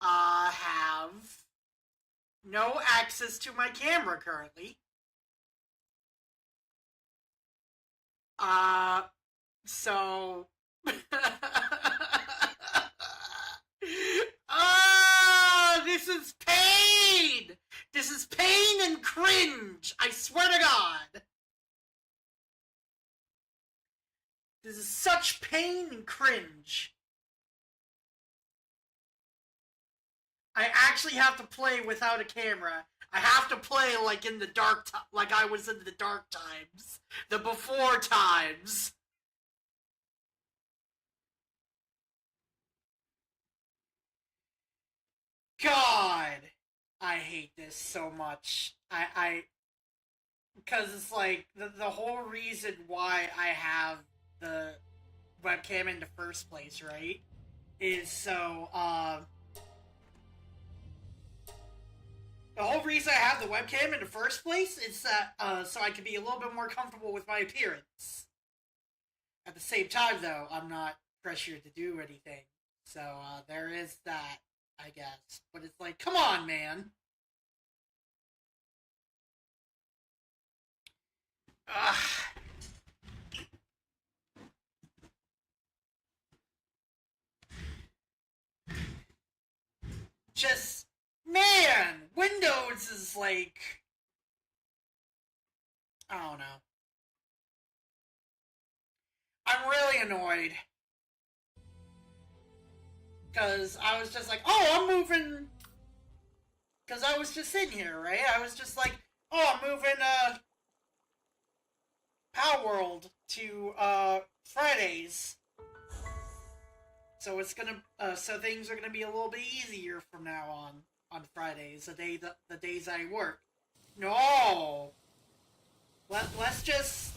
I have no access to my camera currently. So this is pain! This is pain and cringe! I swear to God! This is such pain and cringe. I actually have to play without a camera. I have to play like in the dark, like I was in the dark times. The before times. God! I hate this so much. Because it's like, the whole reason why I have the webcam in the first place, right? Is so, the whole reason I have the webcam in the first place is that, so I can be a little bit more comfortable with my appearance. At the same time, though, I'm not pressured to do anything. So, there is that, I guess. But it's like, come on, man! Ugh. Just, man! Windows is like... I don't know. I'm really annoyed. Because I was just like, oh, I'm moving... Because I was just in here, right? I was just like, oh, I'm moving, PALWORLD to, Fridays. So it's gonna, so things are gonna be a little bit easier from now on Fridays, the days I work. No! Let's just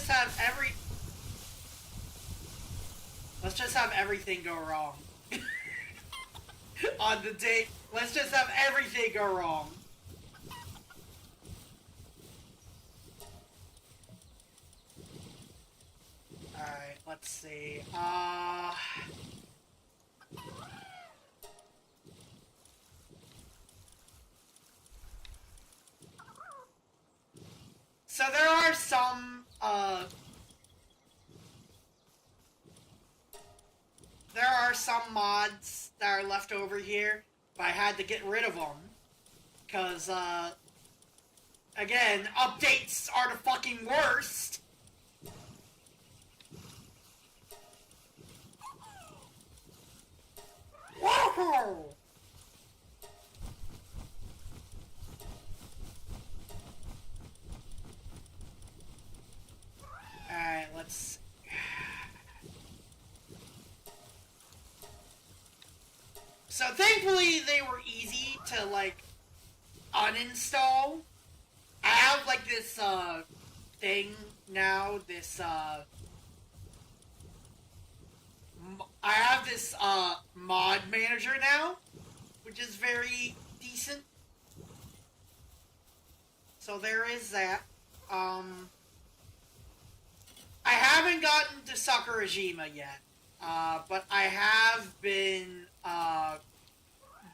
have everything go wrong. On the day, let's just have everything go wrong. Alright, let's see. So there are some, mods that are left over here, but I had to get rid of them. Because, again, updates are the fucking worst. Whoa! Alright, let's... So thankfully they were easy to, like, uninstall. I have, like, this, thing now, this, I have this, mod manager now, which is very decent. So there is that. I haven't gotten to Sakurajima yet, but I have been,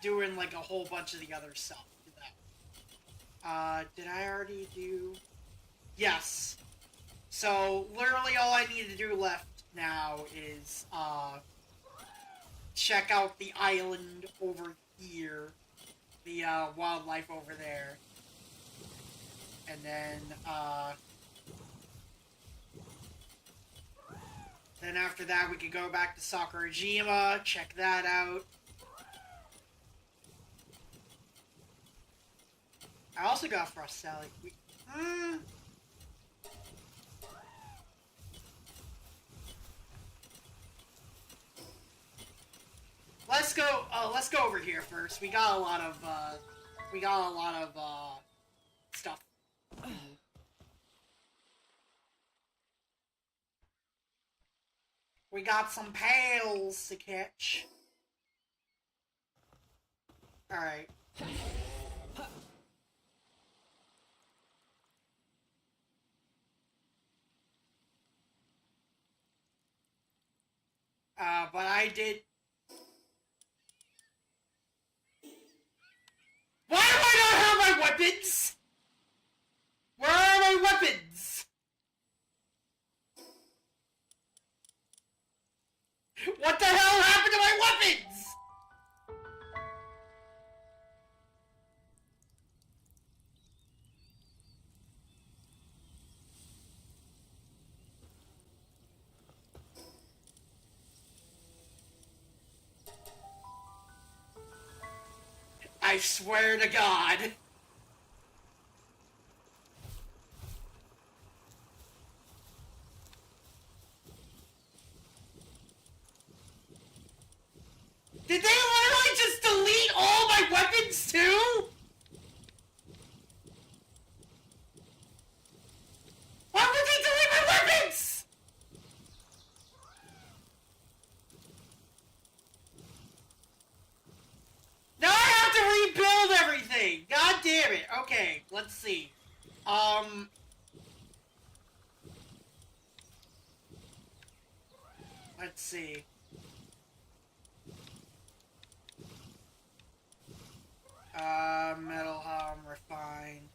doing, like, a whole bunch of the other stuff to that. Did I already do... Yes. So, literally all I need to do left now is, check out the island over here, the, wildlife over there, and then after that we could go back to Sakurajima, check that out. I also got Frost Sally. Let's go over here first. We got a lot of stuff. We got some pails to catch. Alright. But I did... Why do I not have my weapons? Where are my weapons? What the hell happened to my weapons? I swear to God. Did they literally just delete all my weapons too? Why would they delete my weapons? Now I have to rebuild everything. God damn it. Okay, let's see. Let's see. Metal helm, refine.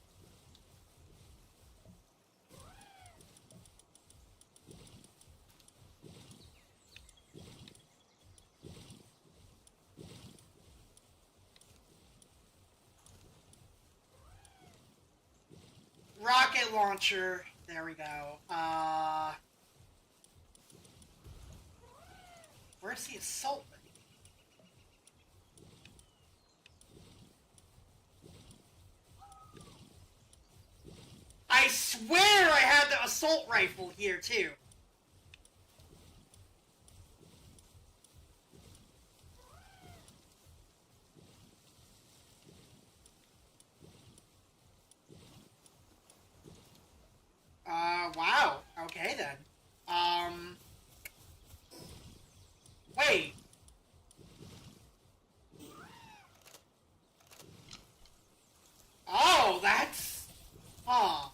Rocket launcher. There we go. Where's the assault? I swear I had the assault rifle here too. Wow. Okay then. Wait. Oh, that's... Huh.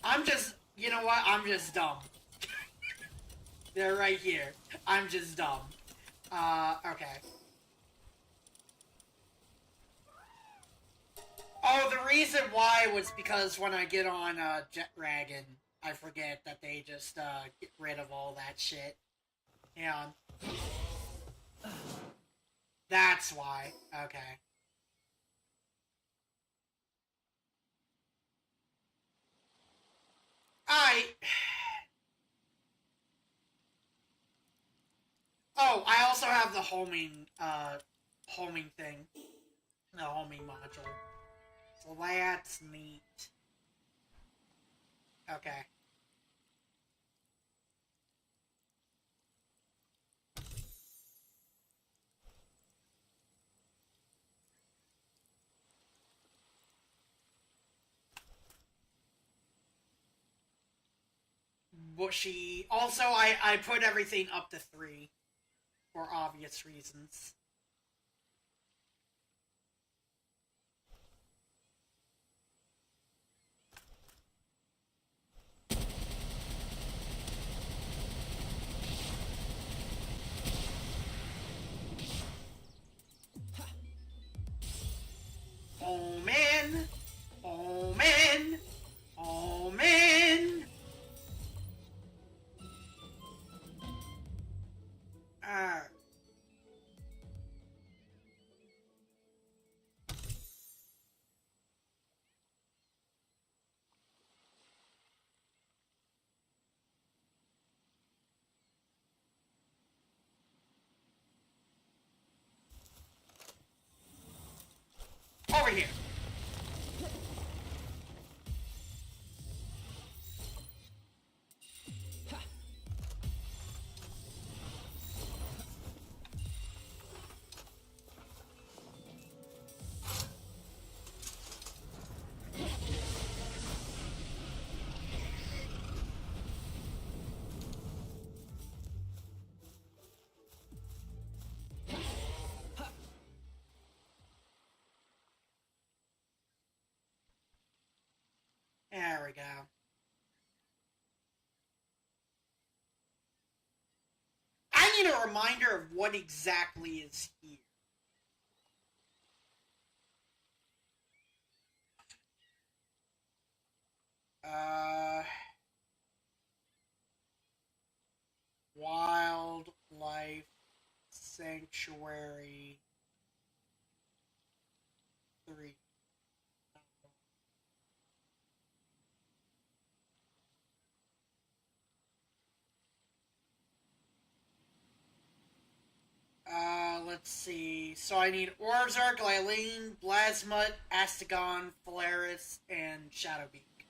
I'm just... You know what? I'm just dumb. They're right here. I'm just dumb. Okay. Oh, the reason why was because when I get on, Jet Dragon, I forget that they just, get rid of all that shit. Yeah. That's why. Okay. Oh, I also have the homing thing. The homing module. So that's neat. Okay. Bushy. Also, I put everything up to 3. For obvious reasons. Oh man! Oh man! Oh man! Over here. There we go. need a reminder of what exactly is here. Wildlife Sanctuary 3. Let's see. So I need Orzark, Lylene, Blasmut, Astagon, Polaris, and Shadowbeak.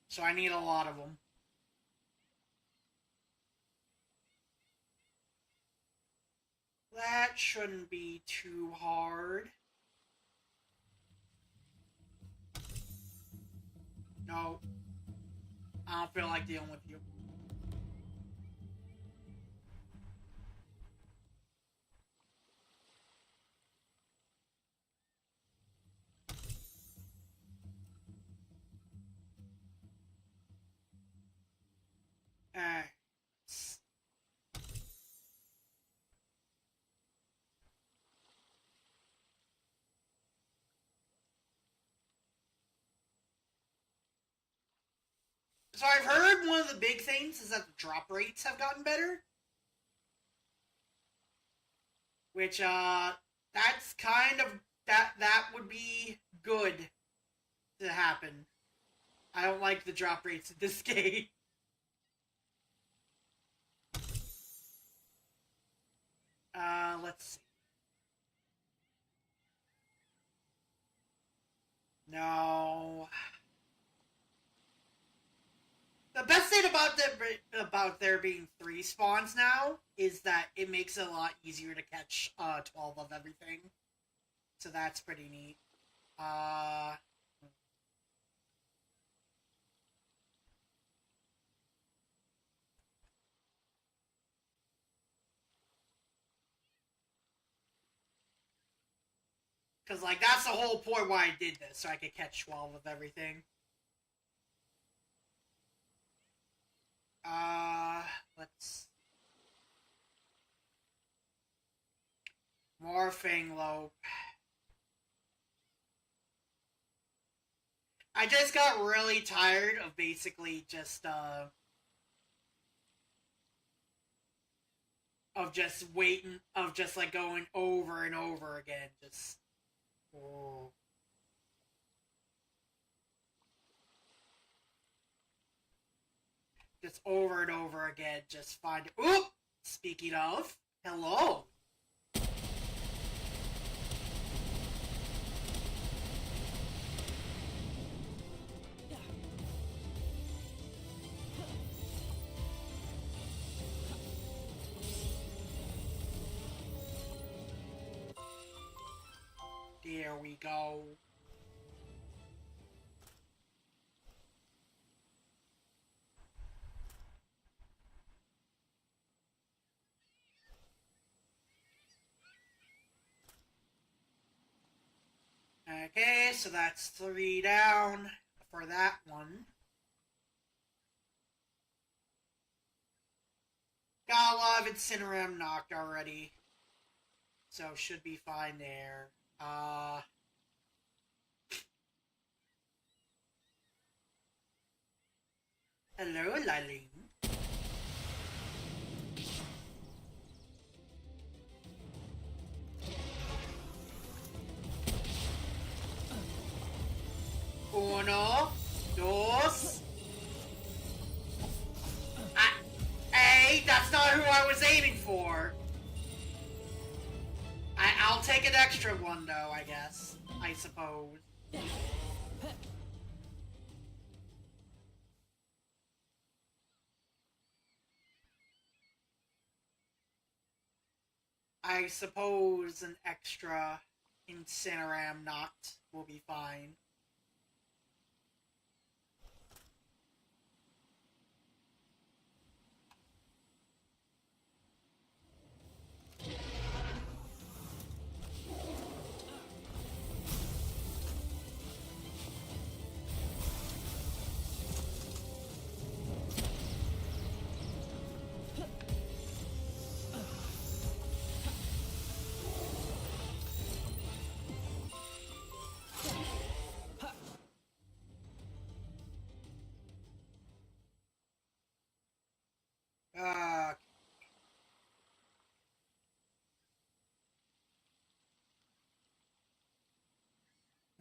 So I need a lot of them. That shouldn't be too hard. No. I don't feel like dealing with you. Alright. So I've heard one of the big things is that the drop rates have gotten better. Which, that's kind of, that would be good to happen. I don't like the drop rates in this game. Let's see. No. The best thing about there being 3 spawns now is that it makes it a lot easier to catch 12 of everything. So that's pretty neat. Because, like, that's the whole point why I did this, so I could catch 12 of everything. Let's... More Fanglope. I just got really tired of basically just, of just waiting, of just, like, going over and over again, just... Oh. Just over and over again, just find it. Oop! Speaking of, hello! There we go. Okay, so that's 3 down for that one. Got a lot of Incineram knocked already. So should be fine there. Hello, Lylene. Uno, dos. Hey, that's not who I was aiming for. I'll take an extra one, though, I guess. I suppose. I suppose an extra Incineram knot will be fine.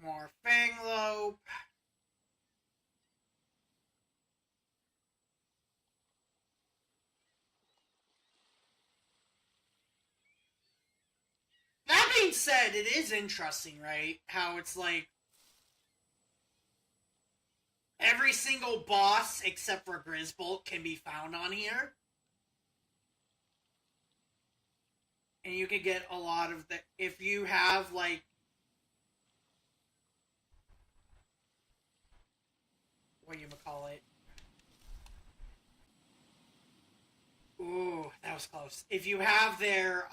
More fanglope. That being said, it is interesting, right? How it's like every single boss except for Grisbolt can be found on here. And you can get a lot of the... If you have, like... Whatchamacallit? Ooh, that was close. If you have their,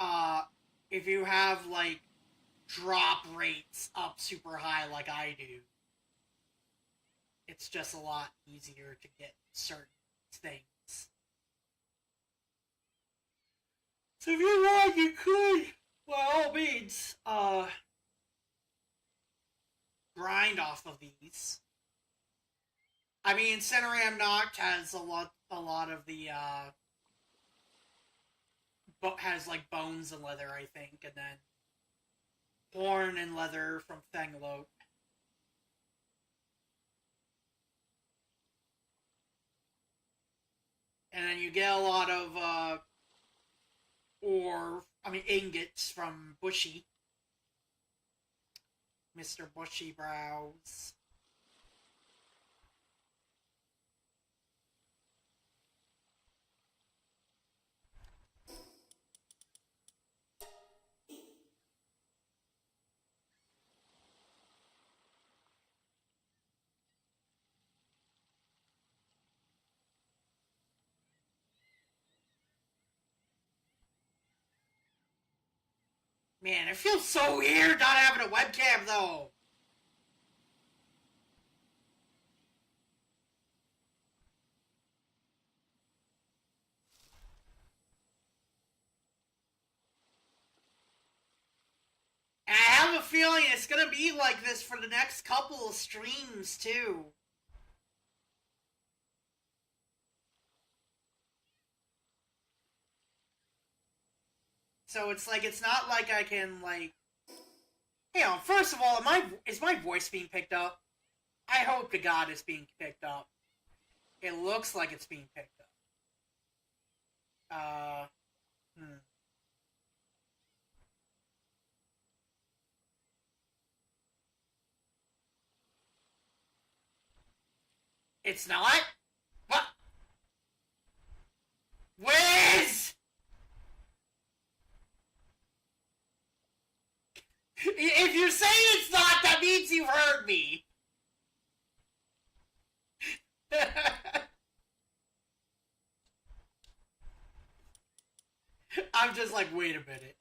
if you have, like, drop rates up super high like I do, it's just a lot easier to get certain things. So if you want, you could, by all means, grind off of these. I mean, Cineram Noct has a lot of the, has like bones and leather, I think, and then horn and leather from Thanglope. And then you get a lot of, ingots from Bushy. Mr. Bushy Brows. Man, it feels so weird not having a webcam, though. And I have a feeling it's gonna be like this for the next couple of streams, too. So it's like, it's not like I can, like... You know, first of all, is my voice being picked up? I hope to God it's being picked up. It looks like it's being picked up. It's not? What? Wiz! If you say it's not, that means you've heard me. I'm just like, wait a minute.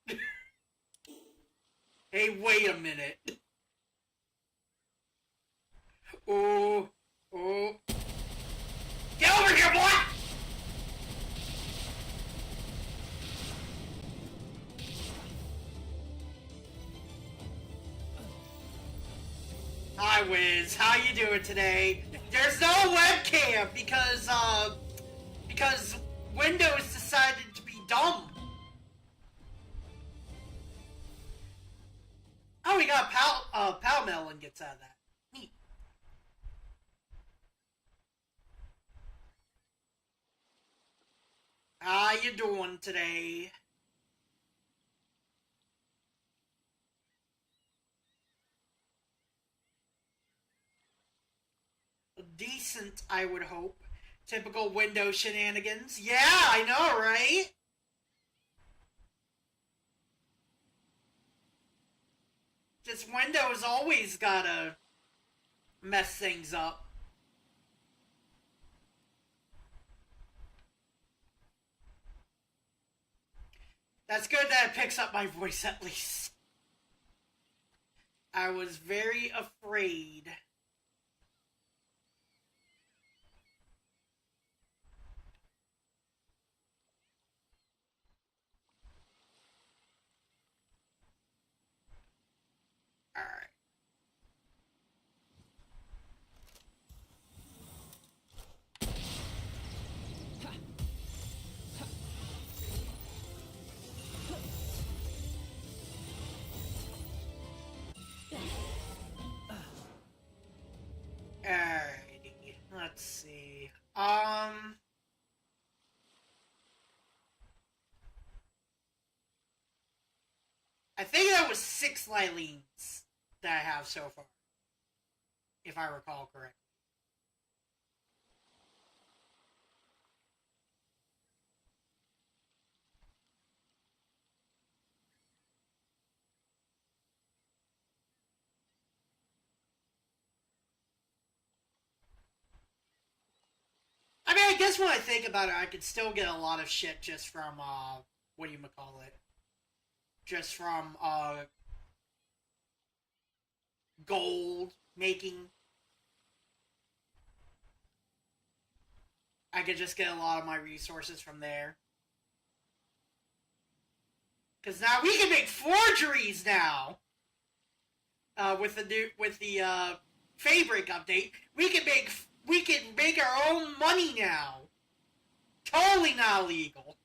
Hey, wait a minute. Oh, oh. Get over here, boy! Hi, Wiz. How you doing today? There's no webcam because Windows decided to be dumb. Oh, we got Palmelon gets out of that. Neat. How you doing today? Decent, I would hope. Typical Windows shenanigans. Yeah, I know, right? Just Windows always gotta mess things up. That's good that it picks up my voice at least. I was very afraid. Alright. I think that was 6 Lylines that I have so far, if I recall correctly. I mean, I guess when I think about it, I could still get a lot of shit just from, what do you call it? Just from, gold making. I could just get a lot of my resources from there. Because now we can make forgeries now! With the Fabric update, we can make our own money now. Totally not illegal.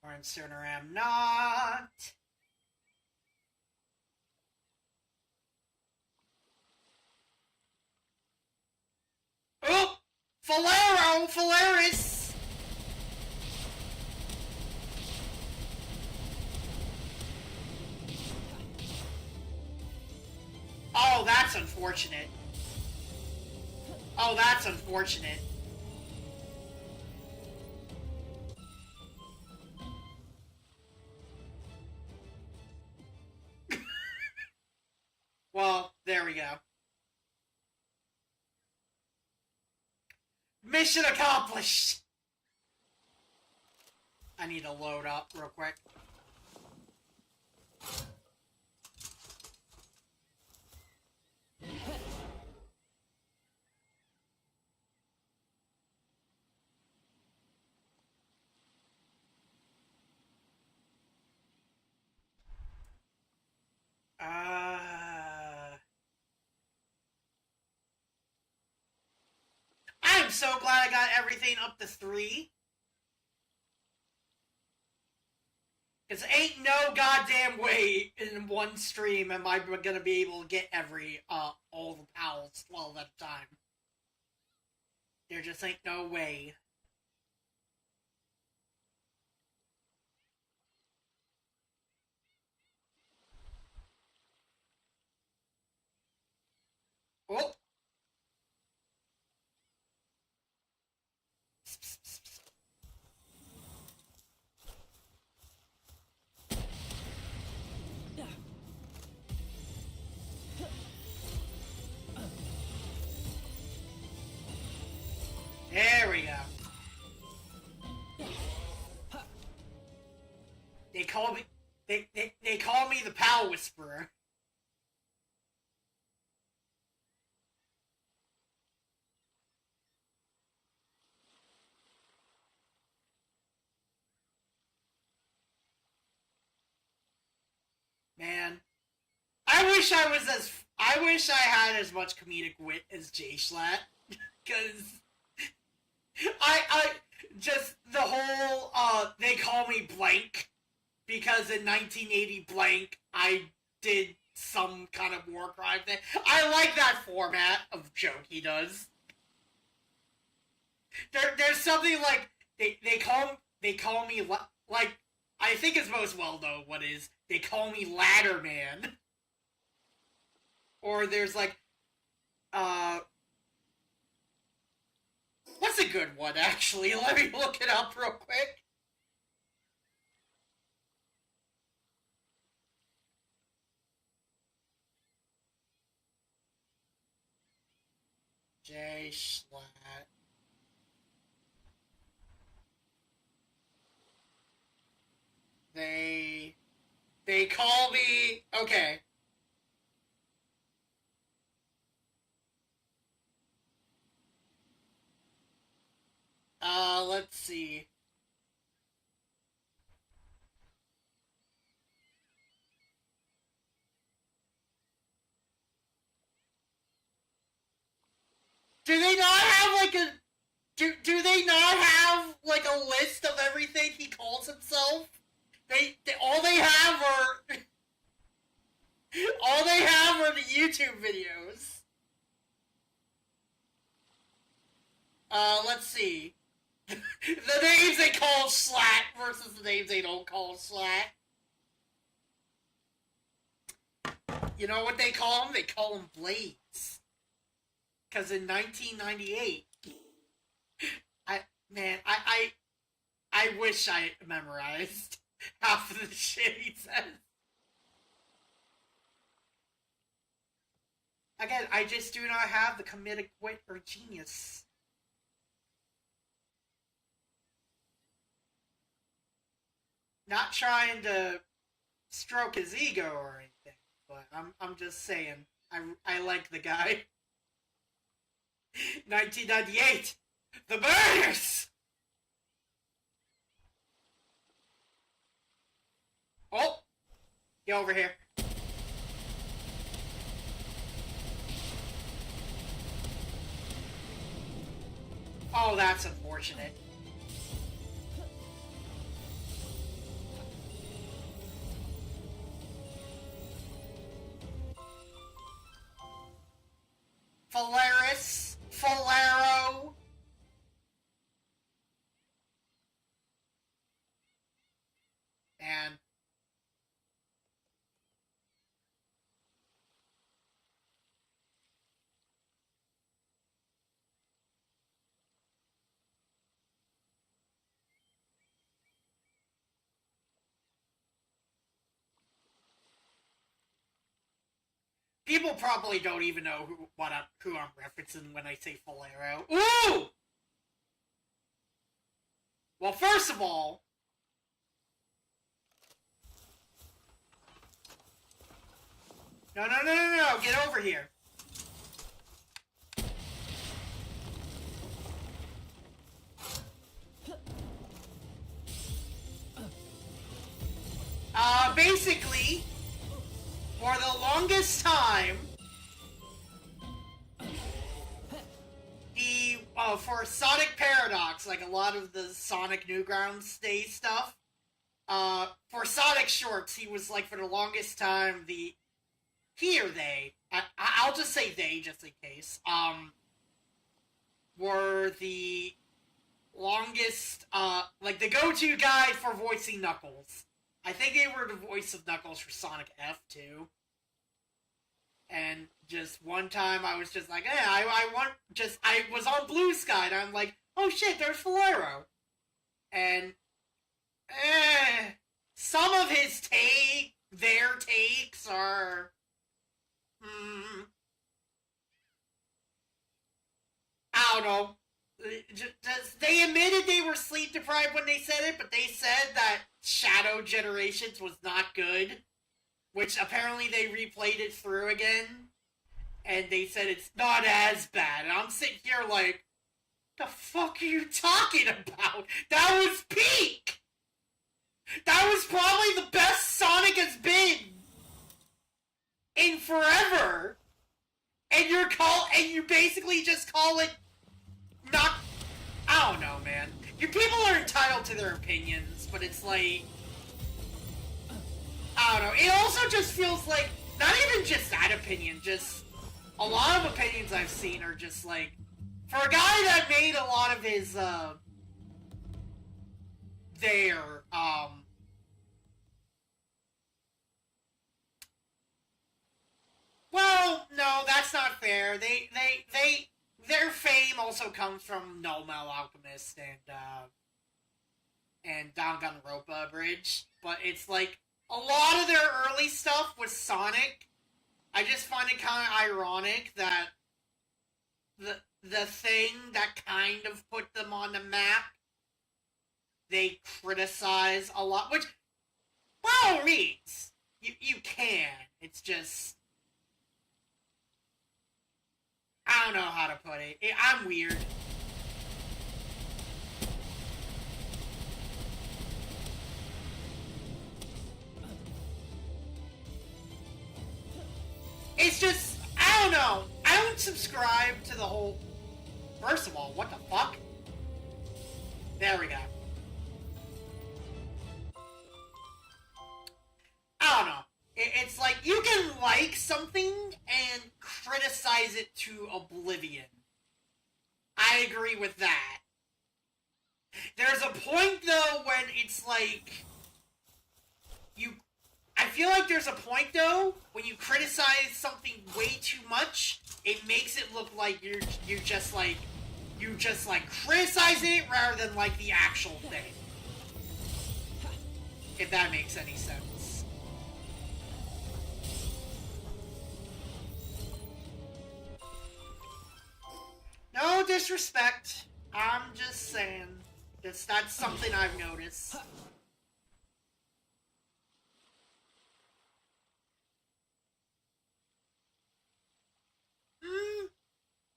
Or in sooner am not. Oh! Phalaris! Oh, that's unfortunate. Oh, that's unfortunate. Well, there we go. Mission accomplished! I need to load up real quick. I'm so glad I got everything up to 3. Because ain't no goddamn way in one stream am I gonna be able to get all the pals 12 at a time. There just ain't no way. Oh! There we go. They call me the Pal Whisperer. Man, I wish I had as much comedic wit as J Schlatt, because I just the whole they call me blank because in 1980 blank I did some kind of war crime thing. I like that format of joke he does. There's something like they call me like I think it's most well known what is they call me Ladder Man. Or there's like what's a good one actually? Let me look it up real quick. J Schlatt. They call me okay. Let's see. Do they not have like a do they not have like like a list of everything he calls himself. All they have are all they have are the YouTube videos. Let's see. The names they call Slat versus the names they don't call Slat. You know what they call him? They call him Blades. Because in 1998, I wish I memorized half of the shit he says. Again, I just do not have the comedic wit or genius. Not trying to stroke his ego or anything, but I'm just saying, I like the guy. 1998, the Burners! Oh! Get over here. Oh, that's unfortunate. Polaris, Falero. And people probably don't even know who I'm referencing when I say Falero. Ooh! Well, first of all, no, get over here. Basically, for the longest time, for Sonic Paradox, like a lot of the Sonic Newgrounds Day stuff, for Sonic Shorts, he was like, for the longest time, he or they, I'll just say they, just in case, were the longest, like the go-to guy for voicing Knuckles. I think they were the voice of Knuckles for Sonic F, too. And just one time I was just like, I was on Blue Sky, and I'm like, oh shit, there's Falero. And, some of his their takes are, I don't know. They admitted they were sleep deprived when they said it, but they said that Shadow Generations was not good, which apparently they replayed it through again, and they said it's not as bad. And I'm sitting here like, the fuck are you talking about? That was peak! That was probably the best Sonic has been in forever, and you basically just call it not. I don't know, man. Your people are entitled to their opinions, but it's like, I don't know. It also just feels like, not even just that opinion, just a lot of opinions I've seen are just like, for a guy that made a lot of his, well, no, that's not fair. Their fame also comes from No Mel Alchemist and Danganronpa Bridge, but it's like, a lot of their early stuff was Sonic. I just find it kind of ironic that the thing that kind of put them on the map, they criticize a lot, which, by all means, you can. It's just, I don't know how to put it. I'm weird. It's just, I don't know. I don't subscribe to the whole... First of all, what the fuck? There we go. something and criticize it to oblivion. I agree with that. There's a point, though, when it's like... I feel like there's a point, though, when you criticize something way too much, it makes it look like you just criticize it rather than, like, the actual thing. If that makes any sense. No disrespect. I'm just saying. That's something I've noticed.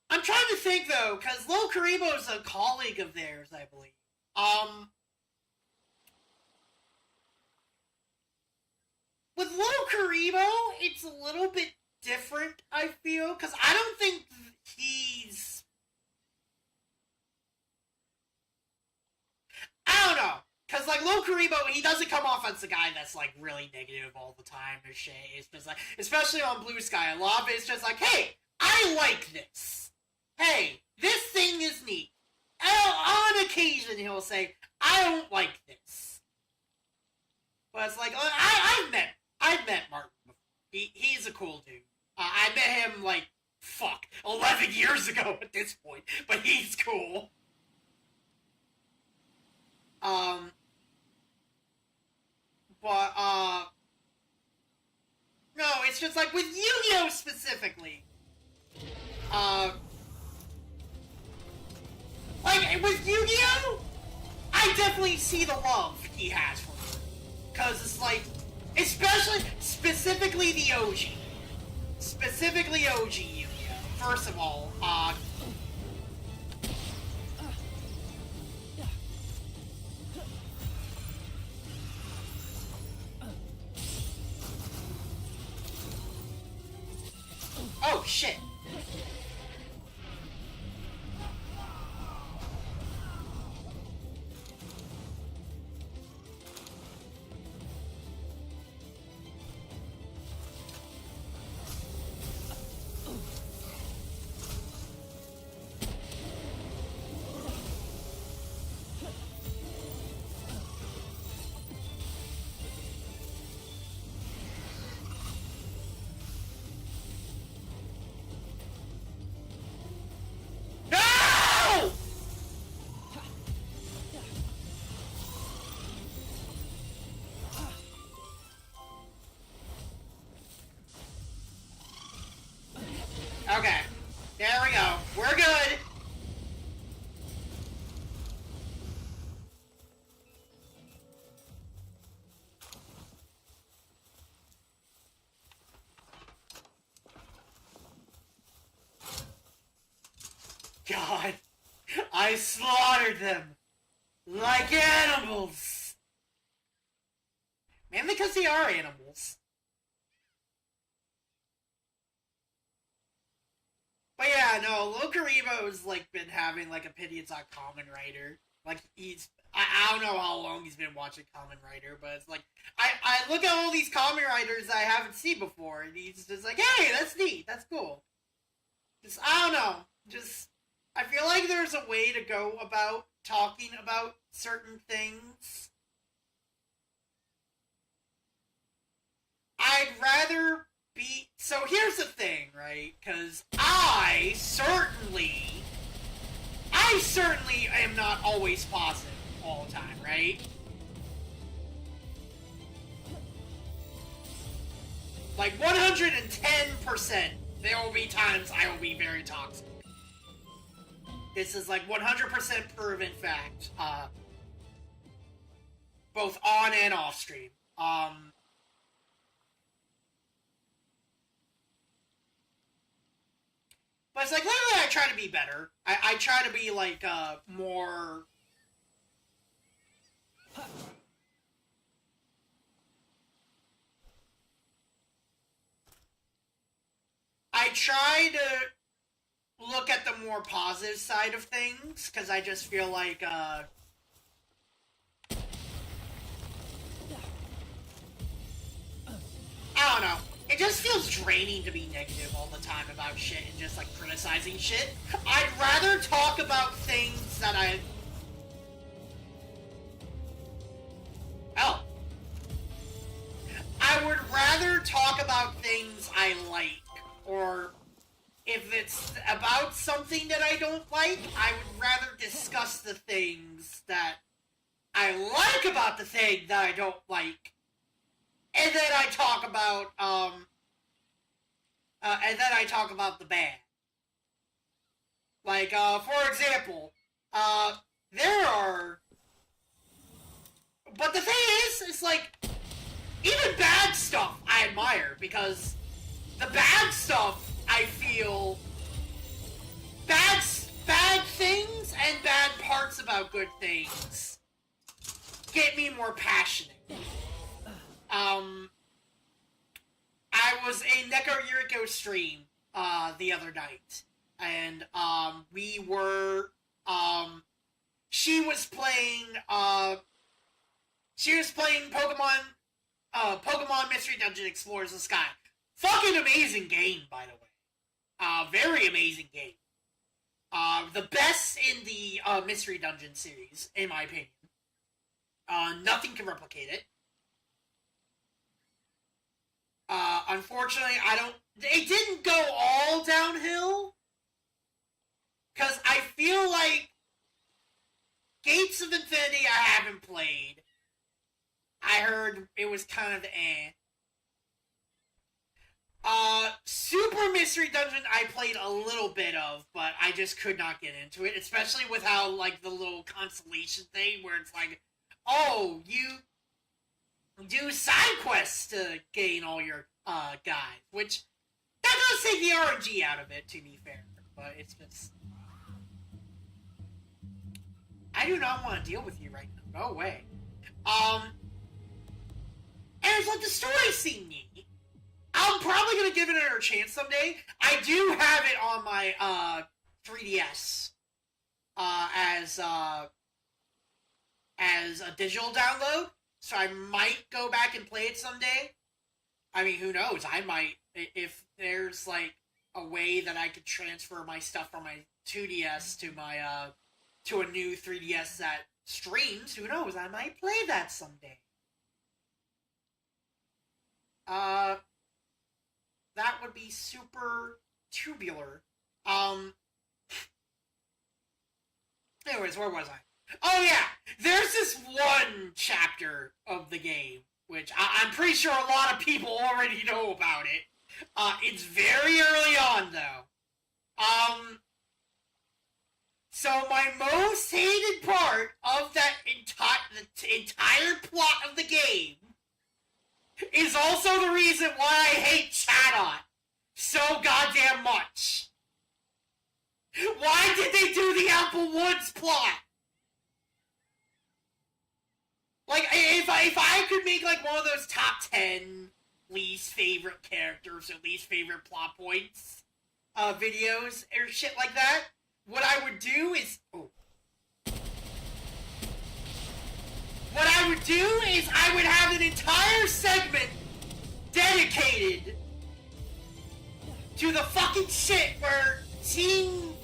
I'm trying to think, though, because Lil Karibo's a colleague of theirs, I believe. With Lil Karibo, it's a little bit different, I feel, because I don't think he's... I don't know. Because, like, Lil Karibo, he doesn't come off as the guy that's, like, really negative all the time or shit. It's just like, especially on Blue Sky, a lot of it's just like, hey, I like this. Hey, this thing is neat. On occasion, he'll say, I don't like this. But it's like, I've met Martin before. He's a cool dude. I met him, like, 11 years ago at this point. But he's cool. No, it's just like with Yu-Gi-Oh! Specifically. Like, with Yu-Gi-Oh! I definitely see the love he has for it. Because it's like, specifically the OG. Specifically OG Yu-Gi-Oh! First of all, oh, shit. Okay. There we go. We're good. God. I slaughtered them. Like animals. Mainly because they are animals. But yeah, no, Lil Karibo's, like, been having, like, opinions on Kamen Rider. Like, I don't know how long he's been watching Kamen Rider, but it's like, I look at all these Kamen Riders I haven't seen before, and he's just like, hey, that's neat, that's cool. Just, I don't know, just, I feel like there's a way to go about talking about certain things. I'd rather be... So here's the thing, right? Because I certainly am not always positive all the time, right? Like, 110%, there will be times I will be very toxic. This is, like, 100% proven fact. Both on and off stream. But it's like, lately I try to be better. I try to be, like, more... I try to look at the more positive side of things, because I just feel like, I don't know. it just feels draining to be negative all the time about shit and just, like, criticizing shit. I'd rather talk about things that I would rather talk about things I like, or if it's about something that I don't like, I would rather discuss the things that I like about the thing that I don't like, and then I talk about, the bad. Like, for example, but the thing is, it's like, even bad stuff I admire, because the bad stuff, I feel, bad things and bad parts about good things get me more passionate. I was in Neko Yuriko stream, the other night, and, we were, she was playing Pokemon Mystery Dungeon Explorers the Sky. Fucking amazing game, by the way. Very amazing game. The best in the, Mystery Dungeon series, in my opinion. Nothing can replicate it. Unfortunately, it didn't go all downhill, because I feel like Gates of Infinity I haven't played. I heard it was kind of Super Mystery Dungeon I played a little bit of, but I just could not get into it, especially with how, like, the little constellation thing, where it's like, oh, you do side quests to gain all your, guys, which, that does take the RNG out of it, to be fair, but it's just, I do not want to deal with you right now, go away. And it's like, the story seemed neat. I'm probably gonna give it another chance someday. I do have it on my, 3DS, as a digital download, so I might go back and play it someday. I mean, who knows? I might, if there's, like, a way that I could transfer my stuff from my 2DS to my, to a new 3DS that streams, who knows? I might play that someday. That would be super tubular. Anyways, where was I? Oh yeah! There's this one chapter of the game, which I'm pretty sure a lot of people already know about it. It's very early on, though. So my most hated part of that entire plot of the game is also the reason why I hate Chatot so goddamn much. Why did they do the Apple Woods plot? Like, if I could make, like, one of those top 10 least favorite characters or least favorite plot points videos or shit like that, what I would do is... Oh. What I would do is I would have an entire segment dedicated to the fucking shit where Team...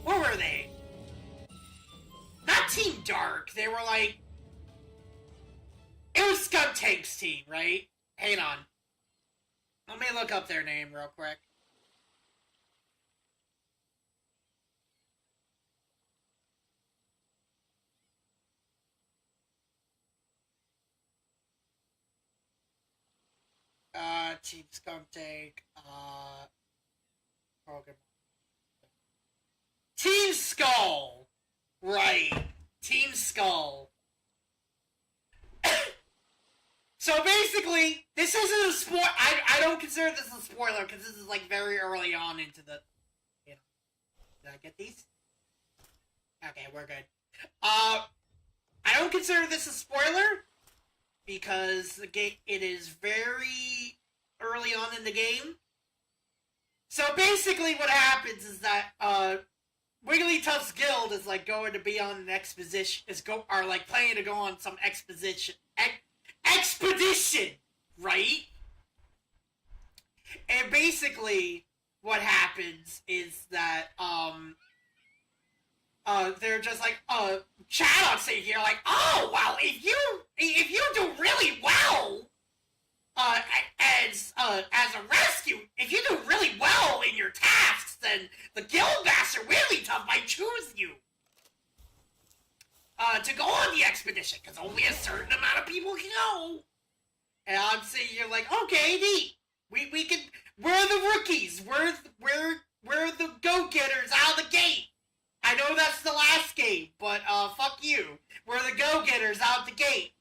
Where were they? Not Team Dark. They were like... It was Skuntank's team, right? Hang on. Let me look up their name real quick. Team Skuntank, Pokemon. Team Skull! Right. Team Skull. So basically, this isn't a spoiler. I don't consider this a spoiler, because this is, like, very early on into the... You know. Did I get these? Okay, we're good. I don't consider this a spoiler, because the game, it is very early on in the game. So basically what happens is that, Wigglytuff's guild is, like, going to be on an exposition, planning to go on some expedition, right? And basically, what happens is that they're just like Shadow's sitting here like, oh well, if you do really well as a rescue, if you do really well in your tasks, then the Guildmaster Wigglytuff might choose you to go on the expedition, because only a certain amount of people can go. And I'm sitting here like, okay, neat. We can. We're the rookies. We're the go-getters out of the gate. I know that's the last game, but fuck you. We're the go-getters out the gate.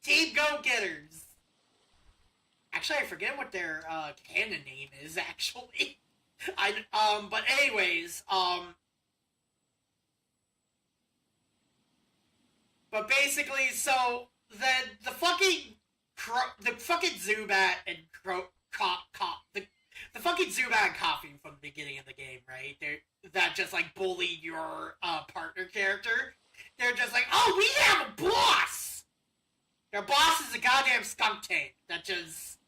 Team go-getters. Actually, I forget what their canon name is. Actually, but anyways, but basically, so then the fucking Zubat and the fucking Zubat and Coffee from the beginning of the game, right? That just like bullied your partner character. They're just like, oh, we have a boss. Their boss is a goddamn skunk tank that just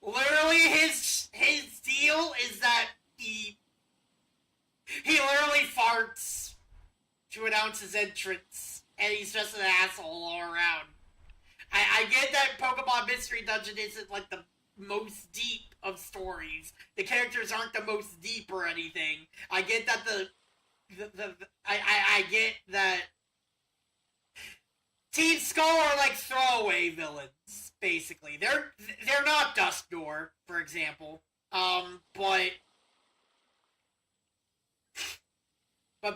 literally his deal is that he literally farts to announce his entrance, and he's just an asshole all around. I get that Pokemon Mystery Dungeon isn't like the most deep of stories. The characters aren't the most deep or anything. I get that I get that Team Skull are like throwaway villains, basically. They're not Dusknoir, for example. But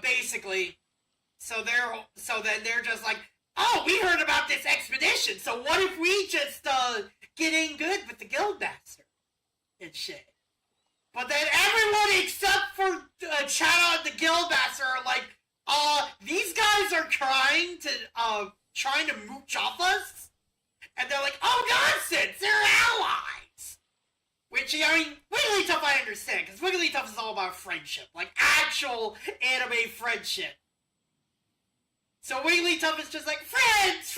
basically, so then they're just like, oh, we heard about this expedition, so what if we just get in good with the Guildmaster and shit? But then everyone except for Shadow and the Guildmaster are like, these guys are trying to mooch off us, and they're like, oh, nonsense, they're allies. Which, I mean, Wigglytuff I understand, because Wigglytuff is all about friendship, like actual anime friendship. So Wigglytuff is just like, friends!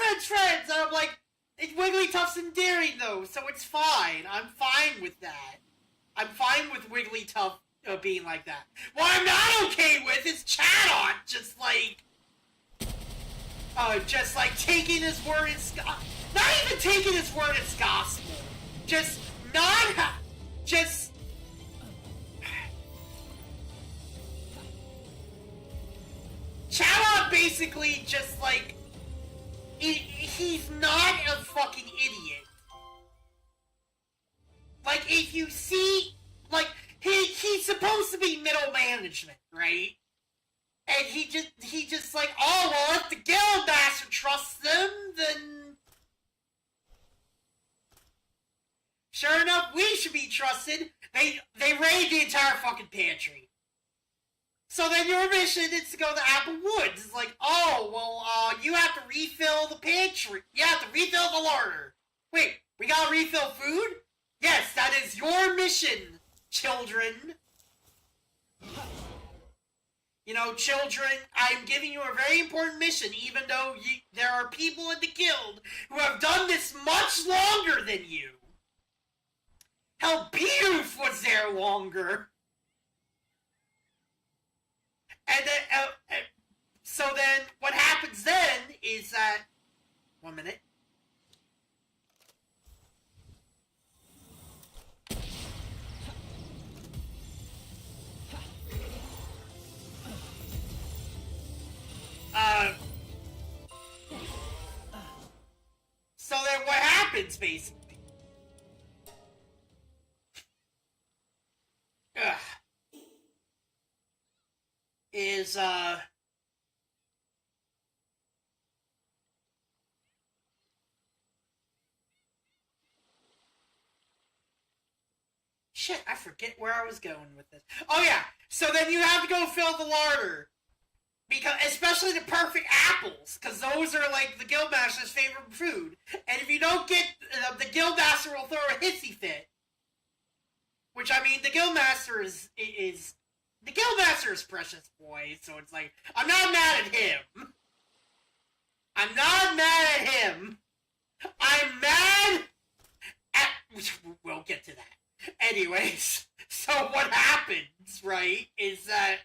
And I'm like, Wigglytuff's endearing though, so it's fine. I'm fine with that. I'm fine with Wigglytuff being like that. What I'm not okay with is Chatot just like taking his word as not even taking his word as gospel. Chatot basically just like he's not a fucking idiot. Like, if you see, like, he's supposed to be middle management, right? And he just like, oh, well, if the Guildmaster trusts them, then sure enough, we should be trusted. They raid the entire fucking pantry. So then your mission is to go to Apple Woods. It's like, oh, well, you have to refill the pantry. You have to refill the larder. Wait, we gotta refill food? Yes, that is your mission, children. You know, children, I'm giving you a very important mission, even though there are people in the guild who have done this much longer than you. Hell, Bidoof was there longer. And then, so then, what happens then is that, 1 minute. So then what happens, basically, is, shit, I forget where I was going with this. Oh yeah, so then you have to go fill the larder. Because, especially the perfect apples, because those are, like, the Guildmaster's favorite food. And if you don't get, the Guildmaster will throw a hissy fit. Which, I mean, the Guildmaster is the Guildmaster is precious boy, so it's like, I'm not mad at him. I'm not mad at him. I'm mad at, we'll get to that. Anyways, so what happens, right, is that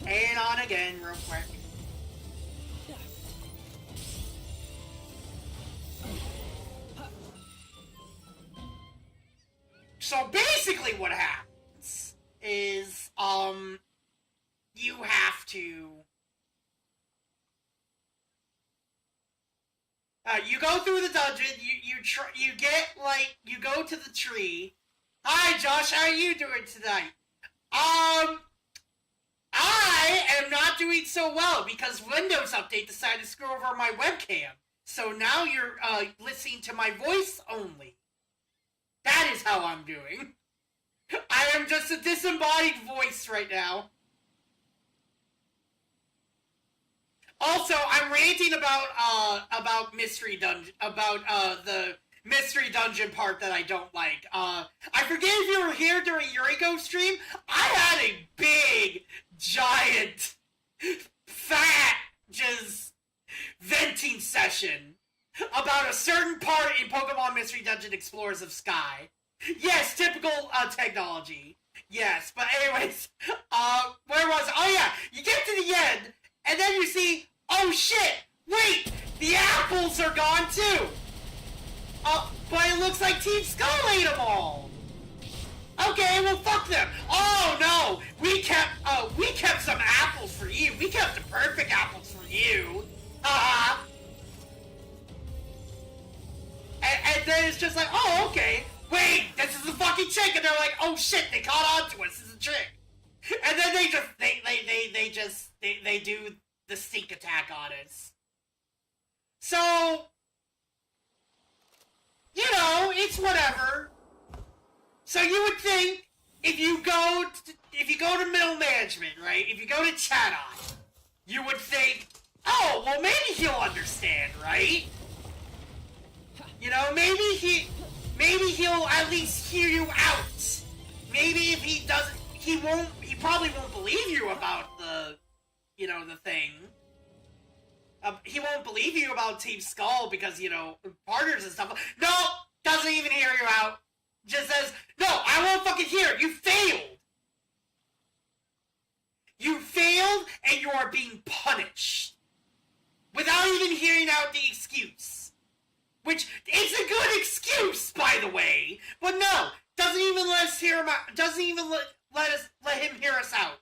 and on again real quick. So basically what happens is, you have to, you go through the dungeon, you get, like, you go to the tree. Hi, Josh, how are you doing tonight? I am not doing so well because Windows Update decided to screw over my webcam. So now you're, listening to my voice only. That is how I'm doing. I am just a disembodied voice right now. Also, I'm ranting about Mystery Dungeon, about, the Mystery Dungeon part that I don't like. I forget if you were here during Yuriko stream, I had a big, giant, fat, just venting session about a certain part in Pokemon Mystery Dungeon Explorers of Sky. Yes, typical, technology. Yes, but anyways, where was, oh yeah, you get to the end, and then you see, oh shit, wait, the apples are gone too! But it looks like Team Skull ate them all! Okay, well fuck them! Oh no, we kept some apples for you, we kept the perfect apples for you! Haha! And then it's just like, oh okay, wait, this is the fucking trick, and they're like, oh shit, they caught on to us, this is a trick! And then they do the sneak attack on us. So, you know, it's whatever. So you would think, if you go to middle management, right, if you go to Chadot, you would think, oh, well maybe he'll understand, right? You know, maybe he'll at least hear you out. Maybe if he doesn't, he probably won't believe you about the, you know, the thing. He won't believe you about Team Skull because, you know, partners and stuff. No! Doesn't even hear you out. Just says, no, I won't fucking hear it. You failed. You failed and you are being punished. Without even hearing out the excuse. Which is a good excuse, by the way. But no, doesn't even let us hear him out. Doesn't even let him hear us out.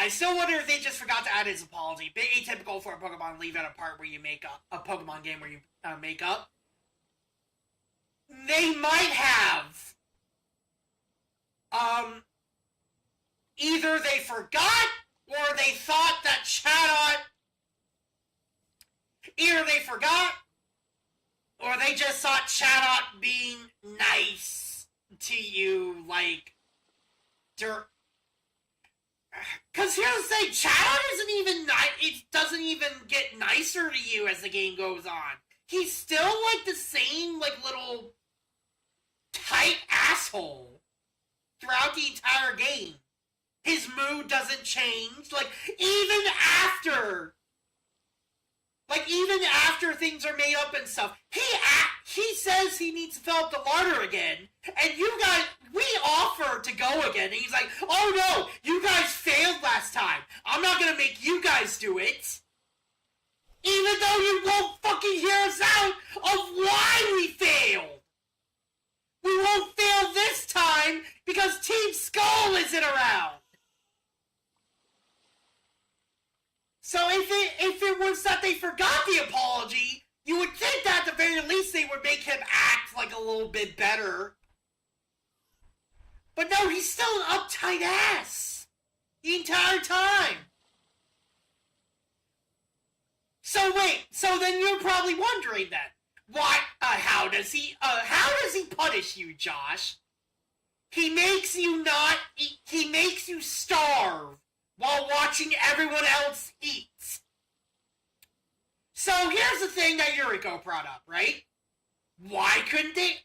I still wonder if they just forgot to add his apology. Bit atypical for a Pokemon leave out a part where you make up a Pokemon game where you make up. They might have. Either they forgot or they thought that Chadot. Either they forgot or they just thought Chadot being nice to you, like, because here's the thing, Chadot isn't even it doesn't even get nicer to you as the game goes on. He's still, like, the same, like, little tight asshole throughout the entire game. His mood doesn't change, like, even after things are made up and stuff, he says he needs to fill up the larder again, and you guys, we offer to go again, and he's like, oh no, you guys failed last time, I'm not gonna make you guys do it, even though you won't fucking hear us out of why we failed. We won't fail this time because Team Skull isn't around. So if it was that they forgot the apology, you would think that at the very least they would make him act like a little bit better. But no, he's still an uptight ass the entire time. So wait, so then you're probably wondering then, why? How does he punish you, Josh? He makes you starve while watching everyone else eat. So here's the thing that Yuriko brought up, right? Why couldn't they,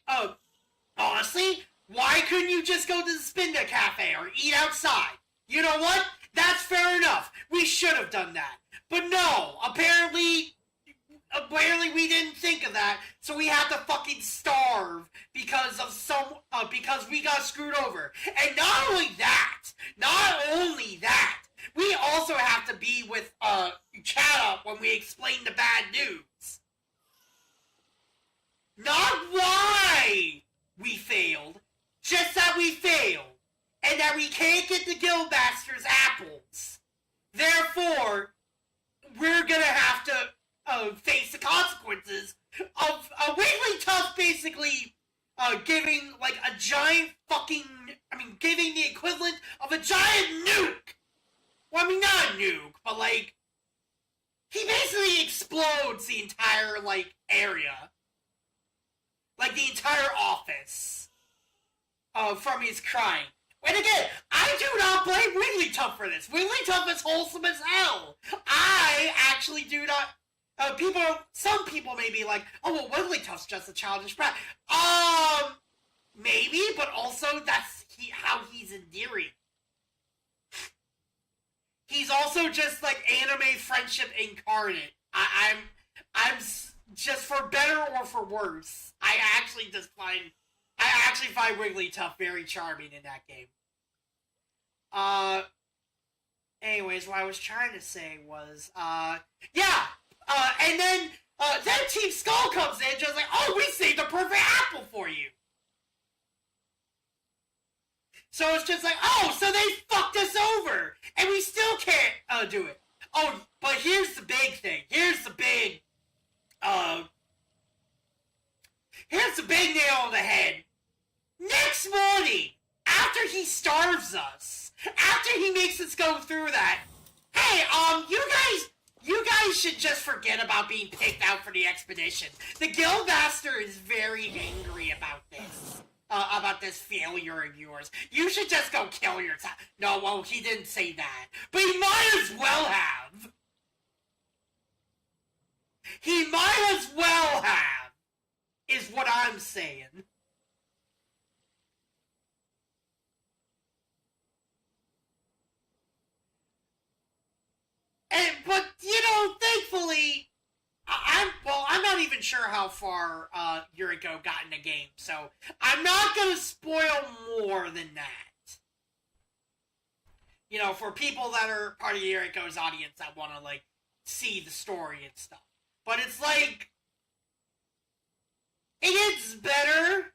honestly, why couldn't you just go to the Spinda Cafe or eat outside? You know what? That's fair enough. We should have done that. But no, apparently we didn't think of that, so we had to fucking starve because of because we got screwed over. And not only that, we also have to be with, chat up when we explain the bad news. Not why we failed, just that we failed, and that we can't get the Guildmaster's apples. Therefore, we're gonna have to face the consequences of Wigglytuff basically giving like a giant giving the equivalent of a giant nuke. Well, I mean, not a nuke, but like, he basically explodes the entire like area, like the entire office, from his crying. And again, I do not blame Wigglytuff for this. Wigglytuff is wholesome as hell. I actually do not. Some people may be like, oh, well, Wigglytuff's just a childish brat. Maybe, but also that's how he's endearing. He's also just like anime friendship incarnate. I'm just for better or for worse. I actually find Wigglytuff very charming in that game. Anyways, what I was trying to say was, and then Team Skull comes in just like, oh, we saved the perfect apple for you. So it's just like, oh, so they fucked us over, and we still can't do it. Oh, but here's the big thing. Here's the big nail on the head. Next morning, after he starves us, after he makes us go through that, hey, you guys should just forget about being picked out for the expedition. The Guildmaster is very angry about this failure of yours. You should just go kill yourself. No, well, he didn't say that. But he might as well have. He might as well have, is what I'm saying. But, thankfully, I'm not even sure how far Yuriko got in the game, so I'm not going to spoil more than that. For people that are part of Yuriko's audience that want to, like, see the story and stuff. But it's like, it gets better,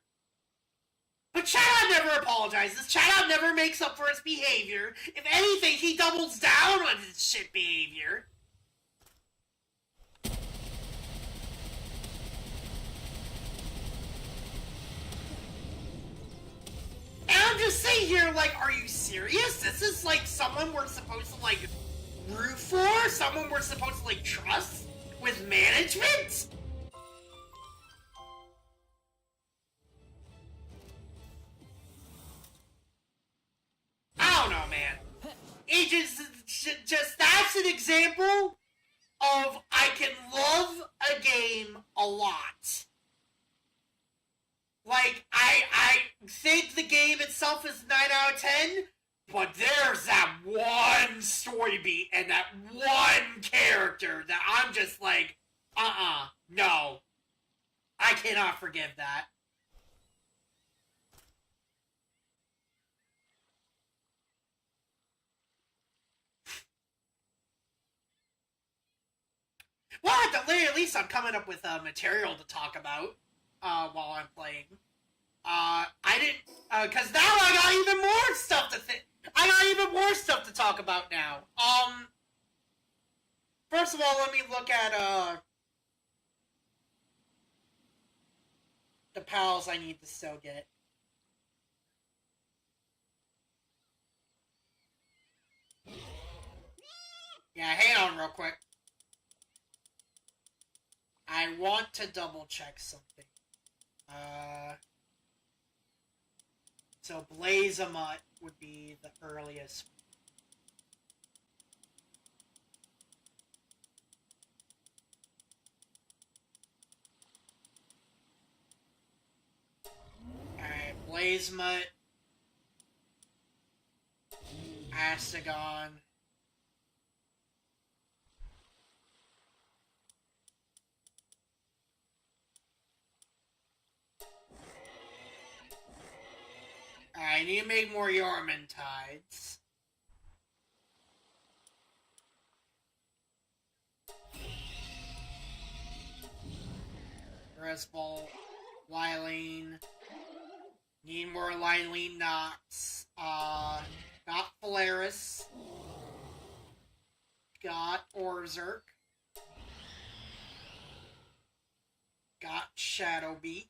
but Chatot never apologizes. Chatot never makes up for his behavior. If anything, he doubles down on his shit behavior. And I'm just sitting here like, are you serious? This is like someone we're supposed to like root for? Someone we're supposed to like trust with management? I don't know, man. It just that's an example of I can love a game a lot. Like, I think the game itself is 9 out of 10, but there's that one story beat and that one character that I'm just like, no. I cannot forgive that. Well, at the very least, I'm coming up with material to talk about while I'm playing. I didn't, because now I got even more stuff to I got even more stuff to talk about now. First of all, let me look at the pals I need to still get. Yeah, hang on real quick. I want to double check something. So Blazamut would be the earliest. Lazmut. Astagon. I need to make more Yarmantides. Resball, Lylene. Need more Lylene Nox. Got Polaris. Got Orzerk. Got Shadowbeak.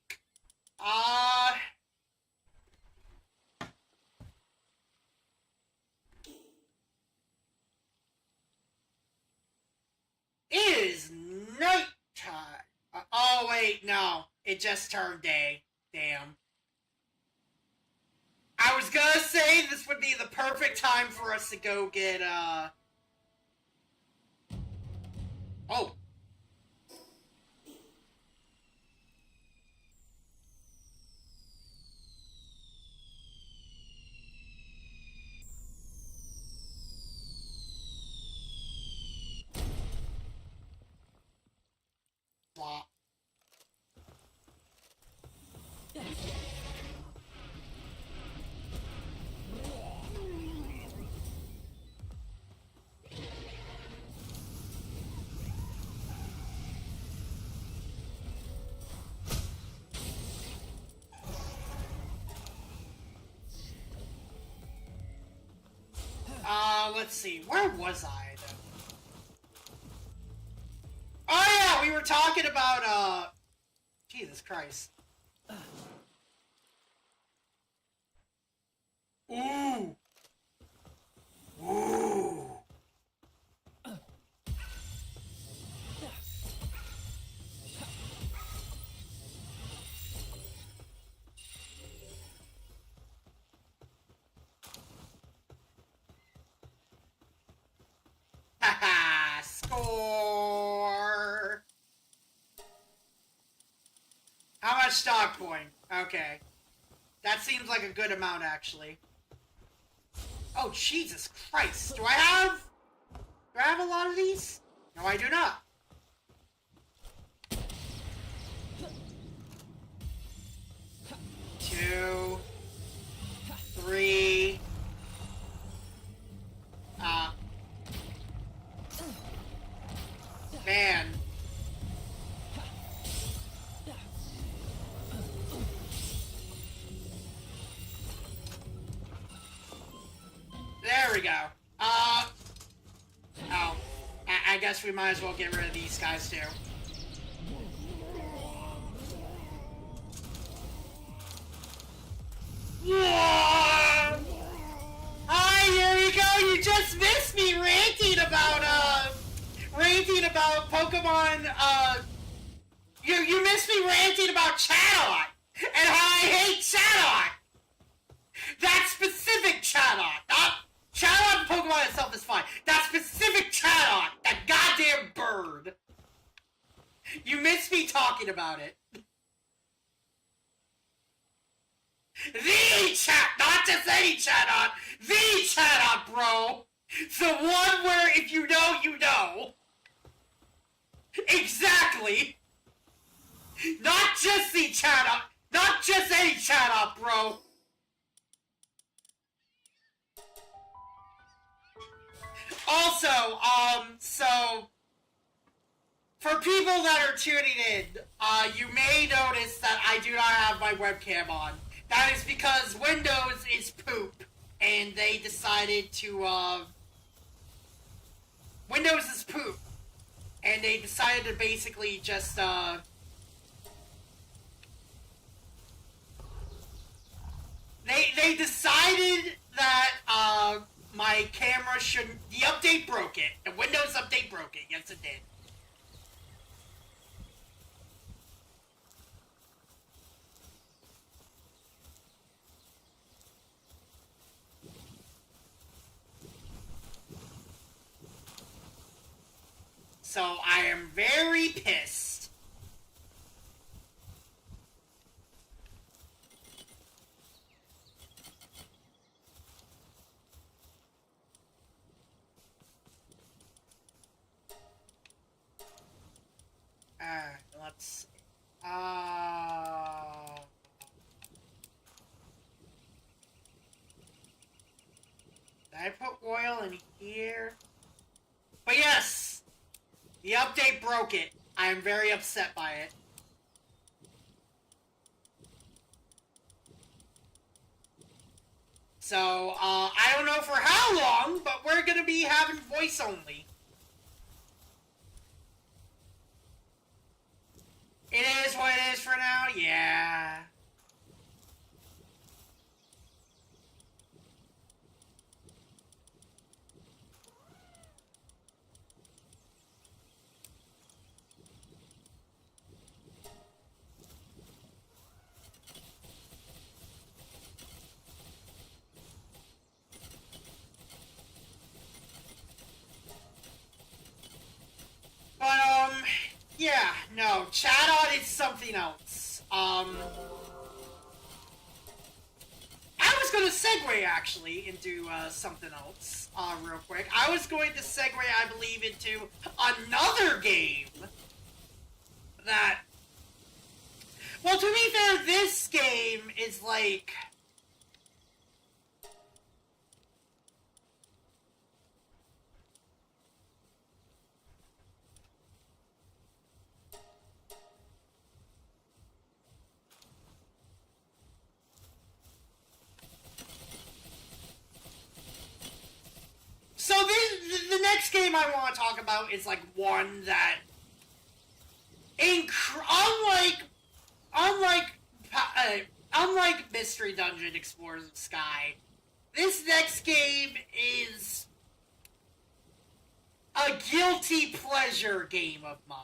It is nighttime. Oh, wait, no. It just turned day. Damn. I was gonna say this would be the perfect time for us to go get, Oh. Flop. Let's see. Where was I, then? Oh, yeah! We were talking about, Jesus Christ. Ooh! Ooh! Haha! Score! How much stock point? Okay. That seems like a good amount, actually. Oh, Jesus Christ. Do I have a lot of these? No, I do not. Two. Three. Man. There we go. Oh. I guess we might as well get rid of these guys, too. Hi, here you go! You just missed me ranting about Pokemon, You missed me ranting about Chatot! And how I hate Chatot! That specific Chatot! Not Chatot and Pokemon itself is fine. That specific Chatot! That goddamn bird! You missed me talking about it. The chat, not just any Chatot, the Chatot, bro. The one where if you know, you know. Exactly. Not just the Chatot, not just any Chatot, bro. Also, so for people that are tuning in, you may notice that I do not have my webcam on. That is because Windows is poop, and they decided to, Windows is poop, and they decided to basically just, they decided that, my camera shouldn't, the update broke it. The Windows update broke it. Yes, it did. So I am very pissed. I put oil in here? But yes! The update broke it. I am very upset by it. So, I don't know for how long, but we're gonna be having voice only. It is what it is for now? Yeah. But, yeah, no, chat-on is something else. I was going to segue, actually, into, something else, real quick. I was going to segue, I believe, into another game that... Well, to be fair, this game is, like... So the next game I want to talk about is like one that, unlike Mystery Dungeon Explorers of Sky, this next game is a guilty pleasure game of mine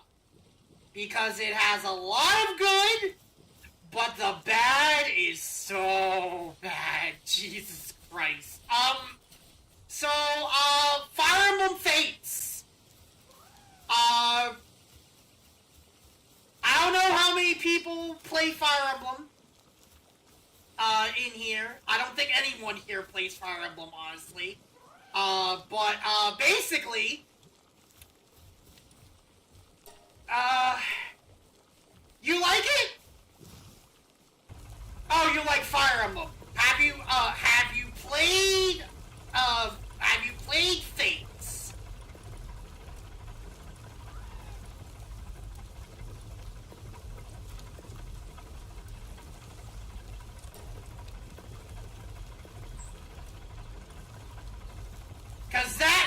because it has a lot of good, but the bad is so bad. Jesus Christ. So, Fire Emblem Fates. I don't know how many people play Fire Emblem, in here. I don't think anyone here plays Fire Emblem, honestly. But, basically, you like it? Oh, you like Fire Emblem. Have you played Fates?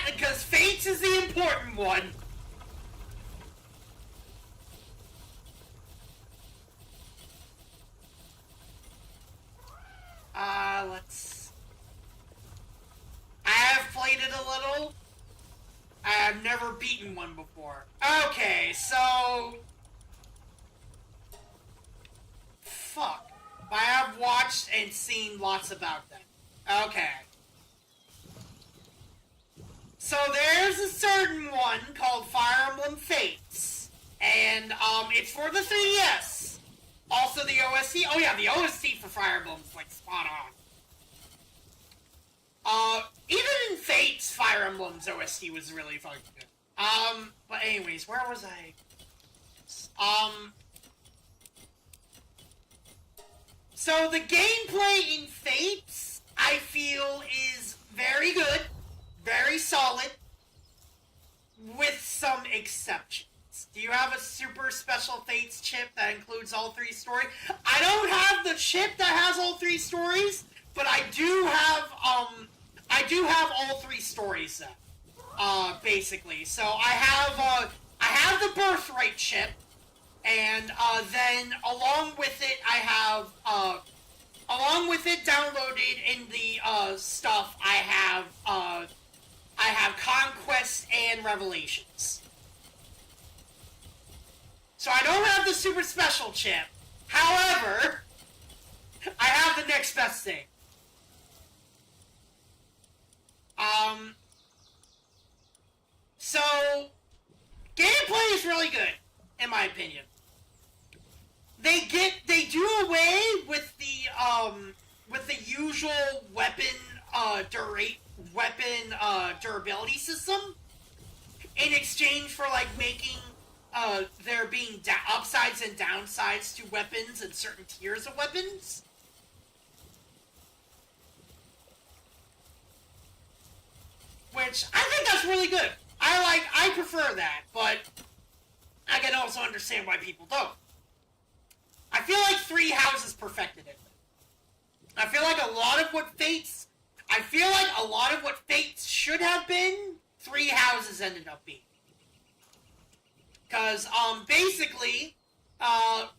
Because Fates is the important one. I have played it a little. I have never beaten one before. Okay, so... Fuck. I have watched and seen lots about them. Okay. So there's a certain one called Fire Emblem Fates. And, it's for the 3DS. Also the OST. Oh yeah, the OST for Fire Emblem is, like, spot on. Even in Fates, Fire Emblem's OST was really fucking good. But anyways, where was I? So the gameplay in Fates, I feel, is very good, very solid, with some exceptions. Do you have a super special Fates chip that includes all three stories? I don't have the chip that has all three stories, but I do have all three stories set, basically. So I have the birthright chip, and, then along with it, along with it downloaded in the, stuff, I have Conquest and Revelations. So I don't have the super special chip. However, I have the next best thing. So, gameplay is really good, in my opinion. They do away with the usual weapon durability system in exchange for, like, making, there being upsides and downsides to weapons and certain tiers of weapons. which I think that's really good. I prefer that, but I can also understand why people don't. I feel like 3 Houses perfected it. I feel like a lot of what Fates should have been, 3 Houses ended up being. Because, basically,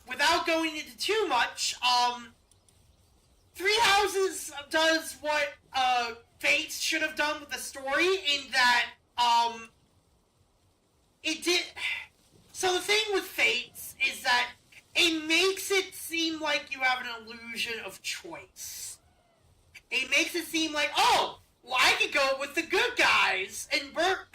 without going into too much, 3 Houses does what, Fates should have done with the story, in that, it did... So the thing with Fates is that it makes it seem like you have an illusion of choice. It makes it seem like, oh, well, I could go with the good guys in Birthright,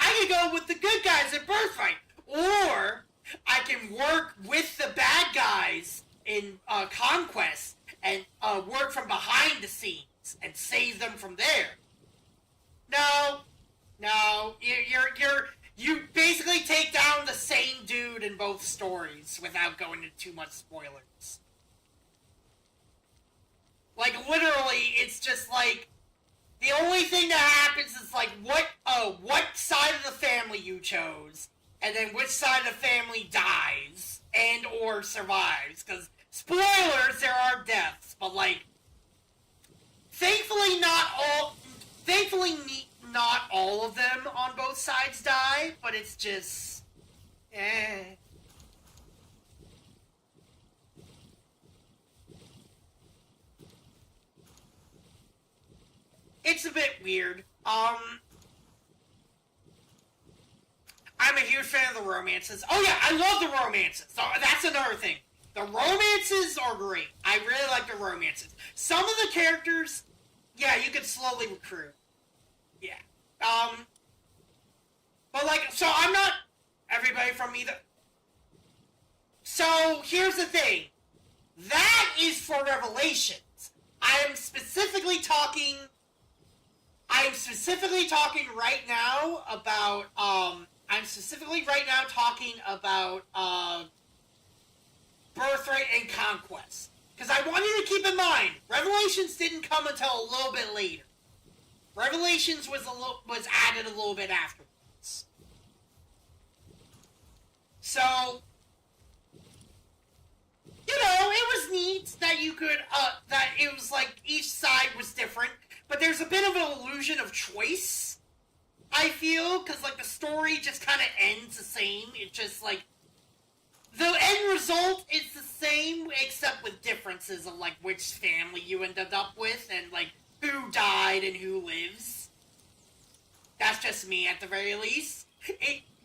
or I can work with the bad guys in Conquest and work from behind the scenes and save them from there. No, you basically take down the same dude in both stories without going into too much spoilers. Like, literally, it's just like, the only thing that happens is like, what side of the family you chose, and then which side of the family dies, and or survives, because, spoilers, there are deaths, but like, thankfully not all of them on both sides die, but it's just, It's a bit weird. I'm a huge fan of the romances. Oh yeah, I love the romances. So that's another thing. The romances are great. I really like the romances. Some of the characters, yeah, you can slowly recruit. Yeah. But like, so I'm not everybody from either. So here's the thing. That is for Revelations. I am specifically talking right now about Birthright and Conquest. Because I want you to keep in mind, Revelations didn't come until a little bit later. Revelations was added a little bit afterwards. So, you know, it was neat that you could, that it was like each side was different, but there's a bit of an illusion of choice, I feel, because like the story just kind of ends the same. It's just like, the end result is the same, except with differences of like which family you ended up with, and like who died and who lives. That's just me at the very least.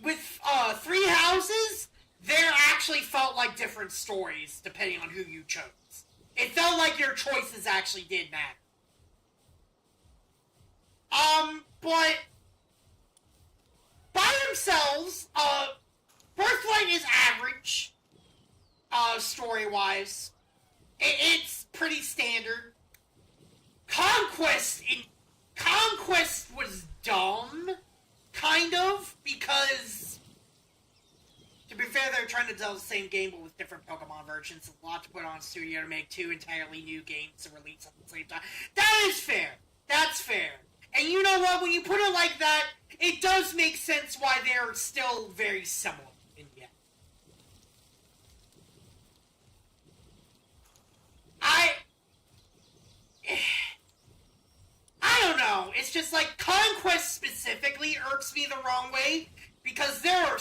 With 3 Houses, there actually felt like different stories depending on who you chose. It felt like your choices actually did matter. But by themselves, Birthright is average, story-wise. It's pretty standard. Conquest was dumb, kind of, because, to be fair, they're trying to tell the same game, but with different Pokemon versions. A lot to put on studio to make 2 entirely new games to release at the same time. That is fair. That's fair. And you know what? When you put it like that, it does make sense why they're still very similar in the end. I don't know. It's just like Conquest specifically irks me the wrong way, because there are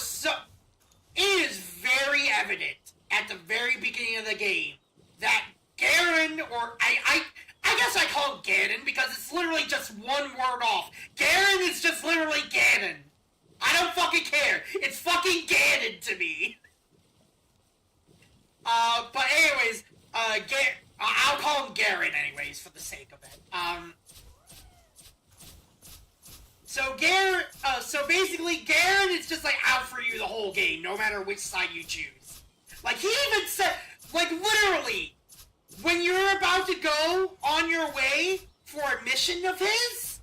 it is very evident at the very beginning of the game that Garen, or I guess I call it Ganon because it's literally just one word off. Garen is just literally Ganon. I don't fucking care. It's fucking Ganon to me. But anyways, I'll call him Garen anyways for the sake of it. So basically, Garen is just like out for you the whole game, no matter which side you choose. Like, he even said, like, literally, when you're about to go on your way for a mission of his,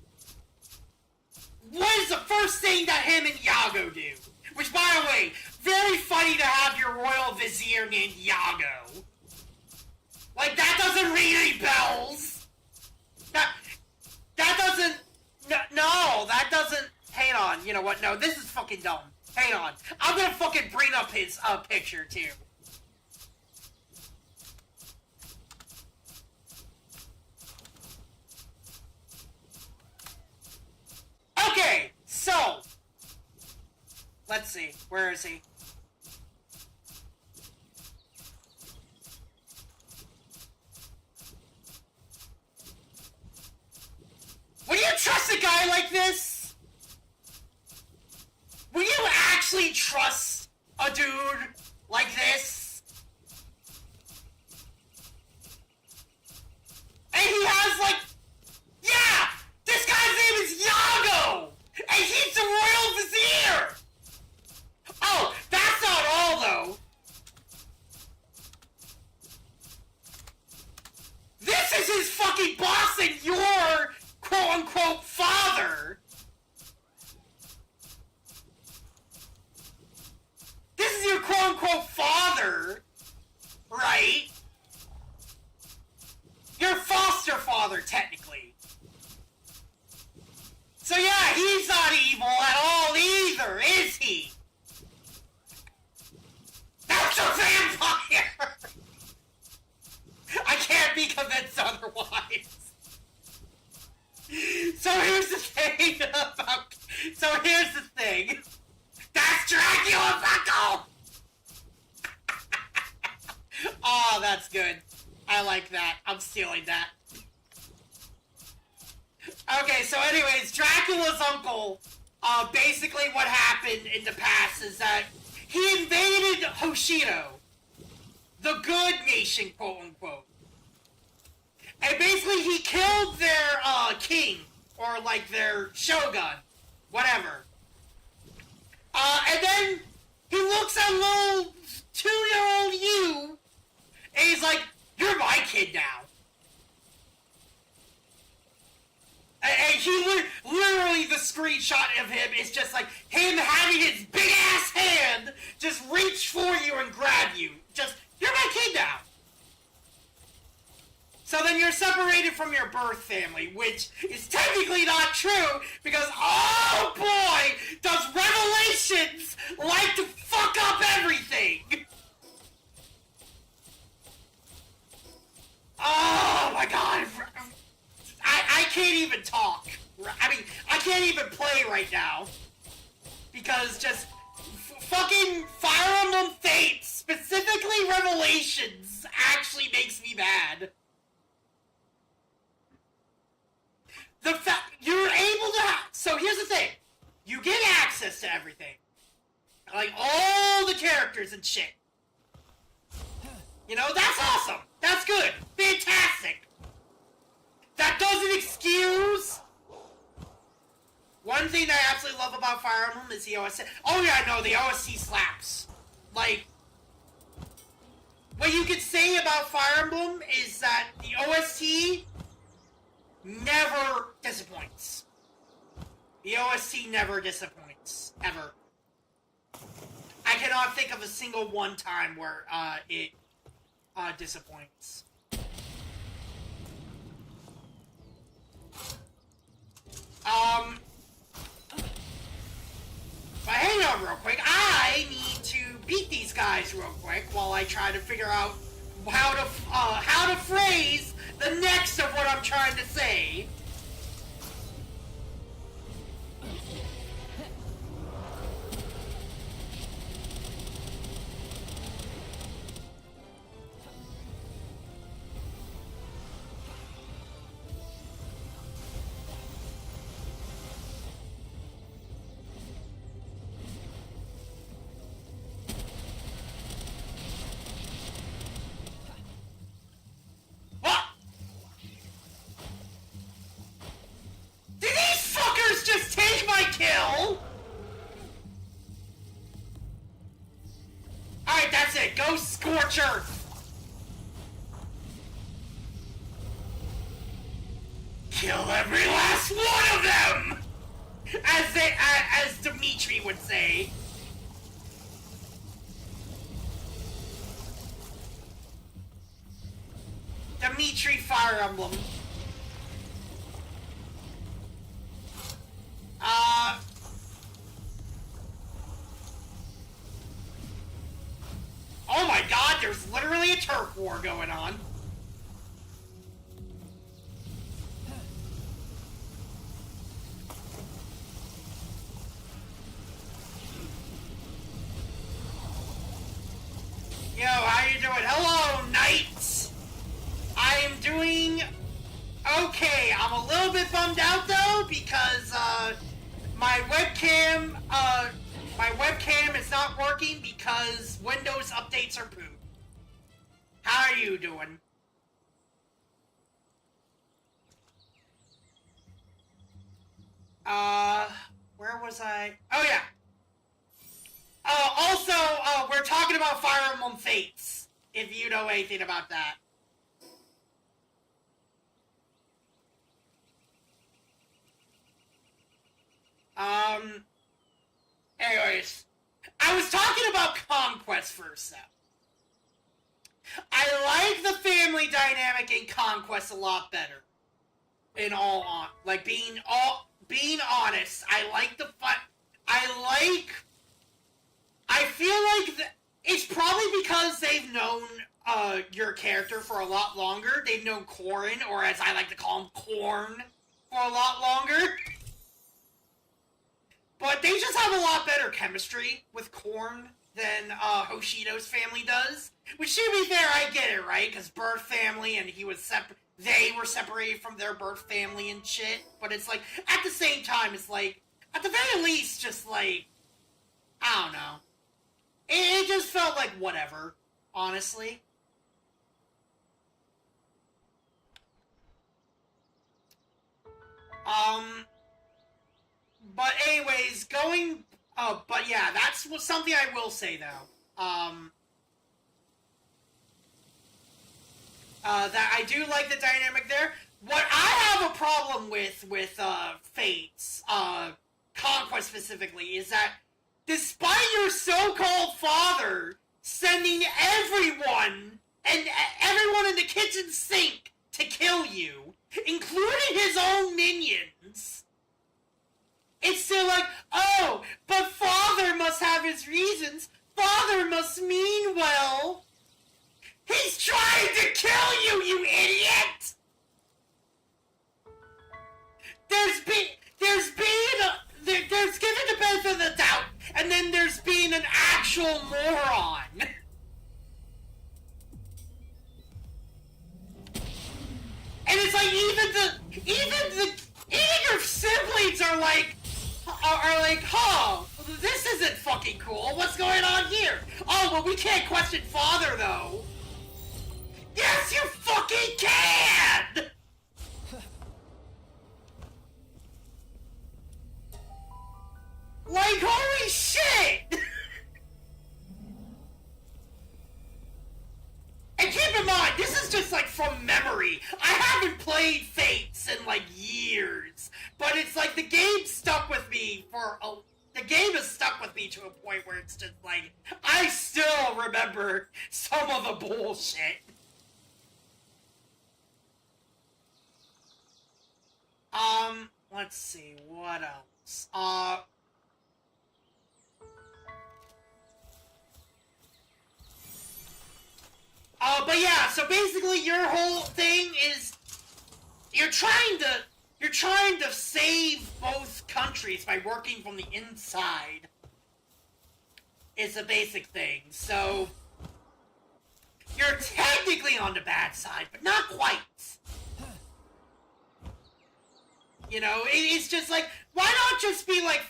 what is the first thing that him and Yago do? Which, by the way, very funny to have your royal vizier named Yago. Like, that doesn't ring any bells. That doesn't... No, that doesn't... Hey, you know what? No, this is fucking dumb. Hang on. I'm gonna fucking bring up his picture, too. Okay, so... Let's see. Where is he? Would you trust a guy like this? Would you actually trust a dude like this? And he has, like... Yeah! This guy's name is Yago! And he's the royal vizier! Oh, that's not all, though. This is his fucking boss and your quote-unquote father. This is your quote-unquote father, right? Your foster father, technically. So yeah, he's not evil at all either, is he? That's a vampire! I can't be convinced otherwise. So here's the thing about... So here's the thing. That's Dracula, Buckle! Oh, that's good. I like that. I'm stealing that. Okay, so anyways, Dracula's uncle, basically what happened in the past is that he invaded Hoshido, the good nation, quote-unquote. And basically he killed their, king, or like their shogun, whatever. And then he looks at little 2-year-old you, and he's like, "You're my kid now." And he literally, the screenshot of him is just like him having his big ass hand just reach for you and grab you. Just, "You're my kid now." So then you're separated from your birth family, which is technically not true, because, oh boy, does Revelations like to fuck up everything! Oh my god, I can't even talk. I mean, I can't even play right now, because just fucking Fire Emblem Fates, specifically Revelations, actually makes me mad. The fact you're able to so here's the thing. You get access to everything. Like all the characters and shit. You know, that's awesome. That's good. Fantastic. That doesn't excuse one thing that I absolutely love about Fire Emblem is the OST. Oh yeah, no, the OST slaps. Like, what you could say about Fire Emblem is that the OST never disappoints. The OST never disappoints. Ever. I cannot think of a single one time where it disappoints. But hang on real quick. I need to beat these guys real quick while I try to figure out how to phrase the next of what I'm trying to say. Kill! Alright, that's it. Go scorch earth! Kill every last one of them! As Dimitri would say. Dimitri Fire Emblem. a turf war going on. Yo, how you doing? Hello, knights! I am doing okay. I'm a little bit bummed out, though, because, my webcam is not working because Windows updates are poop. How are you doing? Where was I? Oh, yeah. Also, we're talking about Fire Emblem Fates, if you know anything about that. Anyways, I was talking about Conquest for a sec. I like the family dynamic in Conquest a lot better. In all being honest, I like the fun. I feel like it's probably because they've known your character for a lot longer. They've known Corrin, or as I like to call him, Corn, for a lot longer. But they just have a lot better chemistry with Corn than Hoshido's family does. Which, to be fair, I get it, right? Because birth family, and they were separated from their birth family and shit. But it's like, at the same time, it's like, at the very least, just like, I don't know. It just felt like whatever, honestly. But anyways, but yeah, that's something I will say, though. That I do like the dynamic there. What I have a problem with Fates, Conquest specifically, is that despite your so-called father sending everyone in the kitchen sink to kill you, including his own minions, it's still like, oh, but father must have his reasons. Father must mean well. He's trying to kill you, you idiot! There's given the benefit of the doubt, and then there's being an actual moron. And it's like even your siblings are like, huh, this isn't fucking cool. What's going on here? Oh, well, we can't question father, though. Yes, you fucking can! Like, holy shit! And keep in mind, this is just, like, from memory. I haven't played Fates in, like, years. But it's like, the game stuck with me the game has stuck with me to a point where it's just, like, I still remember some of the bullshit. Let's see, what else? But yeah, so basically your whole thing is you're trying to save both countries by working from the inside. Is the basic thing. So you're technically on the bad side, but not quite. You know, it's just like, why not just be like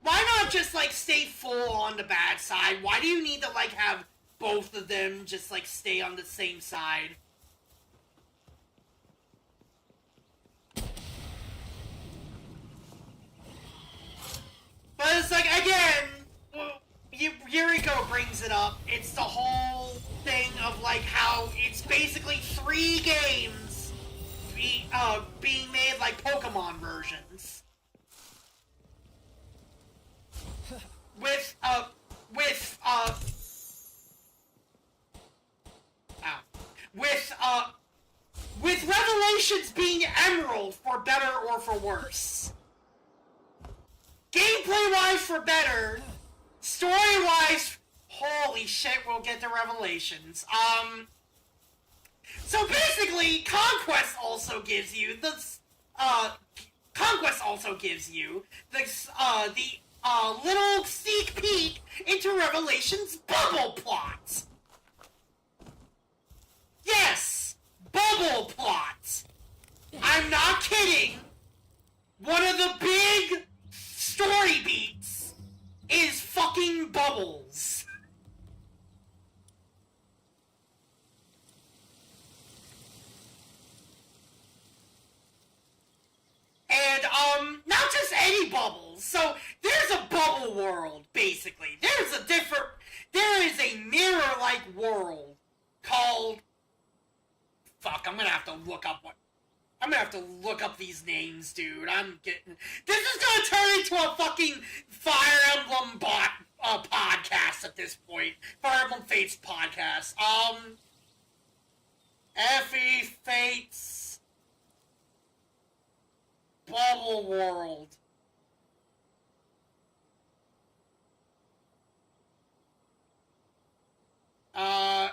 why not just like stay full on the bad side? Why do you need to like have both of them just like stay on the same side? But it's like, again, Yuriko brings it up. It's the whole thing of like how it's basically 3 games being made like Pokemon versions. With Revelations being Emerald for better or for worse. Gameplay-wise for better, story-wise, holy shit, we'll get to Revelations. So basically, Conquest also gives you the little sneak peek into Revelation's bubble plot. Yes, bubble plot. I'm not kidding. One of the big story beats is fucking bubbles. And, not just any bubbles. So, there's a bubble world, basically. There is a mirror-like world called... Fuck, I'm gonna have to look up these names, dude. This is gonna turn into a fucking Fire Emblem podcast at this point. Fire Emblem Fates podcast. Effie Fates... Bubble World. Oh!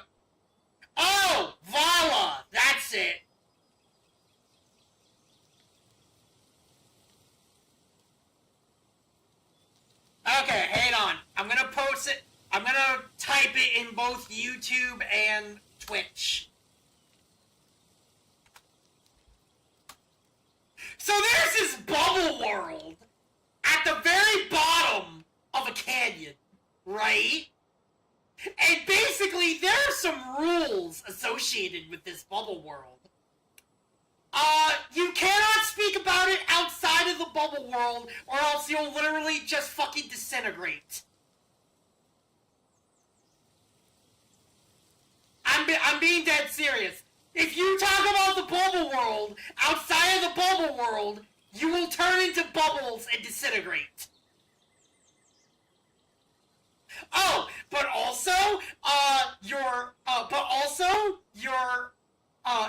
Vala! That's it! Okay, hang on. I'm gonna post it. I'm gonna type it in both YouTube and Twitch. So there's this bubble world at the very bottom of a canyon, right? And basically, there are some rules associated with this bubble world. You cannot speak about it outside of the bubble world, or else you'll literally just fucking disintegrate. I'm being dead serious. If you talk about the bubble world outside of the bubble world, you will turn into bubbles and disintegrate. Oh, but also,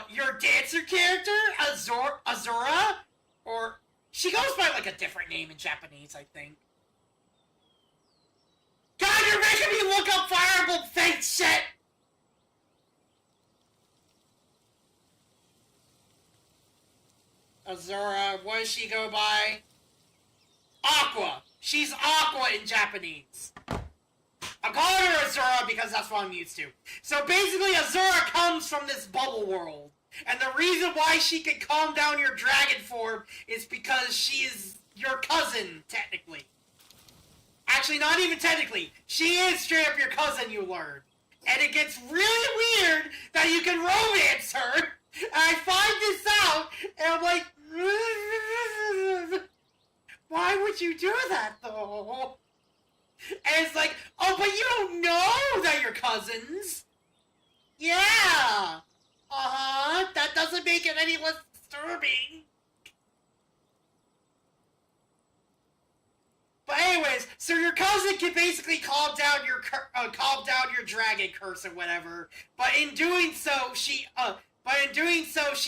your dancer character, Azura, or she goes by like a different name in Japanese, I think. God, you're making me look up Fire Emblem Fates shit! Azura, what does she go by? Aqua! She's Aqua in Japanese. I'm calling her Azura because that's what I'm used to. So basically, Azura comes from this bubble world. And the reason why she can calm down your dragon form is because she is your cousin, technically. Actually, not even technically. She is straight up your cousin, you learn. And it gets really weird that you can romance her. And I find this out, and I'm like, why would you do that, though? And it's like, oh, but you don't know that you're cousins. Yeah. Uh-huh. That doesn't make it any less disturbing. But anyways, so your cousin can basically calm down your dragon curse or whatever. But in doing so, she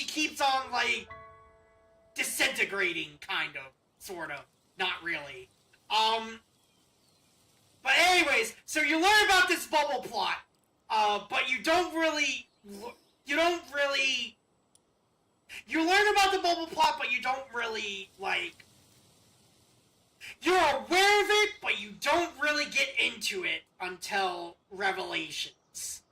keeps on like disintegrating, kind of, sort of, not really. But anyways, so you learn about this bubble plot, but you learn about the bubble plot, but you don't really, like, you're aware of it, but you don't really get into it until Revelations.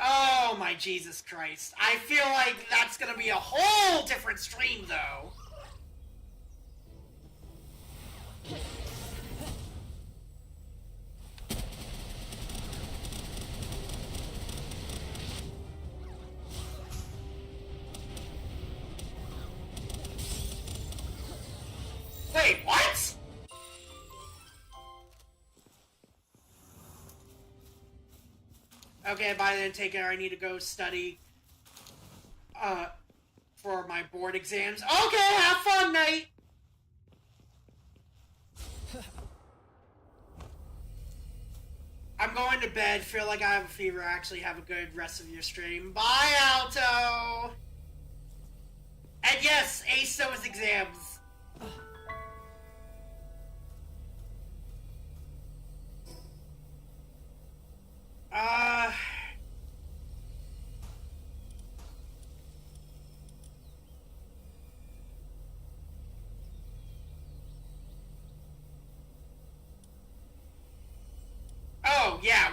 Oh my Jesus Christ. I feel like that's gonna be a whole different stream, though. Wait, what? Okay, by then take care. I need to go study for my board exams. Okay, have fun, Knight. I'm going to bed. Feel like I have a fever. Actually, have a good rest of your stream. Bye, Alto. And yes, ace those exams.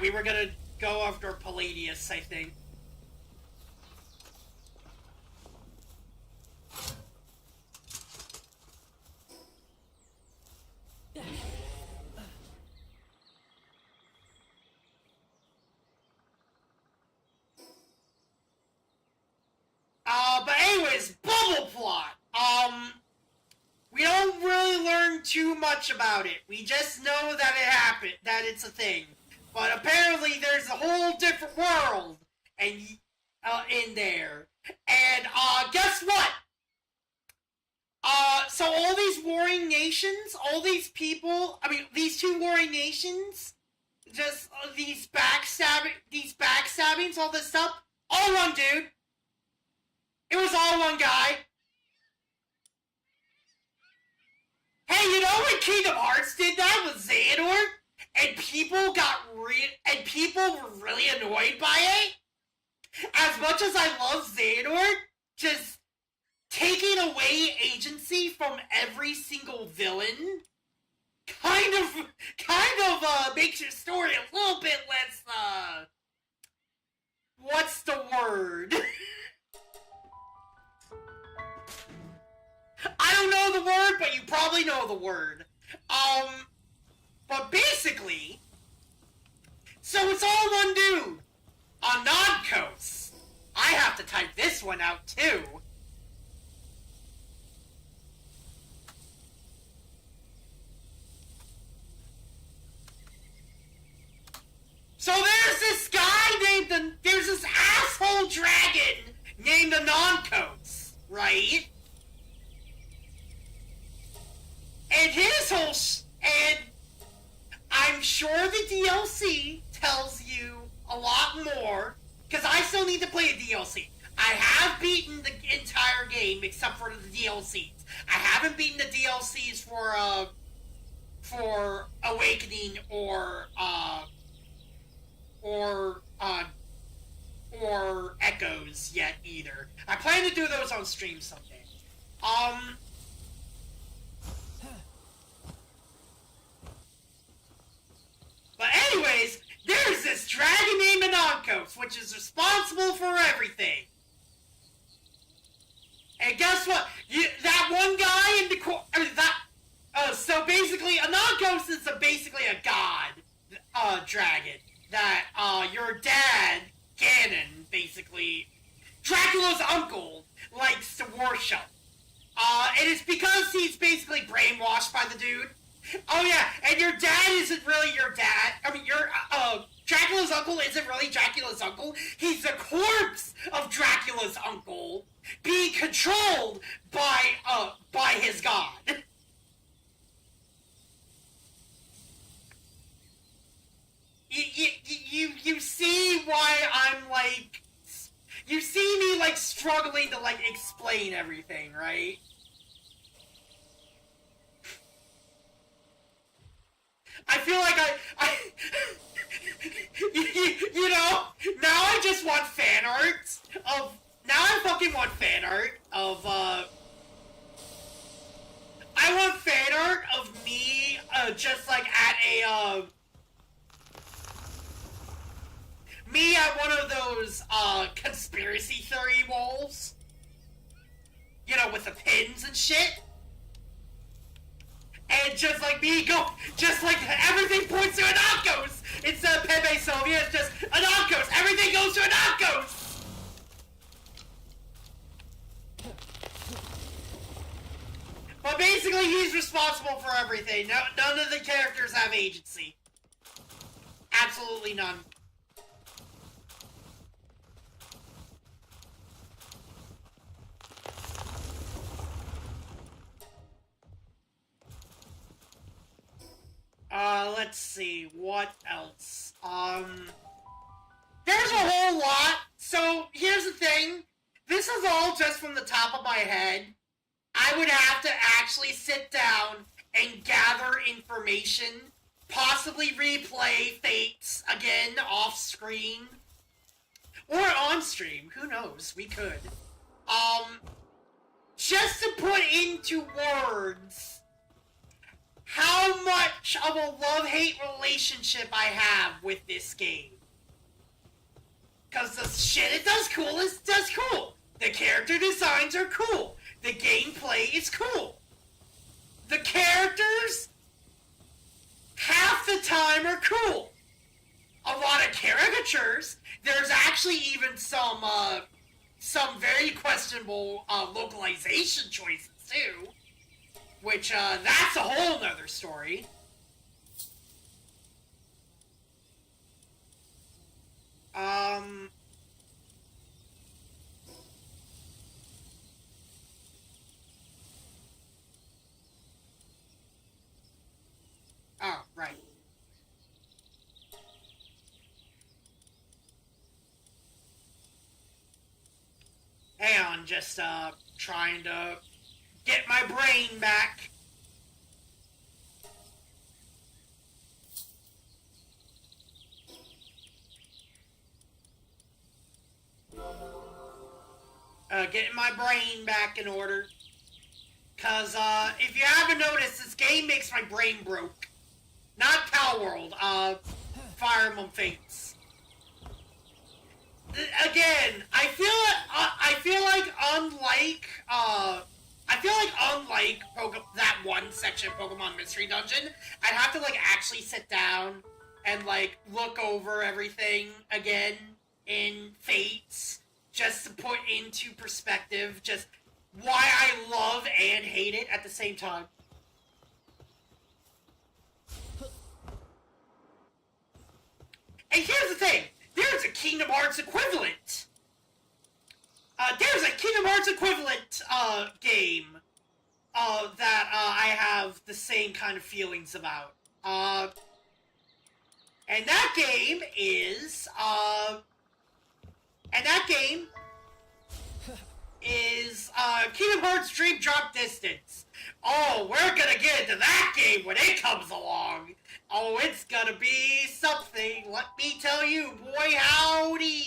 we were gonna go after Palladius, I think. But anyways, bubble plot. We don't really learn too much about it. We just know that it happened, that it's a thing. But apparently there's a whole different world and in there. And guess what? So all these warring nations, all these people, I mean, these two warring nations, just these backstabbings, all this stuff, all one dude. It was all one guy. Hey, you know when Kingdom Hearts did that with Xehanort? And people were really annoyed by it? As much as I love Xehanort, just taking away agency from every single villain kind of makes your story a little bit less, what's the word? I don't know the word, but you probably know the word. But basically, so it's all one dude. Anodkos. I have to type this one out too. So there's this guy there's this asshole dragon named Anodkos, right? And his whole and I'm sure the DLC tells you a lot more, because I still need to play a DLC. I have beaten the entire game except for the DLCs. I haven't beaten the DLCs for Awakening or Echoes yet either. I plan to do those on stream someday. But anyways, there's this dragon named Anodkos, which is responsible for everything. And guess what? That one guy in the so basically, Anodkos is basically a god dragon that your dad, Ganon, basically, Dracula's uncle, likes to worship. And it's because he's basically brainwashed by the dude. Oh yeah, and your dad isn't really your dad. I mean, Dracula's uncle isn't really Dracula's uncle. He's the corpse of Dracula's uncle being controlled by his god. You see why I'm like, you see me like struggling to like explain everything, right? I feel like you know, now I just want fan art of, now I fucking want fan art of, I want fan art of me, just like at me at one of those, conspiracy theory walls. You know, with the pins and shit. And just like me go, just like everything points to Anodkos! Instead of Pepe Sylvia, it's just Anodkos! Everything goes to Anodkos! But basically, he's responsible for everything. No, none of the characters have agency. Absolutely none. Let's see, what else? There's a whole lot. So, here's the thing. This is all just from the top of my head. I would have to actually sit down and gather information, possibly replay Fates again off-screen. Or on-stream, who knows, we could. Just to put into words how much of a love-hate relationship I have with this game. Because the shit it does cool. The character designs are cool. The gameplay is cool. The characters, half the time, are cool. A lot of caricatures. There's actually even some very questionable localization choices too. Which, that's a whole nother story. Oh, right. Hang on, just, trying to get my brain back. Getting my brain back in order. Cause, if you haven't noticed, this game makes my brain broke. Not Palworld, Fire Emblem Fates. Again, I feel like unlike that one section of Pokemon Mystery Dungeon, I'd have to, like, actually sit down and, like, look over everything again in Fates, just to put into perspective just why I love and hate it at the same time. And here's the thing, there's a Kingdom Hearts equivalent. There's a Kingdom Hearts equivalent, game, that, I have the same kind of feelings about. And that game is, Kingdom Hearts Dream Drop Distance. Oh, we're gonna get into that game when it comes along. Oh, it's gonna be something, let me tell you, boy howdy.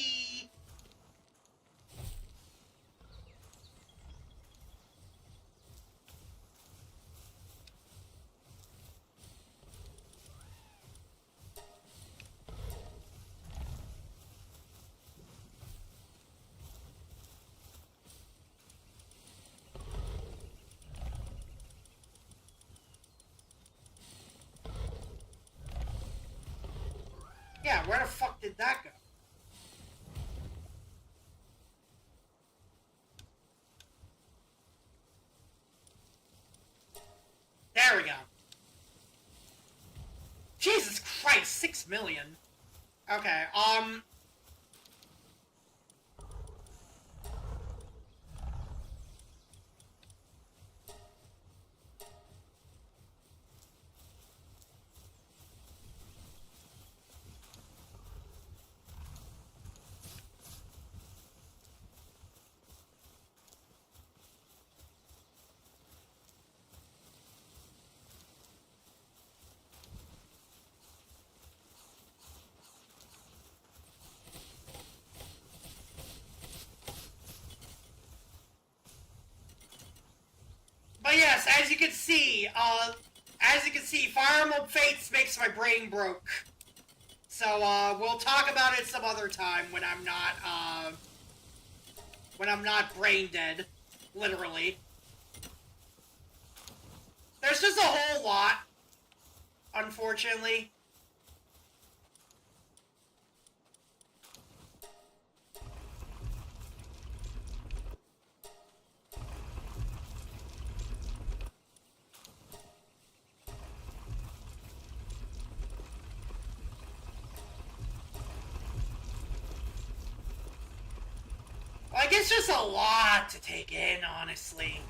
Yeah, where the fuck did that go? There we go. Jesus Christ, 6 million. Okay, but yes, as you can see, Fire Emblem Fates makes my brain broke. So, we'll talk about it some other time when I'm not brain dead, literally. There's just a whole lot, unfortunately. Like, it's just a lot to take in, honestly.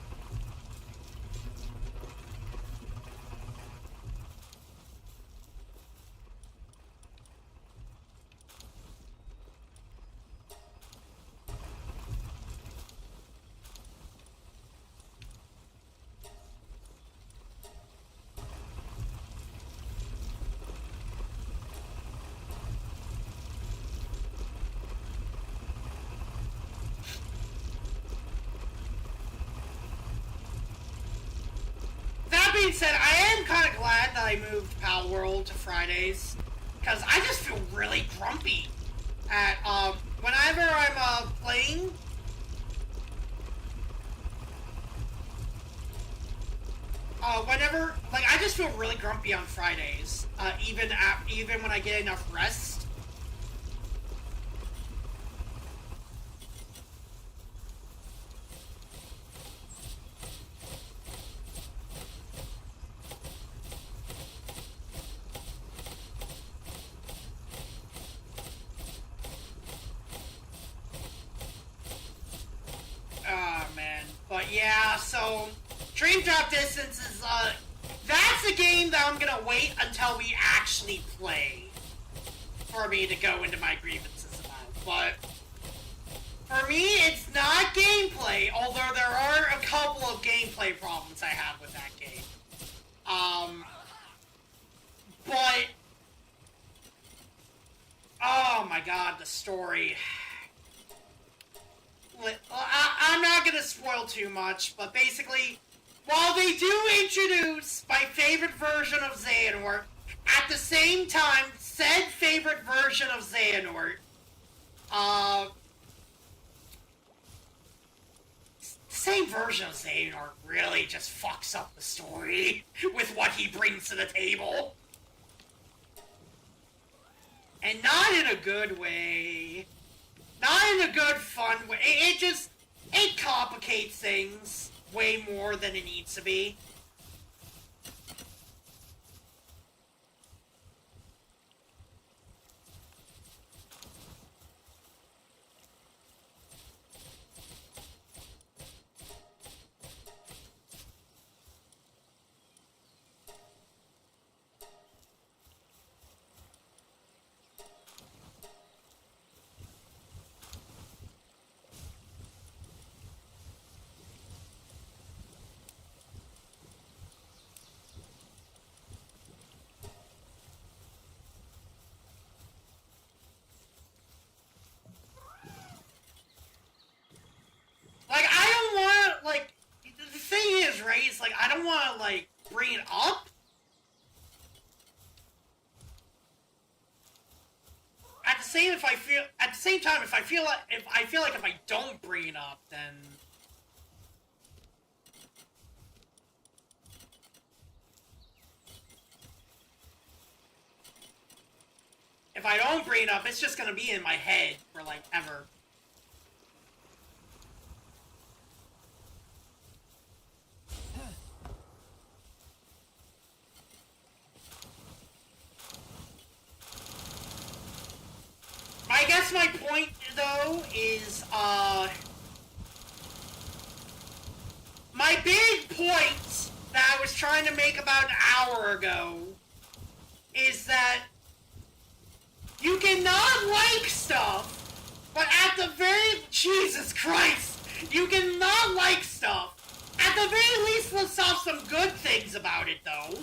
being said, I am kind of glad that I moved PALWORLD to Fridays, because I just feel really grumpy at, whenever I'm, playing. I just feel really grumpy on Fridays, even when I get enough rest. Man. But yeah, so Dream Drop Distance is, that's a game that I'm gonna wait until we actually play for me to go into my grievances about. But for me, it's not gameplay, although there are a couple of gameplay problems I have with that game. But oh my god, the story. I'm not gonna spoil too much, but basically, while they do introduce my favorite version of Xehanort, at the same time, said favorite version of Xehanort, same version of Xehanort really just fucks up the story with what he brings to the table. And not in a good way. Not in a good, fun way. It complicates things way more than it needs to be. Like, I don't want to, like, the thing is, right, it's like, I don't want to, like, bring it up. At the same time, if I feel like if I don't bring it up, then if I don't bring it up, it's just gonna be in my head for, like, ever. I guess my point, though, is, my big point that I was trying to make about an hour ago is that you cannot like stuff, but at the very... Jesus Christ! You cannot like stuff. At the very least, let's have some good things about it, though.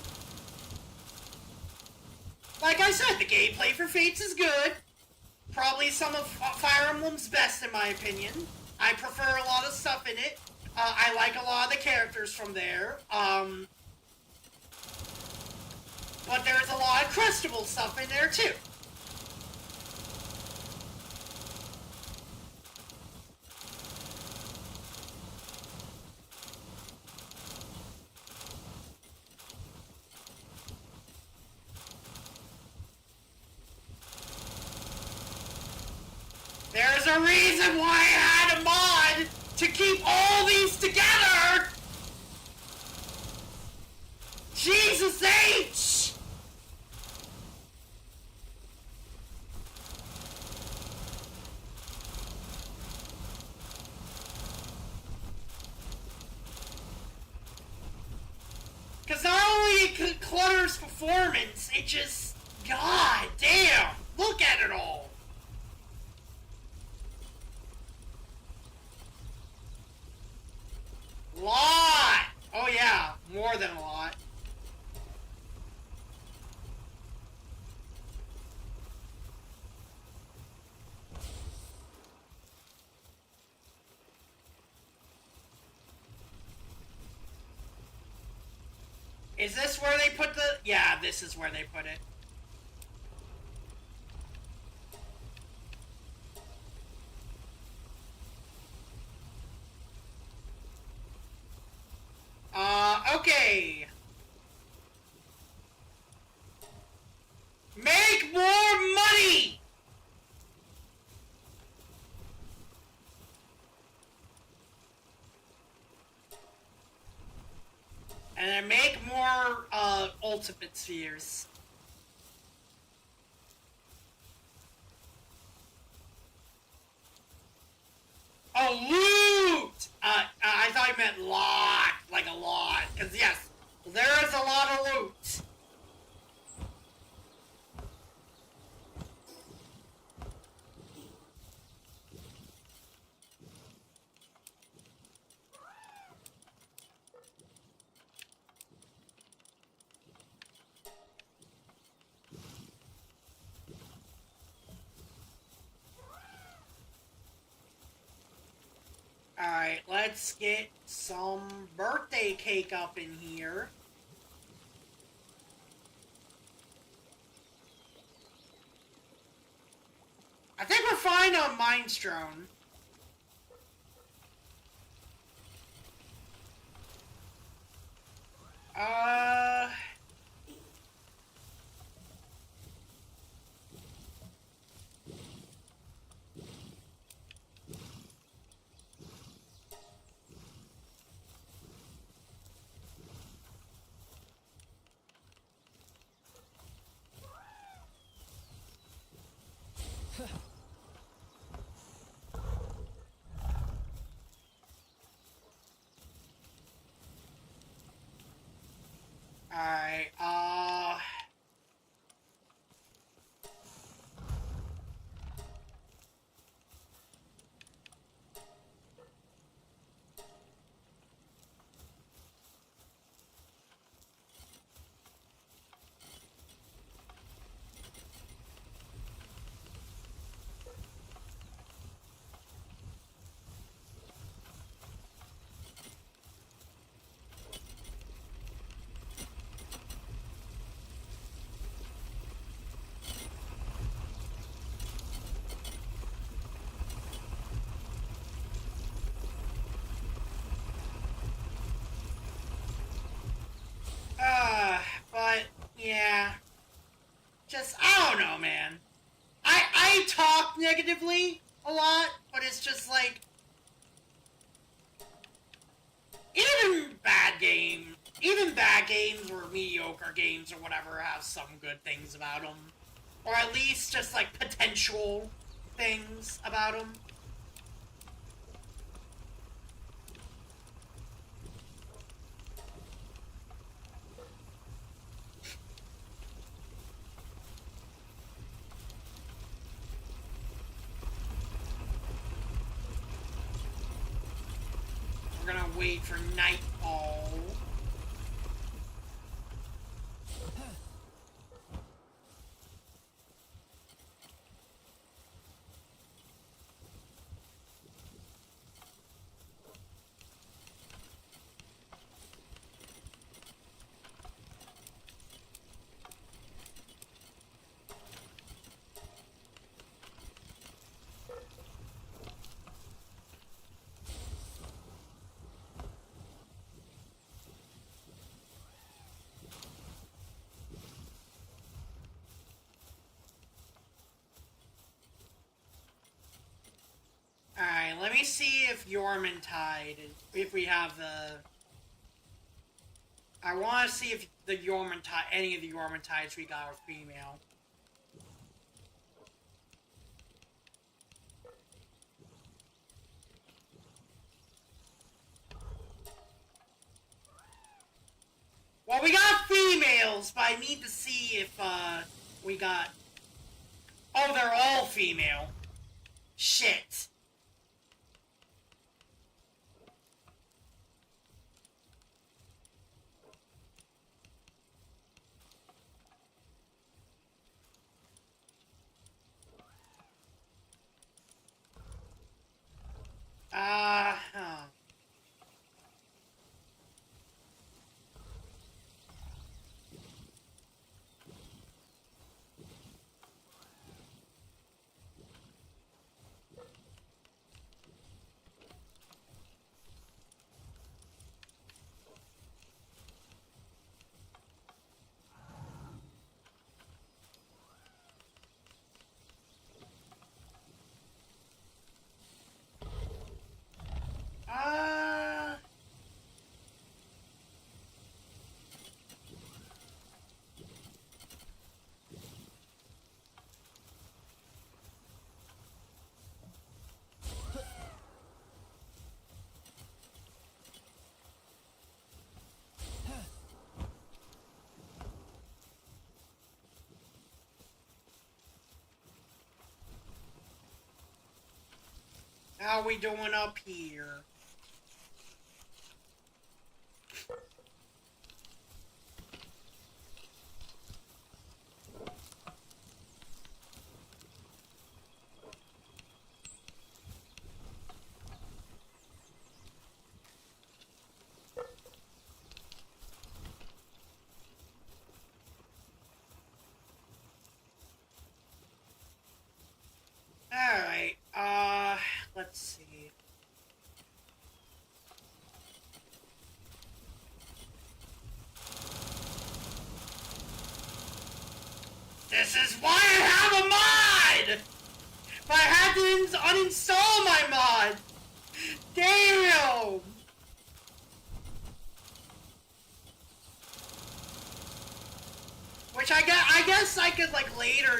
Like I said, the gameplay for Fates is good. Probably some of Fire Emblem's best, in my opinion. I prefer a lot of stuff in it. I like a lot of the characters from there. But there's a lot of questionable stuff in there, too. There's a reason why I had a mod to keep all these together! Jesus H! Because not only it clutters performance, it just... God damn! Look at it all! Lot! Oh yeah, more than a lot. Is this where they put the... Yeah, this is where they put it. Okay. Make more money! And then make more, ultimate spheres. Oh, loot! I thought you meant lot, like a lot. Because, yes, there is a lot of loot. Alright, let's get some birthday cake up in here. I think we're fine on Mind Drone. Alright, but, yeah. Just, I don't know, man. I talk negatively a lot, but it's just like, even bad games or mediocre games or whatever have some good things about them. Or at least just like potential things about them. We're gonna wait for nightfall. Alright, let me see if Yormantide, if we have the... I want to see if the Yormantide, any of the Yormantides we got are female. Well, we got females, but I need to see if, we got... Oh, they're all female. Shit. How we doing up here? Alright, let's see. This is why I have a mod! But I had to uninstall my mod! Damn! Which I guess I could, like, later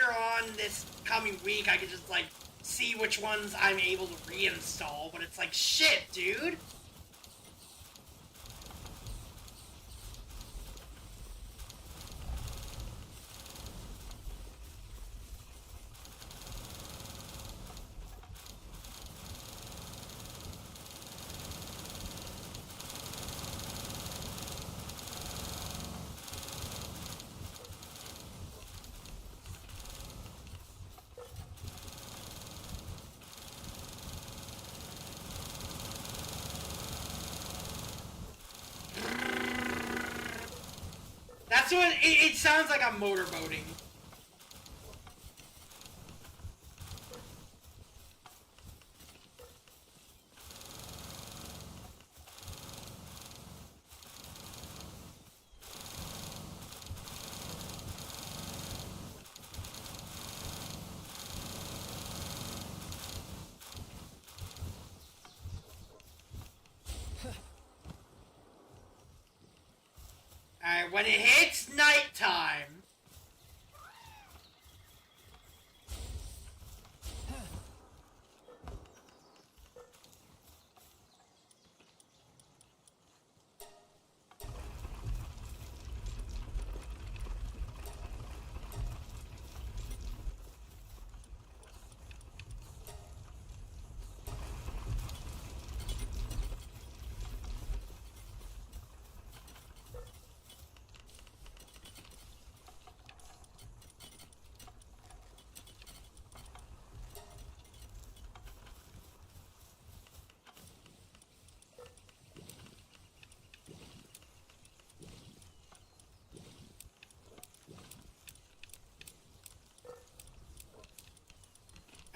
on this coming week, I could just, like, see which ones I'm able to reinstall, but it's like, shit, dude! That's what it sounds like. I'm motorboating. Alright, when it hits nighttime.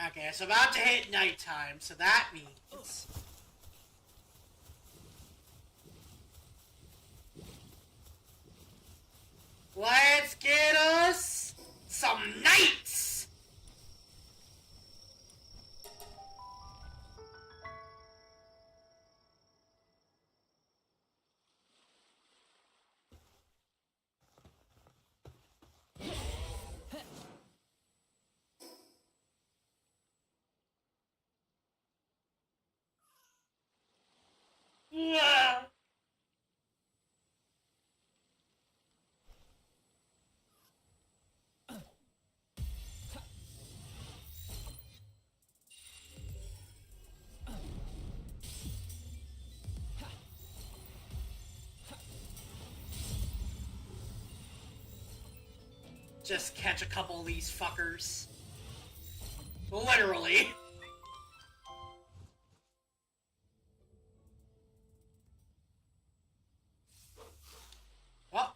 Okay, it's about to hit nighttime, so that means... let's get us some nights! Yeah. Just catch a couple of these fuckers. Literally. Well.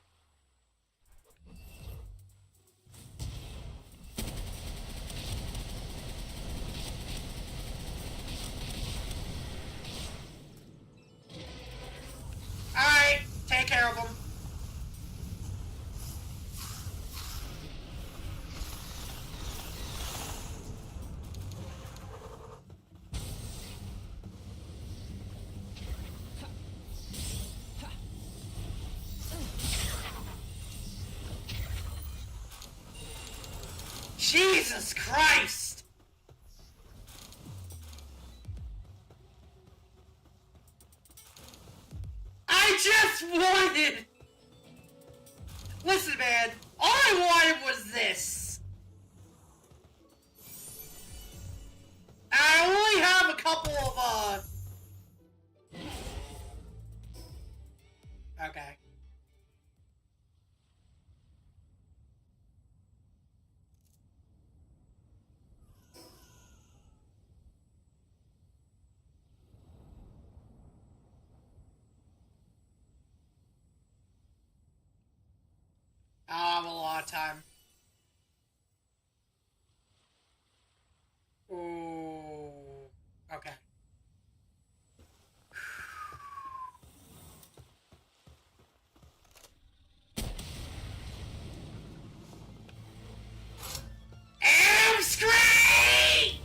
Alright, take care of them. Jesus Christ! I just wanted... Listen, man, all I wanted was this. I only have a couple of, okay. I have a lot of time. Ooh. Okay. Am screen!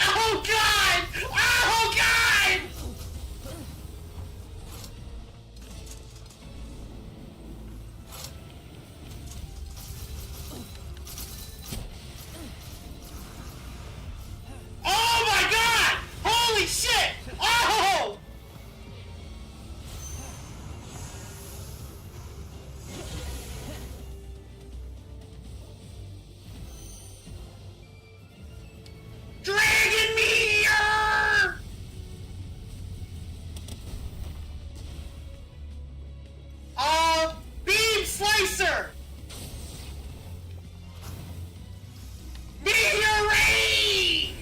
Oh god! Oh god! Oh my god! Holy shit! Oh! Dragon Meteor! Beam Slicer! Meteor Rain!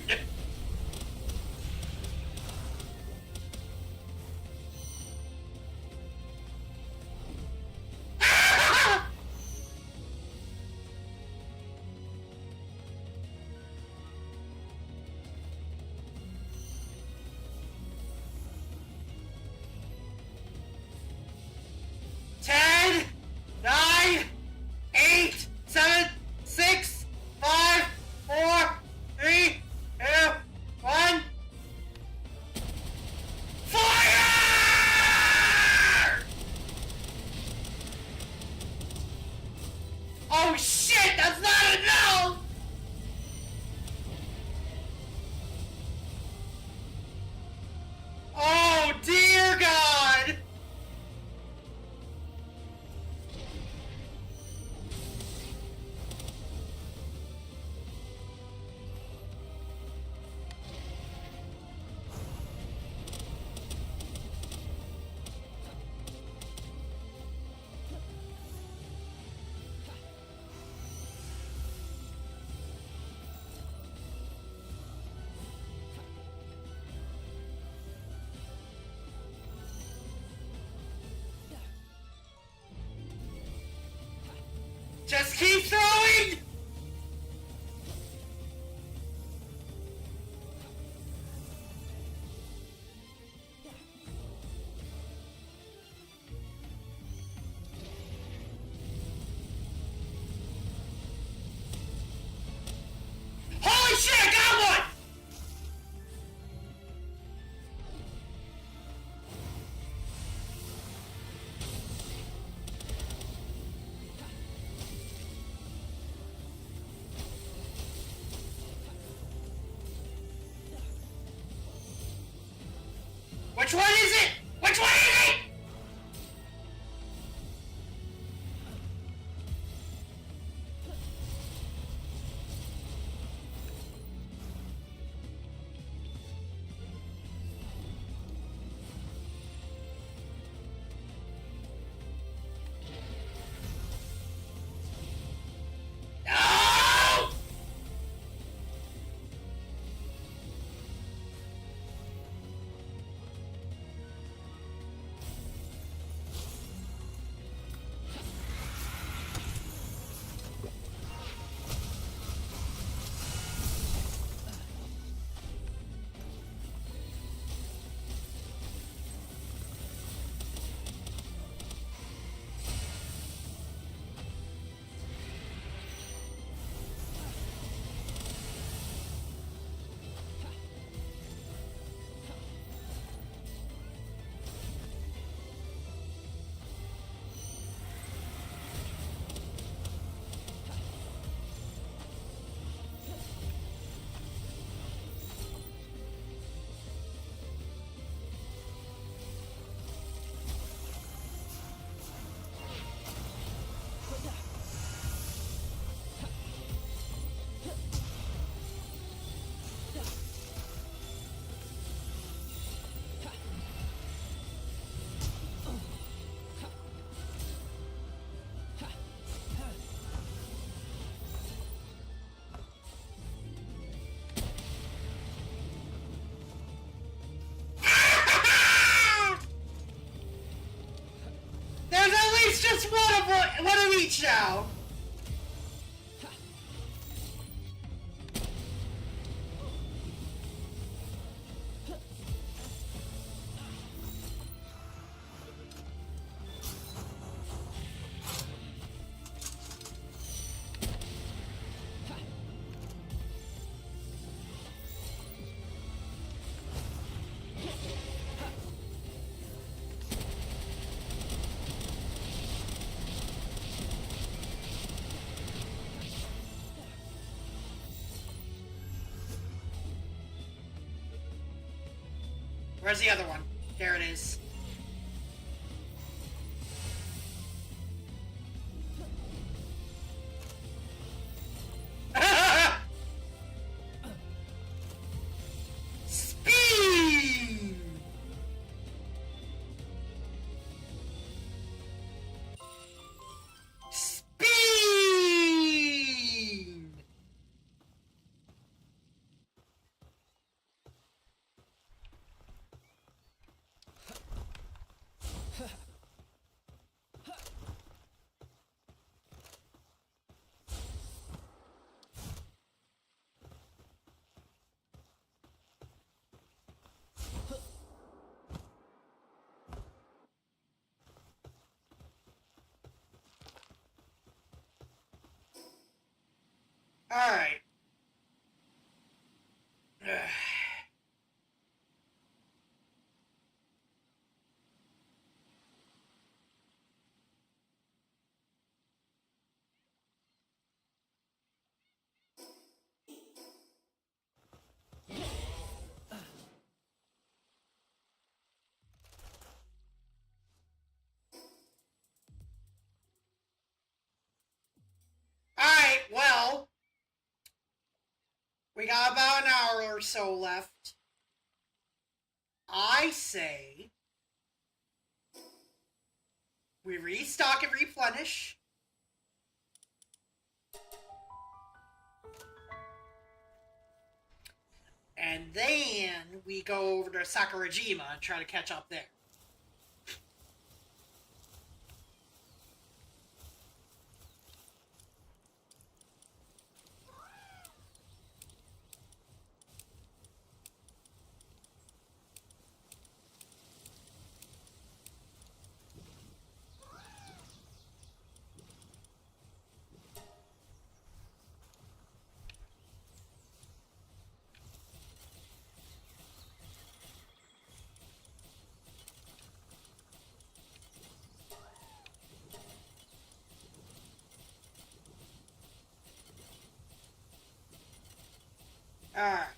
Ten, 9, 8, 7, 6, 5, 4, 3, 2, 1. Fire! Oh shit, that's not enough! Oh dear God! Just keep throwing! Holy shit, I got one! Which one is it? Which one is it? No! Watch out! Where's the other one? There it is. Speed! Speed! Alright. Alright, well, we got about an hour or so left. I say we restock and replenish. And then we go over to Sakurajima and try to catch up there. Alright,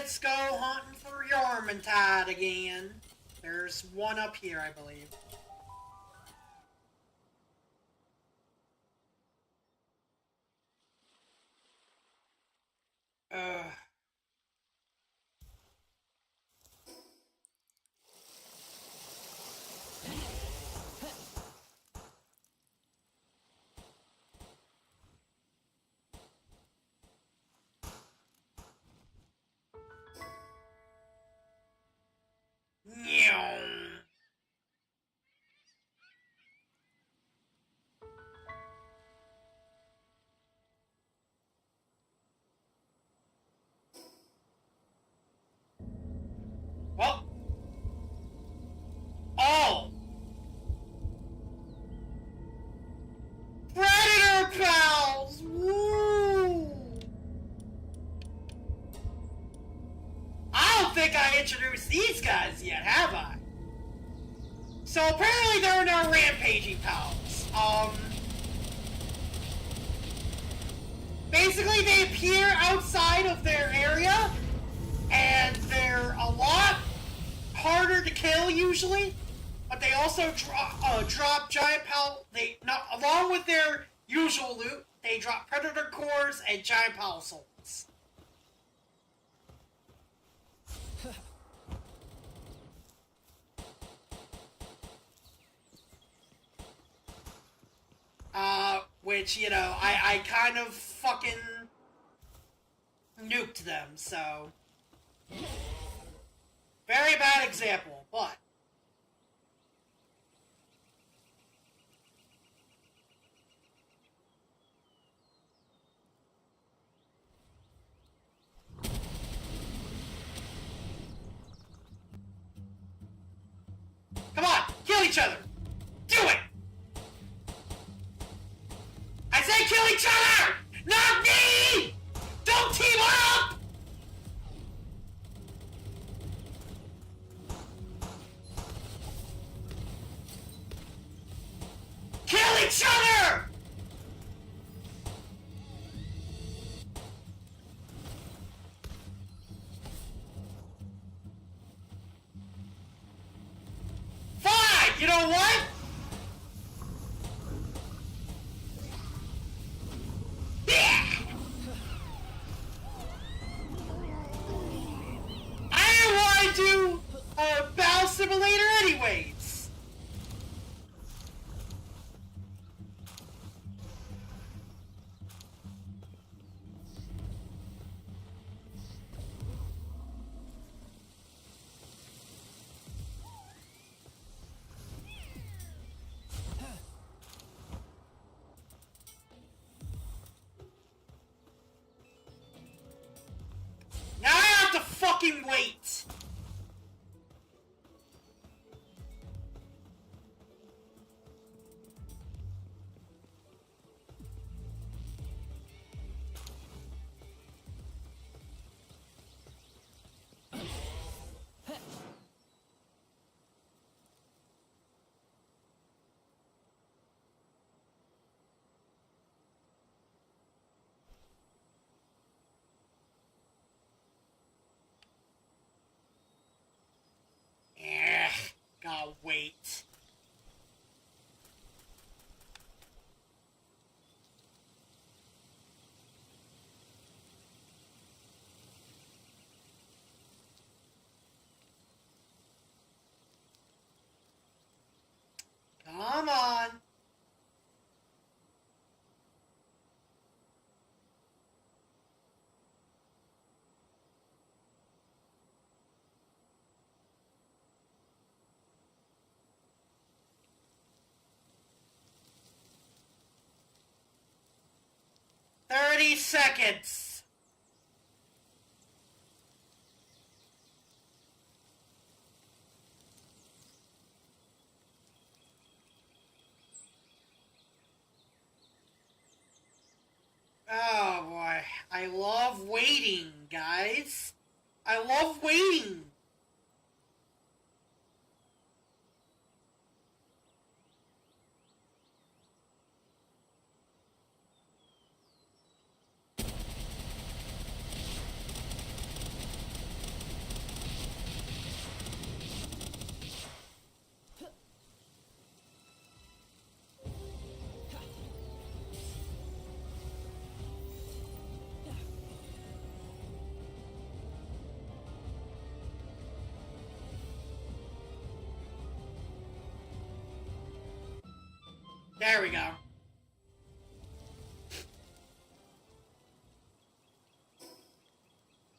let's go hunting for Yarmantide again. There's one up here, I believe. Well. Oh! Predator pals! Woo! I don't think I introduced these guys yet, have I? So apparently they're no rampaging pals. Basically they appear outside of their area, and they're a lot harder to kill usually, but they also drop giant pal. Along with their usual loot, they drop predator cores and giant pal souls. Which, you know, I kind of fucking nuked them, so... Very bad example, but... Come on! Kill each other! Do it! I say kill each other! Not me! Don't team up! Kill each other! Fine! You know what? I didn't want to do a battle simulator anyways. Now I have to fucking wait. Gotta wait. Come on. "30 seconds. Oh boy. I love waiting, guys. I love waiting. There we go.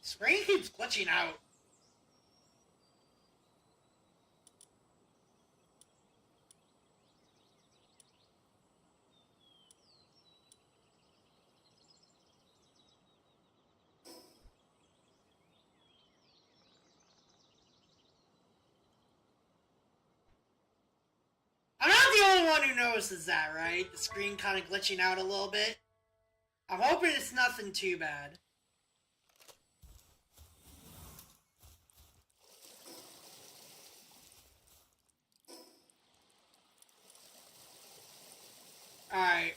Screen keeps glitching out. I'm not the only one who notices that, right? The screen kind of glitching out a little bit. I'm hoping it's nothing too bad. Alright,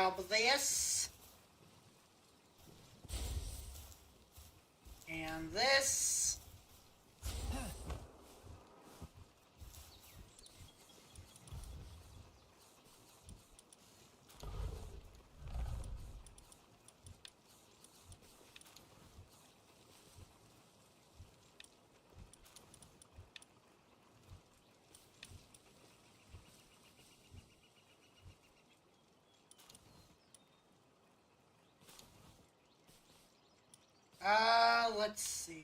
grab this. And this. Let's see.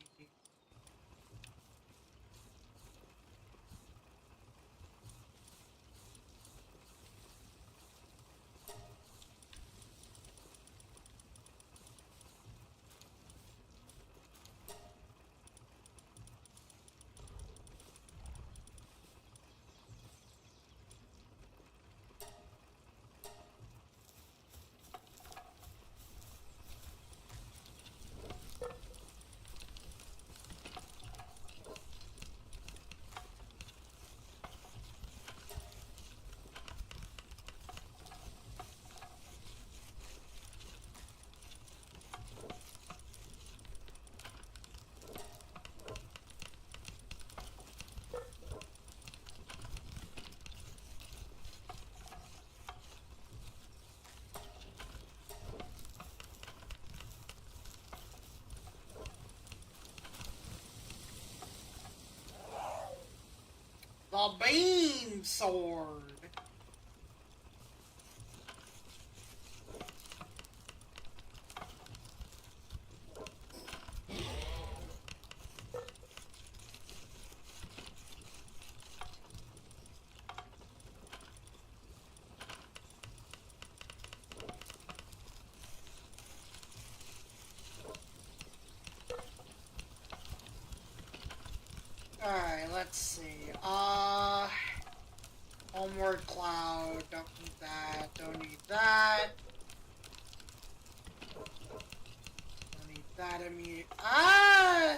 The beam sword. Alright, let's see. Homeward cloud, don't need that, don't need that. Don't need that immediate. Ah!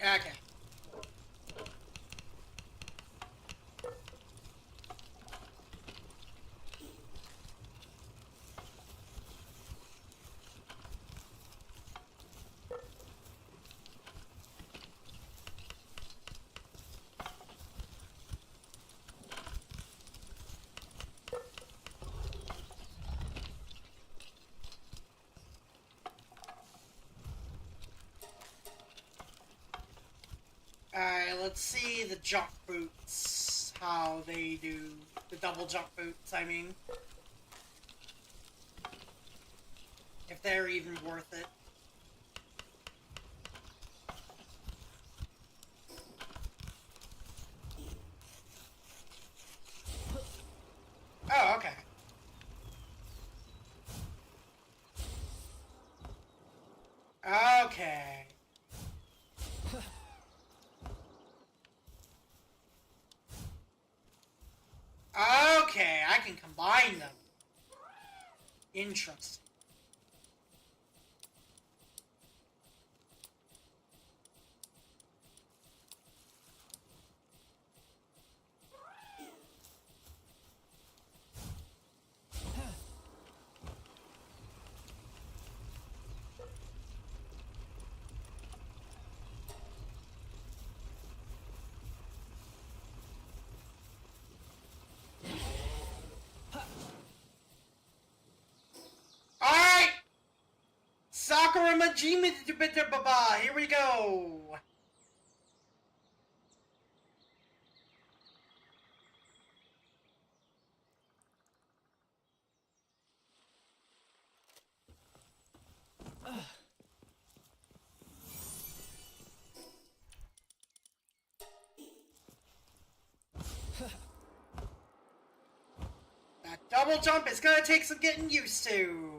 Okay. let's see the jump boots. How they do. The double jump boots, I mean. If they're even worth it. Oh, okay. Okay. Okay, I can combine them. Interesting. Alright! Sakura Majima, here we go! That double jump is gonna take some getting used to.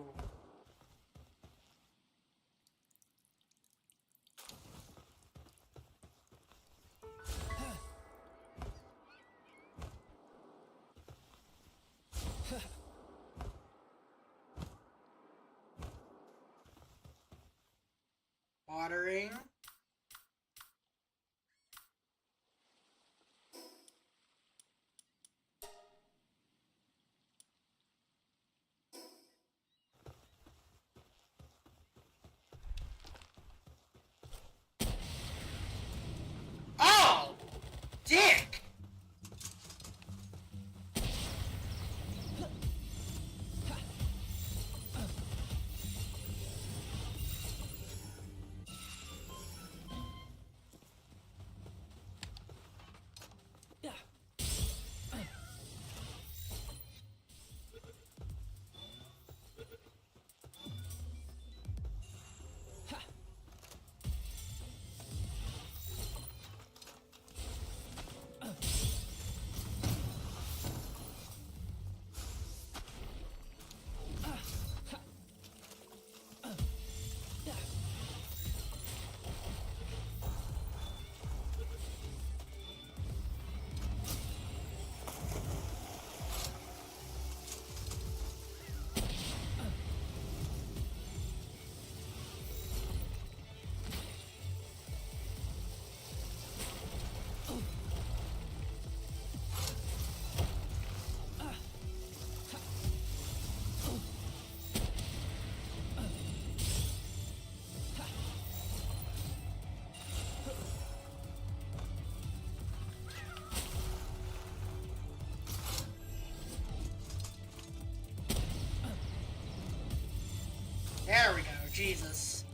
Watering. Oh! Dick! There we go, Jesus.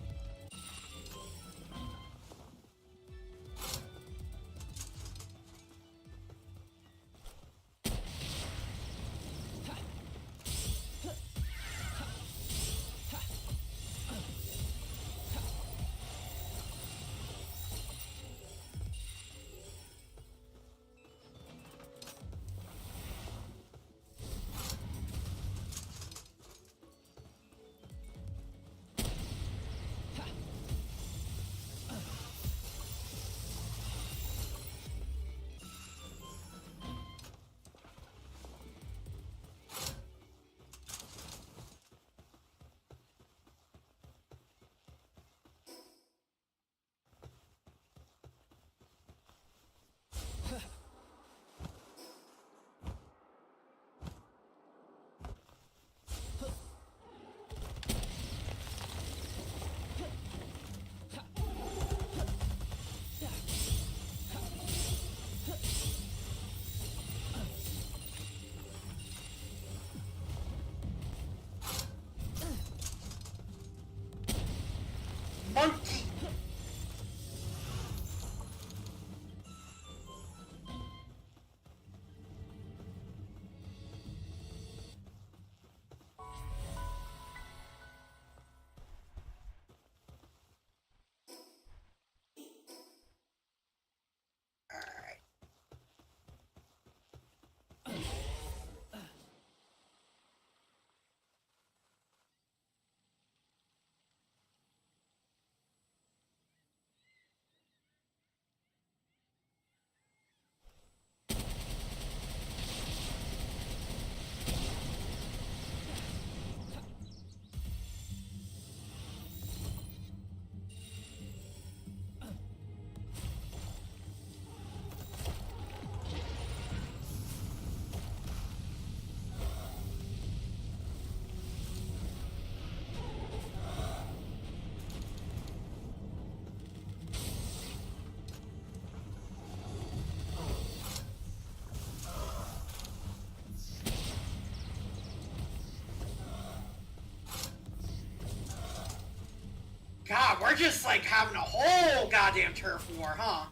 just, like, having a whole goddamn turf war, huh?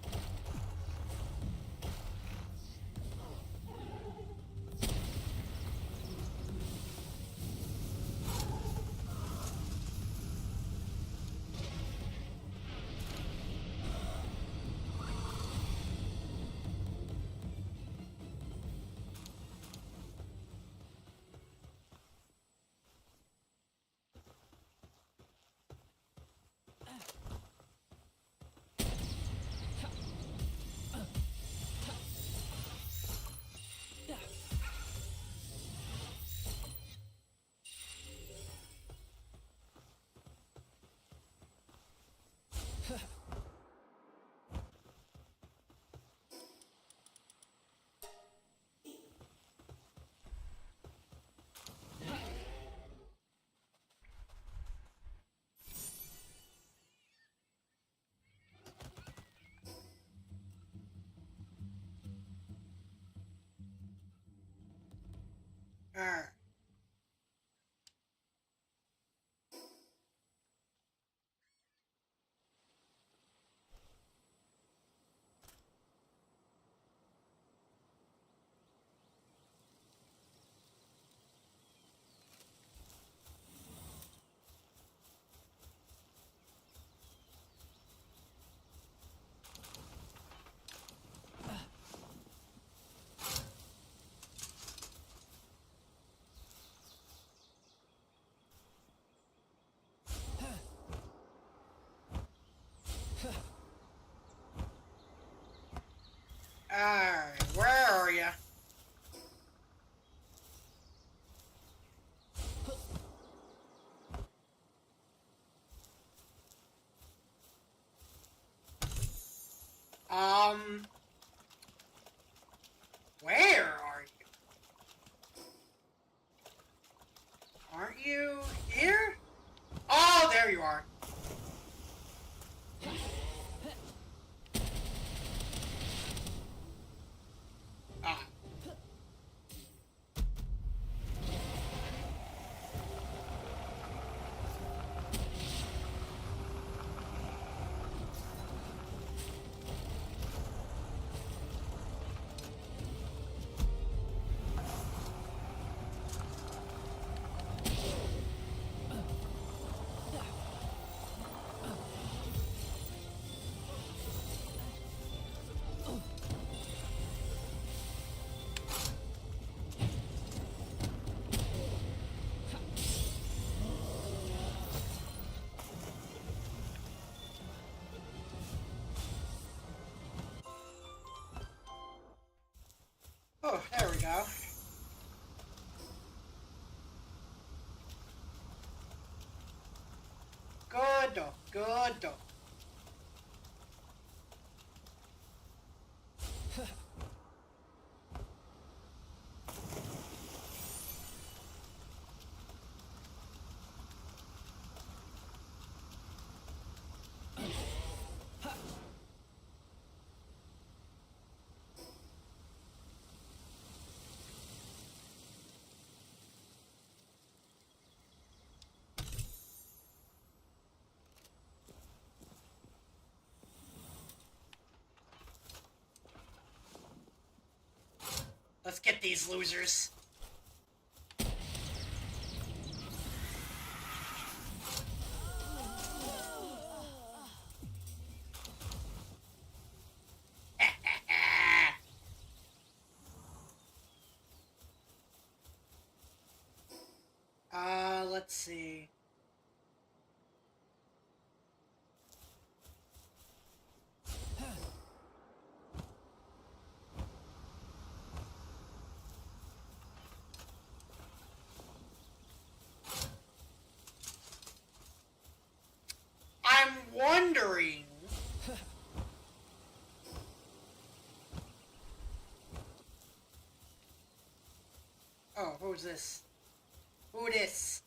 Alright. Alright, where are ya? Where are you? Aren't you here? Oh, there you are. Ah. Oh, there we go. Good, good. Let's get these losers. Let's see. I'm wondering. Oh, who's this? Who this?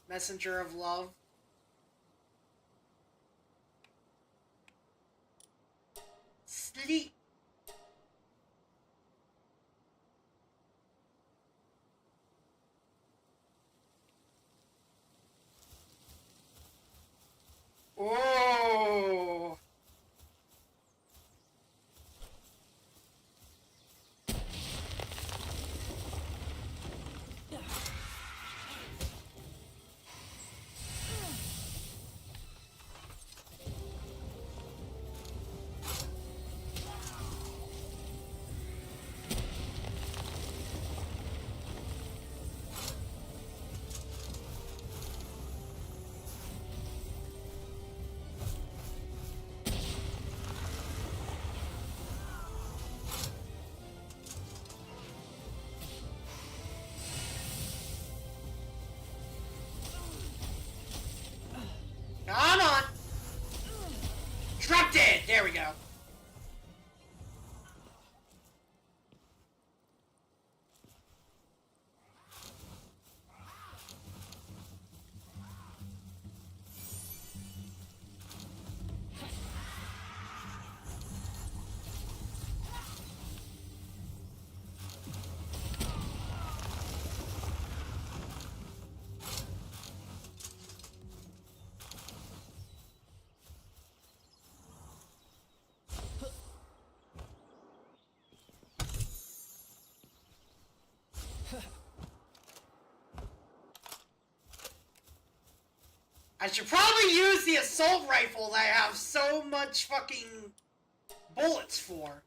Messenger of love? Sleep. Oh! There we go. I should probably use the assault rifle that I have so much fucking bullets for.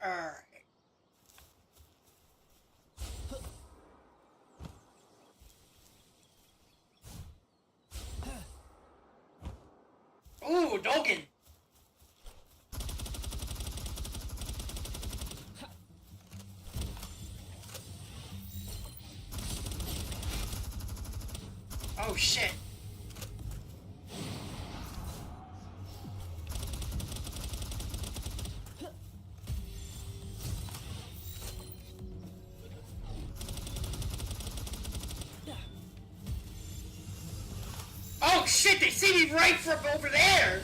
Alright. Ooh, Dogen! Oh shit. Oh shit, they see me right from over there!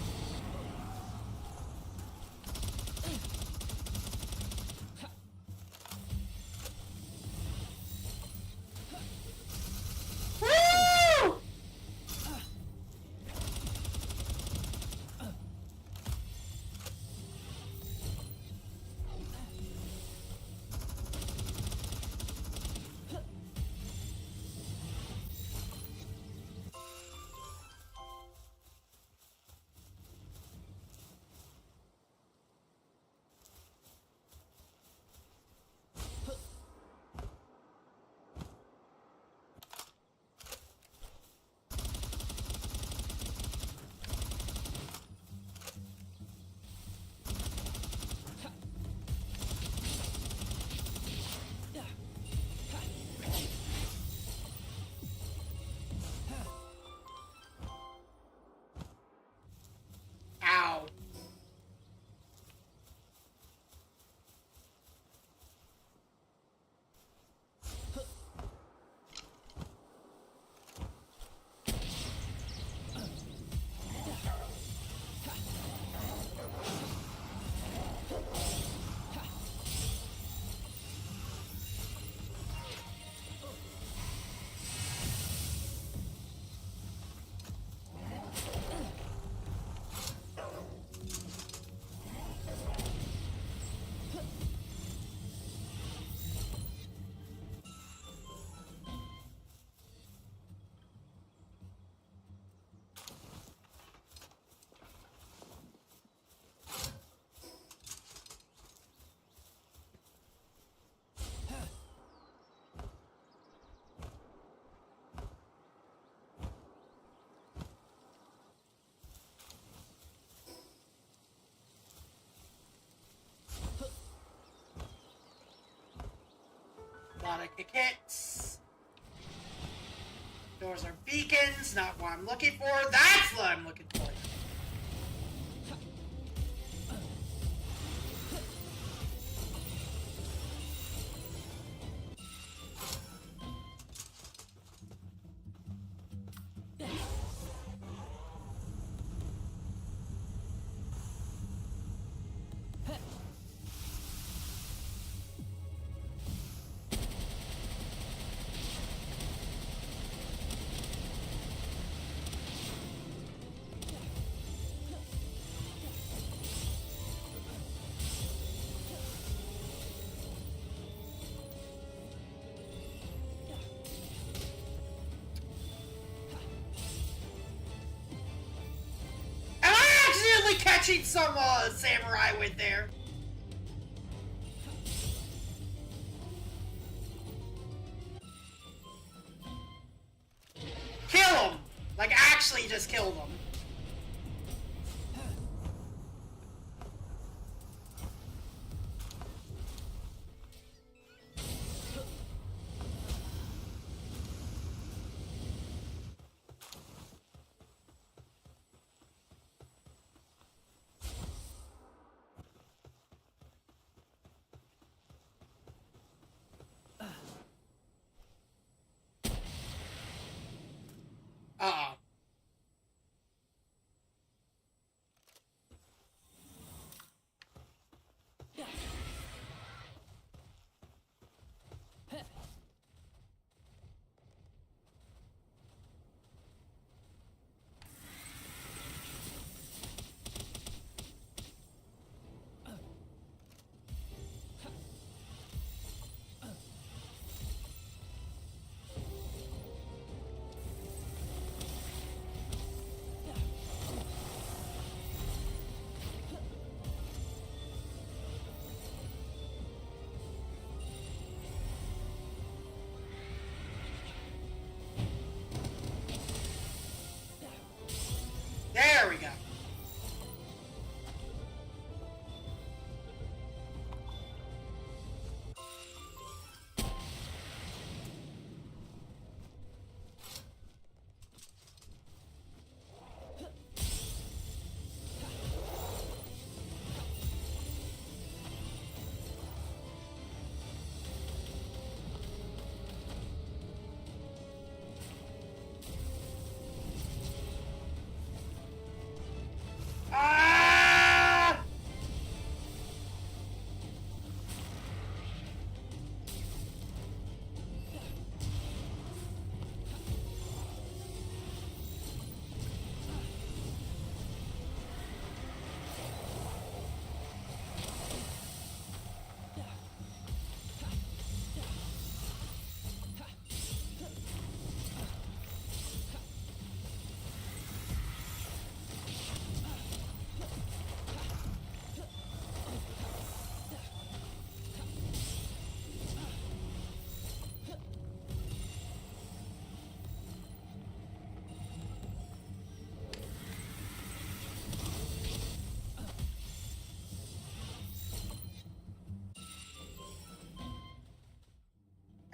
Woo! Psychic hits. Those are beacons, not what I'm looking for. That's what I'm looking for. Catching some samurai with there. Kill him! Like, actually just kill them. Uh-oh. There we go. Ah!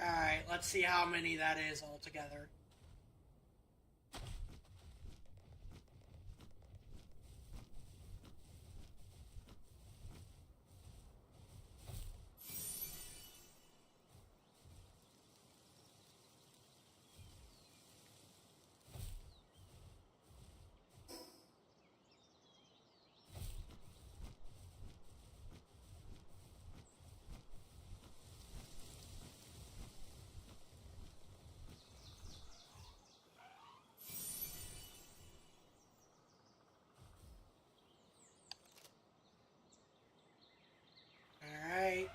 Alright, let's see how many that is altogether. Alright.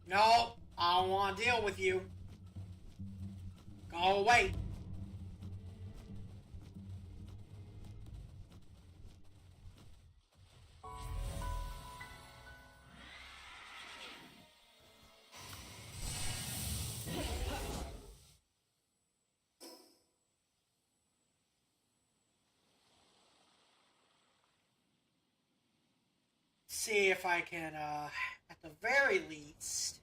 No, I don't want to deal with you. Go away. see if I can, at the very least...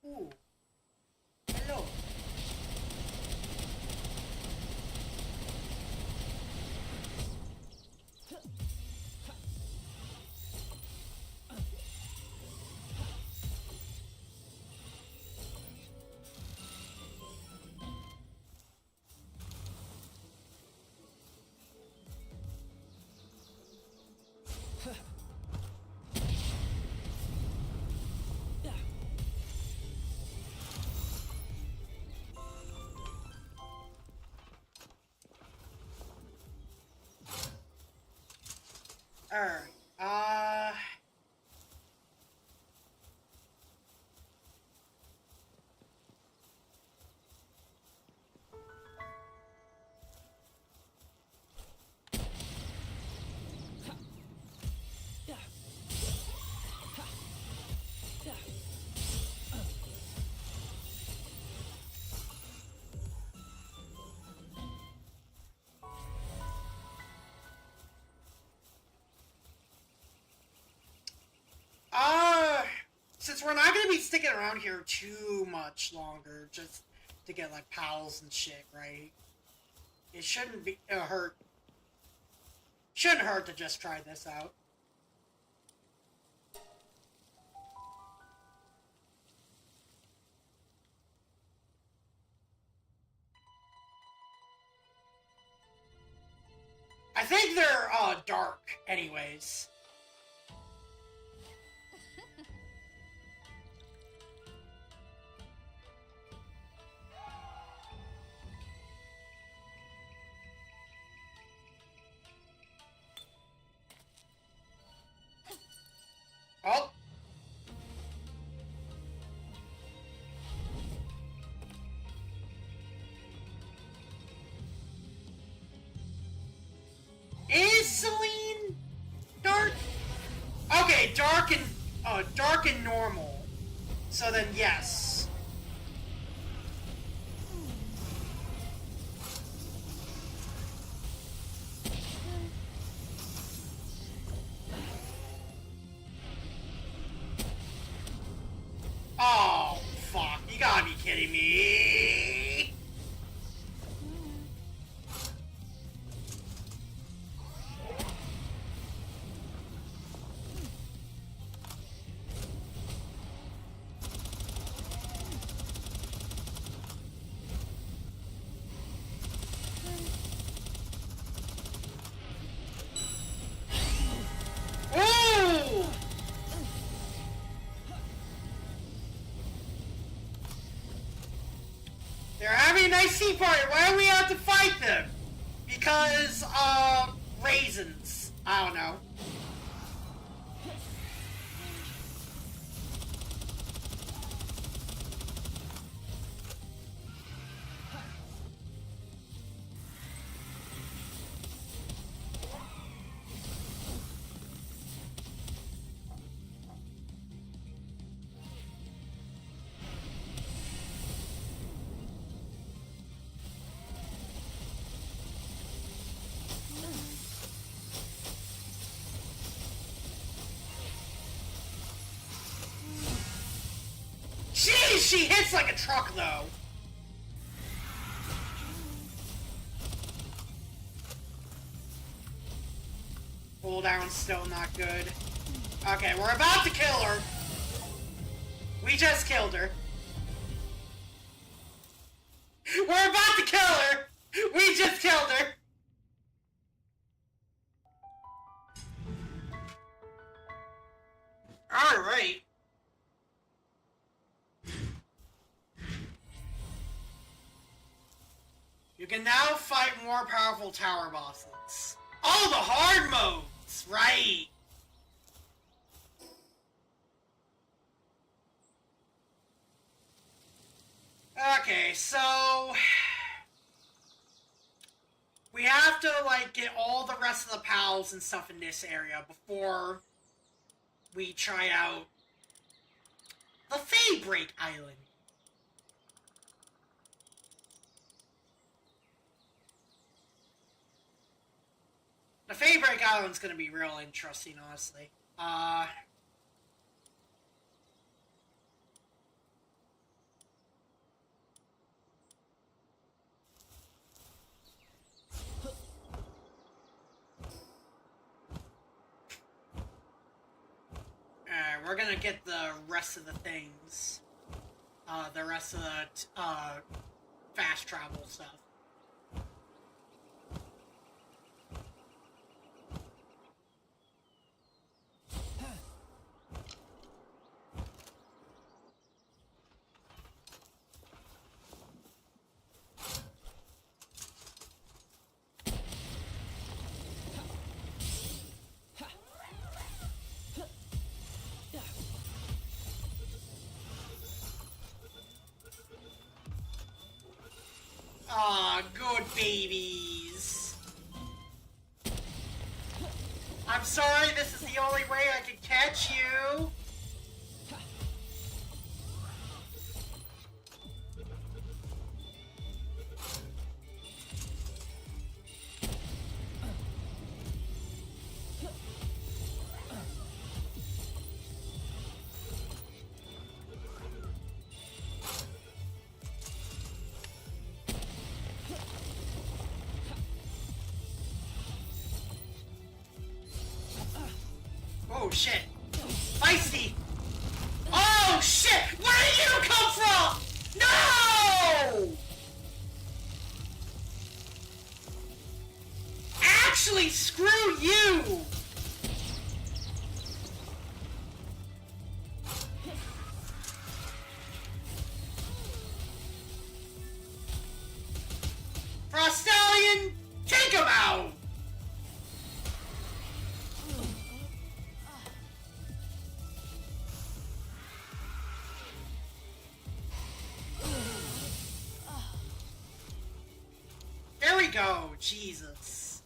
Ooh. Hello. Alright, since we're not gonna be sticking around here too much longer, just to get, like, pals and shit, right? It shouldn't be, shouldn't hurt to just try this out. I think they're, dark, anyways. Oh. Is Celine dark? Okay, dark and normal. So then, yes. Oh, fuck. You gotta be kidding me. Ooh! They're having a nice tea party. Why do we have to fight them? Because, raisins. I don't know. Jeez, she hits like a truck, though. Cooldown's still not good. Okay, we're about to kill her. We just killed her. We're about to kill her. We just killed her. All right. You can now fight more powerful tower bosses. Oh, the hard modes! Right! Okay, so... we have to, like, get all the rest of the pals and stuff in this area before we try out The Faybreak Island. The Faybreak Island's gonna be real interesting, honestly. Alright, we're gonna get the rest of the things. The rest of the, fast travel stuff. Aw, good babies. I'm sorry, this is the only way I can catch you. Oh shit. Feisty! Oh shit! Where did you come from? No! Actually, screw you! Frostallion, take him out! There we go, Jesus.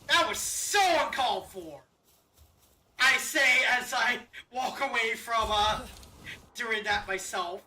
That was so uncalled for. I say as I walk away from, doing that myself.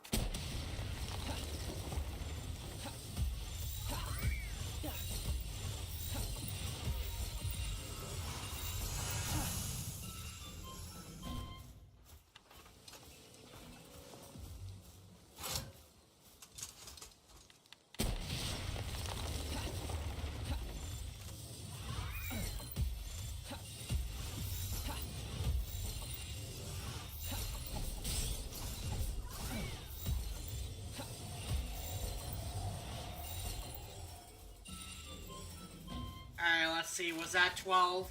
Alright, let's see, was that 12?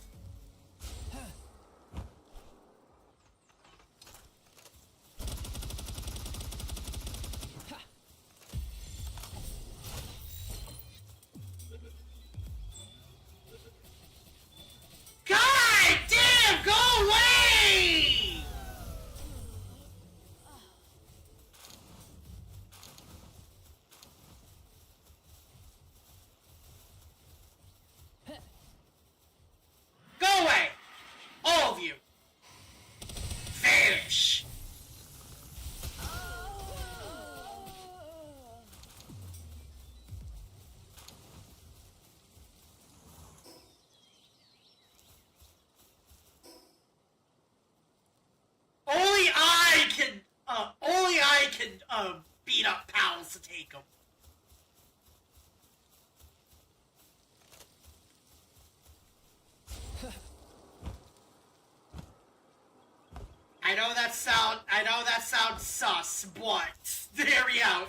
God damn, go away! Go away! All of you! Vanish! Only I can, beat up pals to take them. I know that sounds sus, but there we go.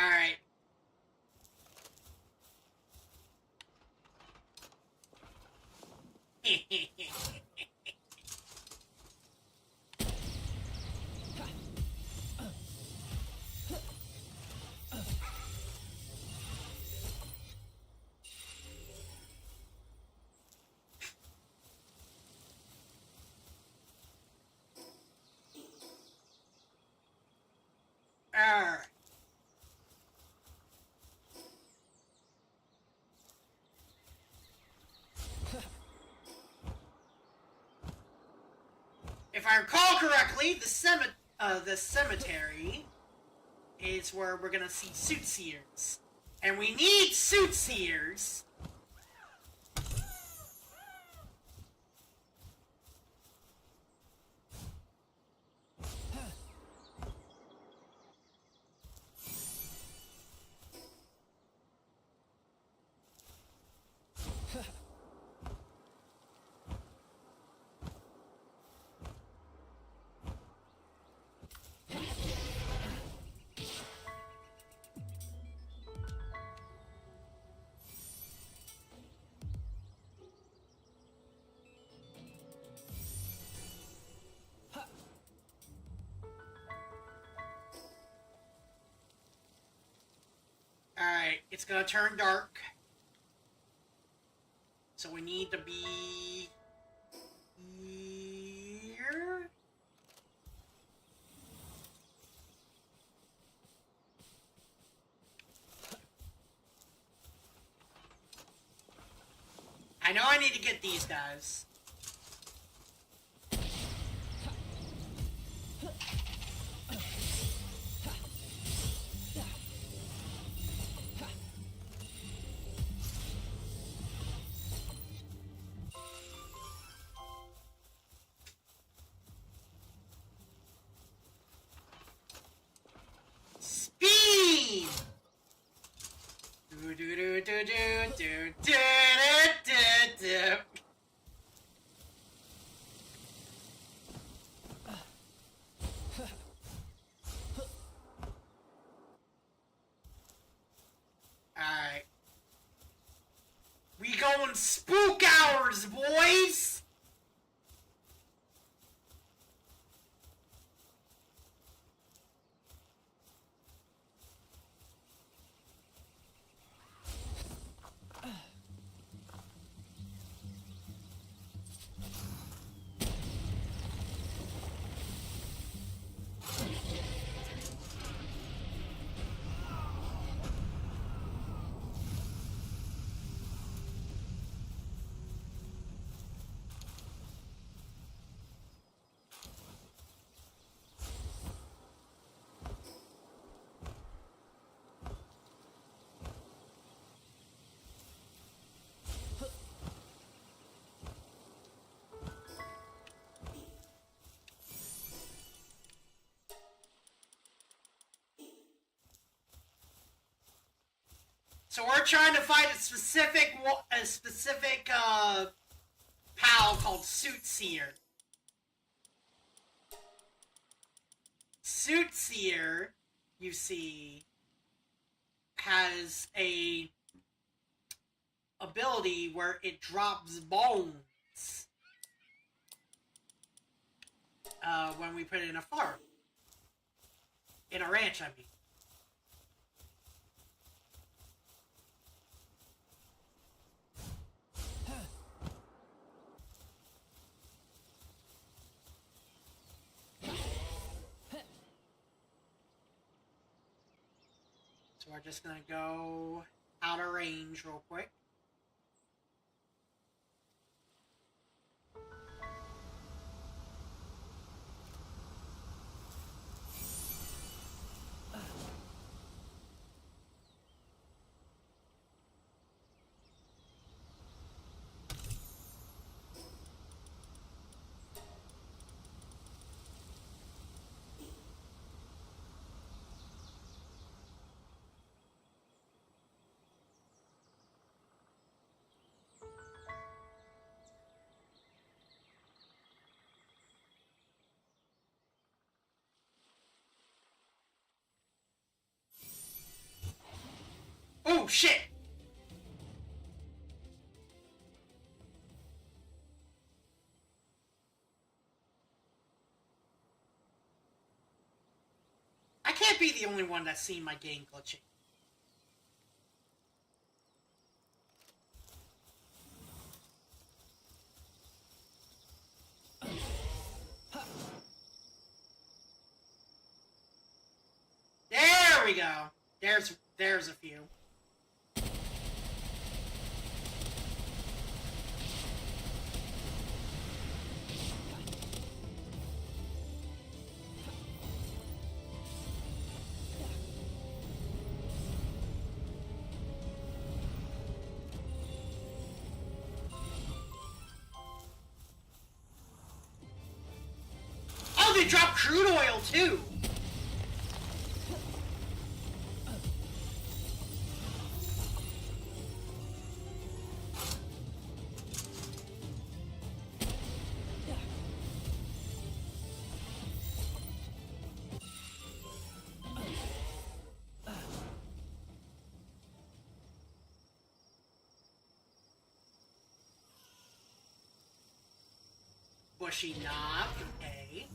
Alright. I recall correctly, the cemetery is where we're gonna see Suitseers. And we need Suitseers. Alright, it's gonna turn dark. So we need to be here. I know I need to get these guys. Speed! Do do do do do do do do do. Alright. We going spook hours, boys! So we're trying to find a specific PAL called Suitseer. Suitseer, you see, has a ability where it drops bones when we put it in a farm. In a ranch, I mean. So we're just gonna go out of range real quick. Oh, shit! I can't be the only one that's seen my game glitching. There we go. There's a few. can drop crude oil too. Bushy knob, okay.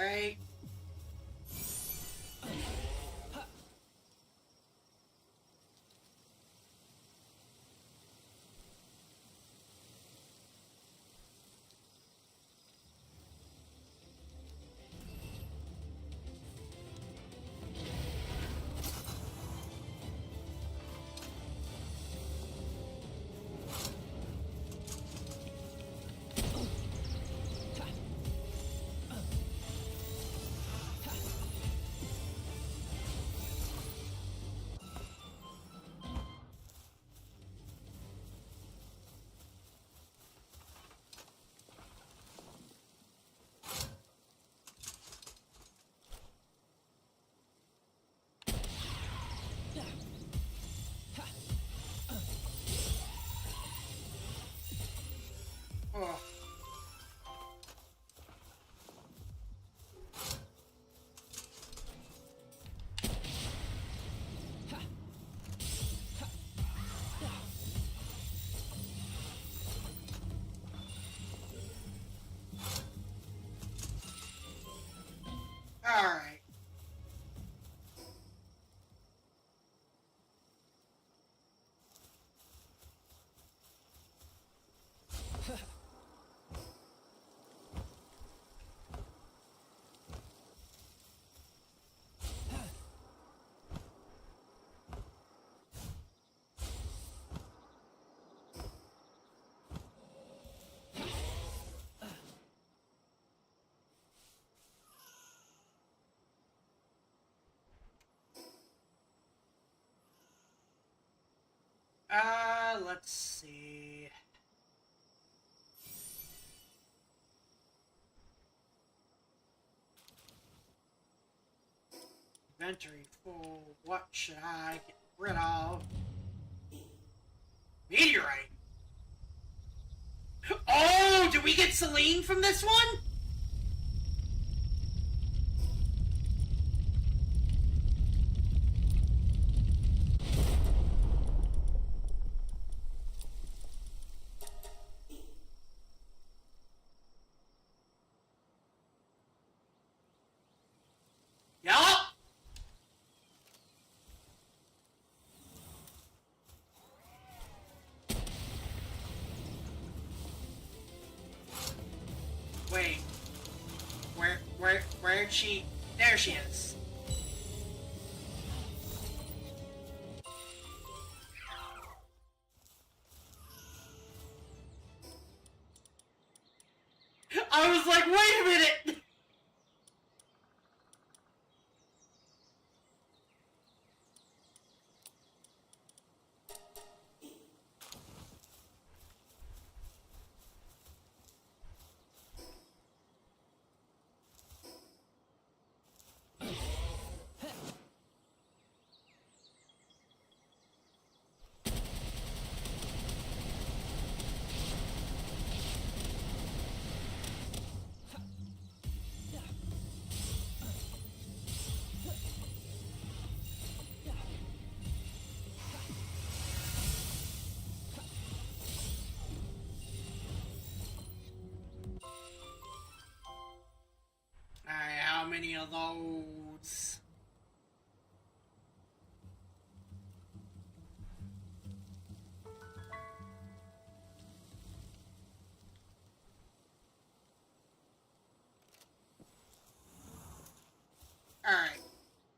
Alright. Oh. Alright. Let's see. Inventory full. What should I get rid of? Meteorite. Oh, did we get Selene from this one? Yup. Wait. Where Where'd she... There she is. I was like, wait a minute! Alright, how many of those? Alright,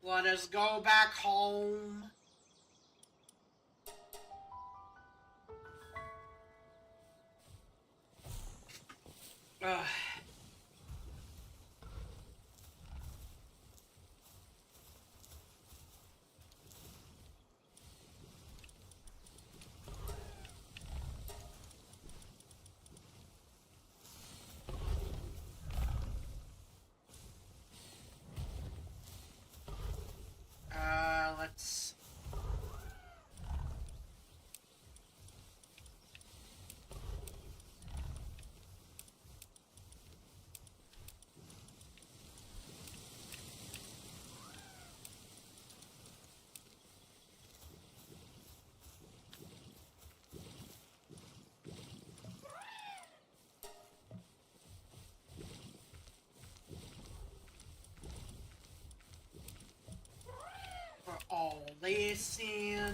let us go back home. Ugh. Let's... Put all this in.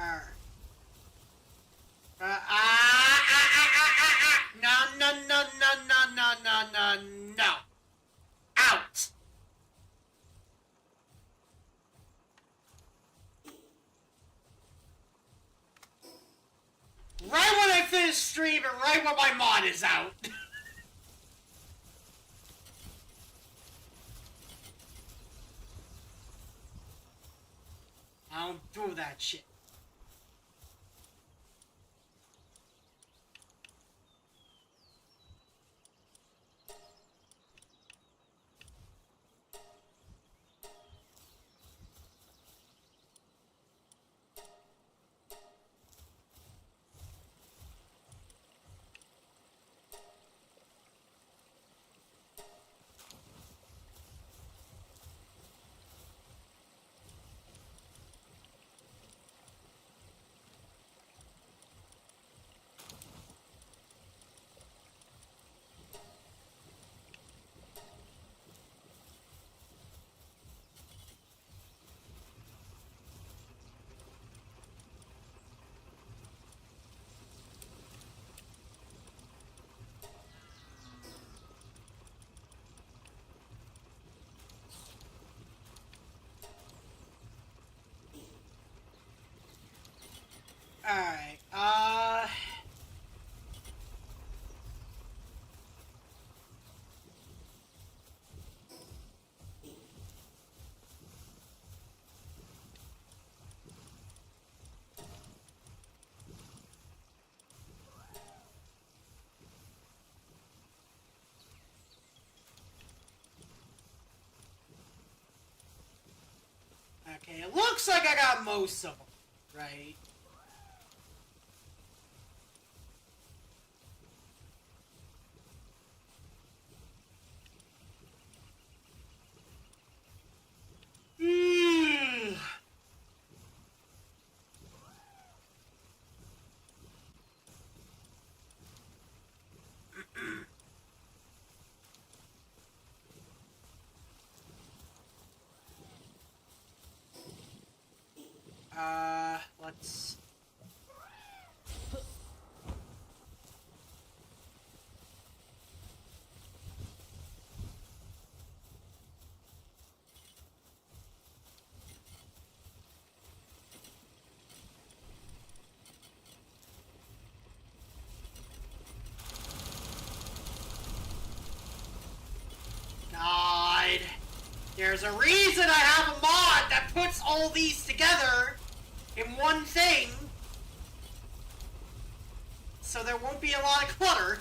Alright. No, no, no, no, no, no, no, no, no. Out. Right when I finish streaming, right when my mod is out. I don't do that shit. Okay, it looks like I got most of them, right? Let's... God. There's a reason I have a mod that puts all these together in one thing, so there won't be a lot of clutter.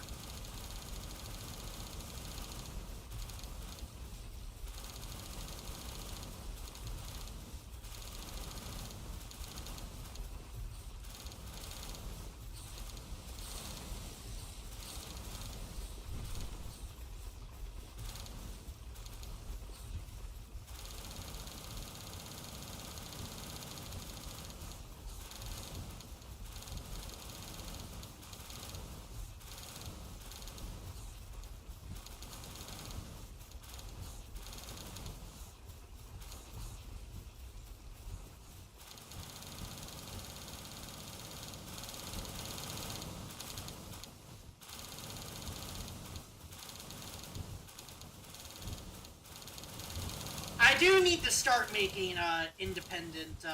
I do need to start making independent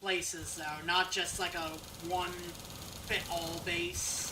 places though, not just like a one-fit-all base.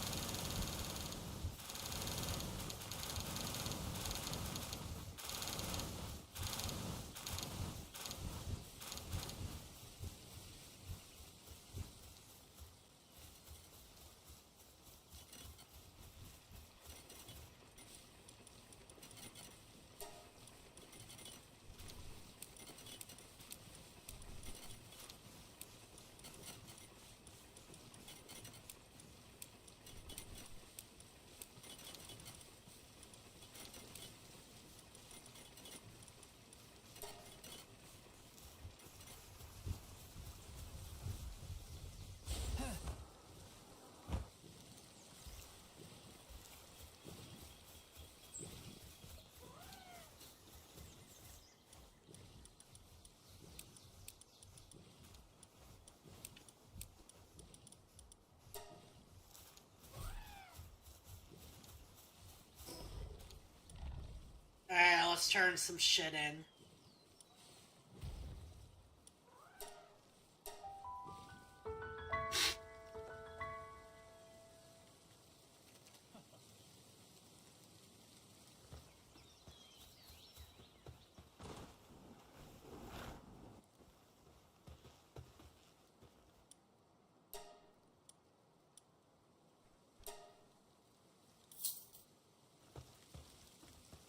Alright, let's turn some shit in.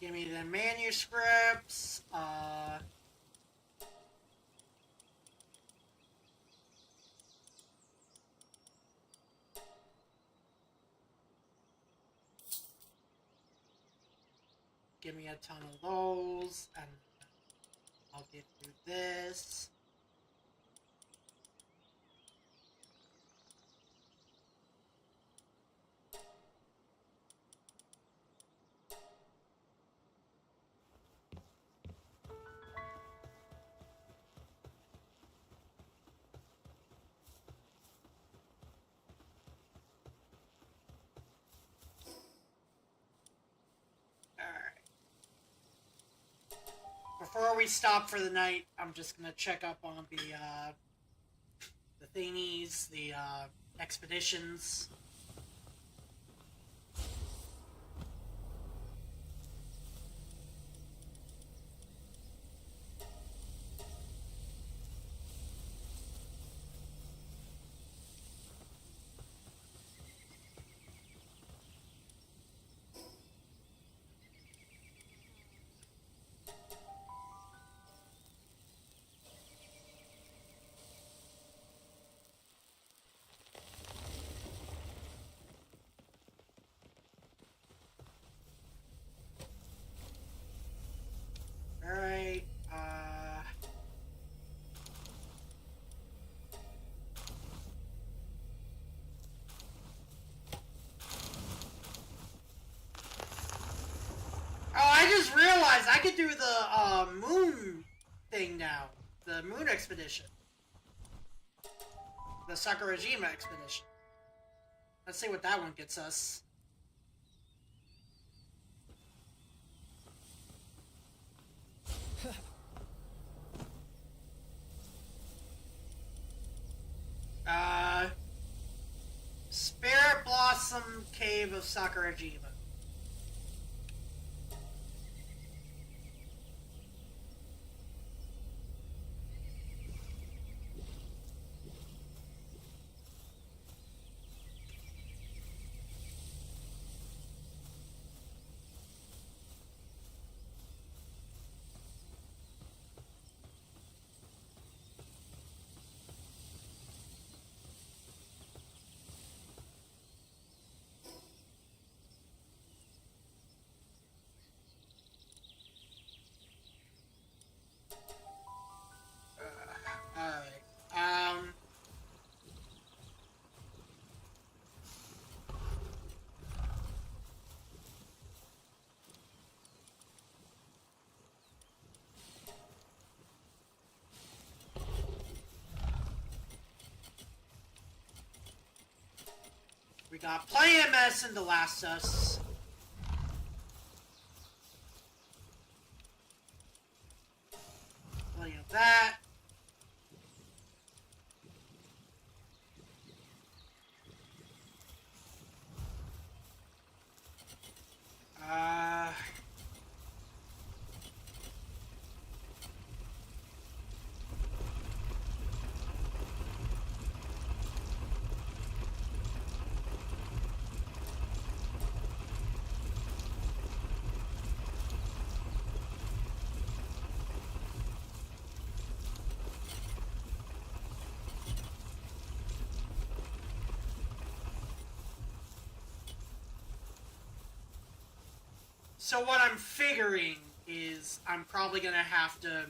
Give me the manuscripts, give me a ton of those, and I'll get through this. Before we stop for the night, I'm just gonna check up on the thingies, the expeditions. realized I could do the moon thing now. The moon expedition. The Sakurajima expedition. Let's see what that one gets us. Spirit Blossom Cave of Sakurajima. Alright. We got plenty of medicine to last us. Plenty of that. So what I'm figuring is I'm probably gonna have to.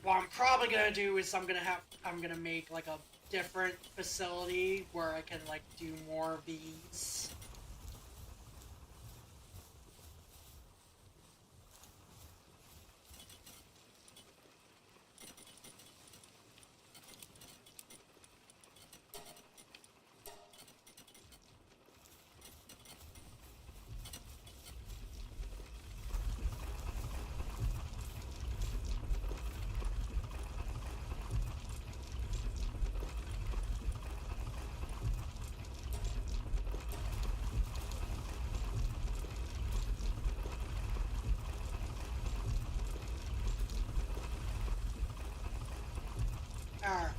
What I'm probably gonna do is I'm gonna make like a different facility where I can like do more of these. Alright.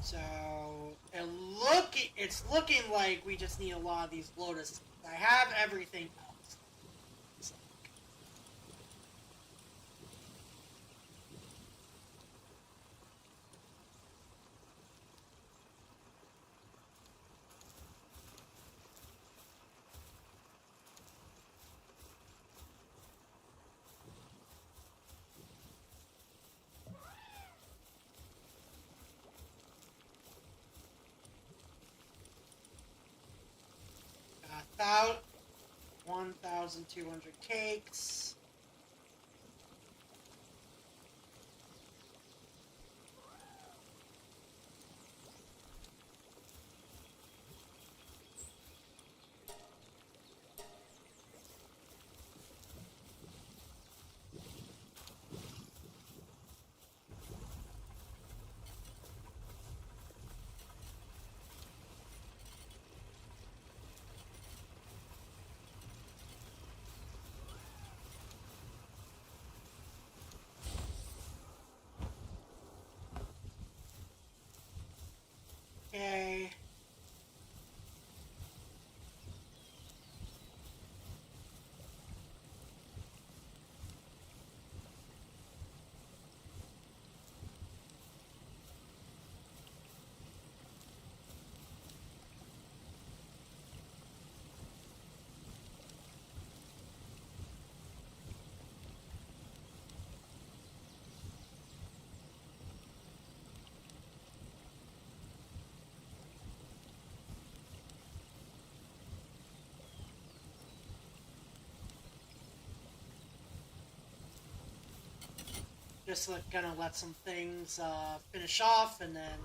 So it's looking like we just need a lot of these lotuses. I have everything else. So. 1,200 cakes. just gonna let some things finish off, and then...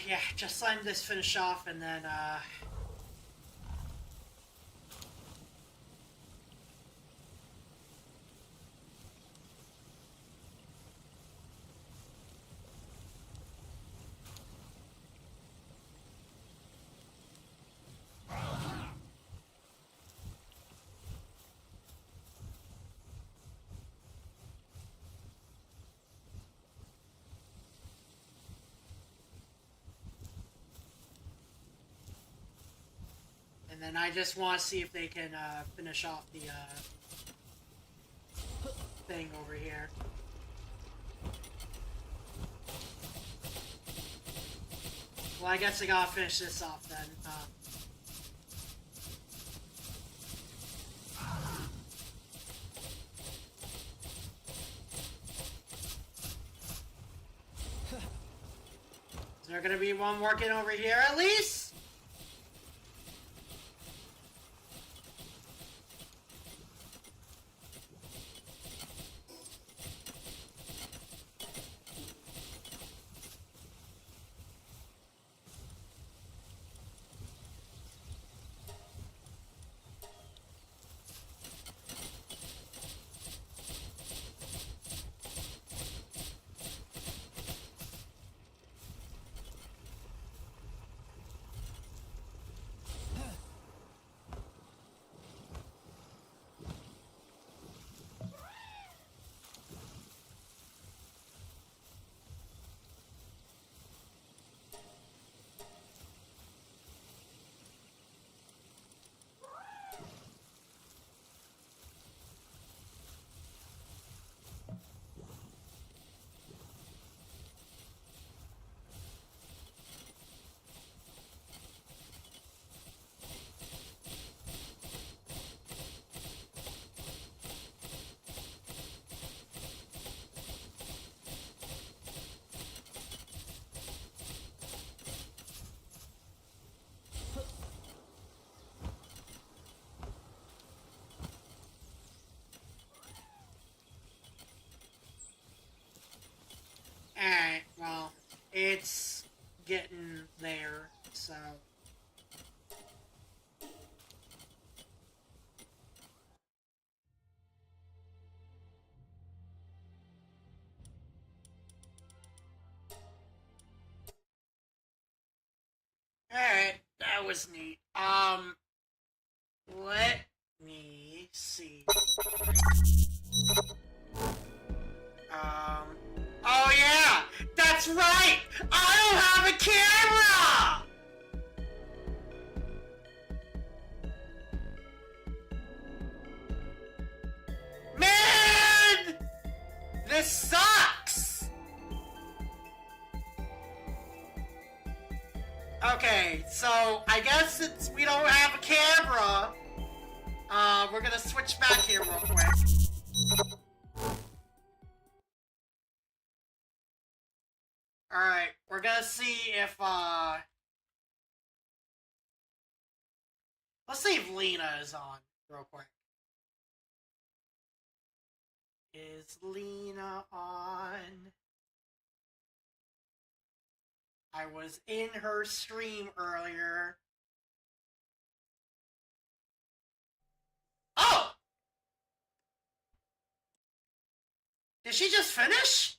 yeah, just letting this finish off, and then, and then I just want to see if they can, finish off the, thing over here. Well, I guess I gotta finish this off then. Is there gonna be one working over here at least? Alright, well, it's getting there, so... Alright, that was neat. Let me see. Oh yeah! That's right! I don't have a camera! Man! This sucks! So, I guess since we don't have a camera, we're gonna switch back here real quick. Alright, we're gonna see if, let's see if Lena is on, real quick. Is Lena on? I was in her stream earlier. Oh! Did she just finish?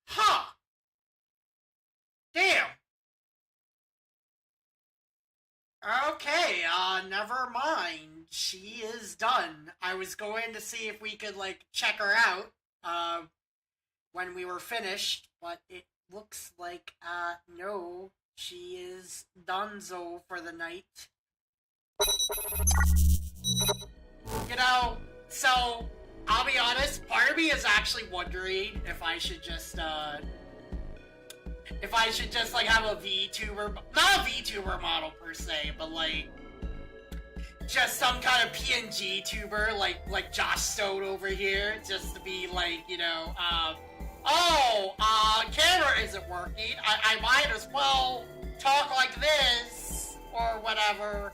Huh. Damn. Okay, never mind. She is done. I was going to see if we could, like, check her out, when we were finished, but it looks like, no. She is donezo for the night. You know, so, I'll be honest, part of me is actually wondering if I should just, like, have a VTuber, not a VTuber model per se, but, like, just some kind of PNG tuber, like Josh Stone over here, just to be, like, you know, camera isn't working, I might as well talk like this, or whatever.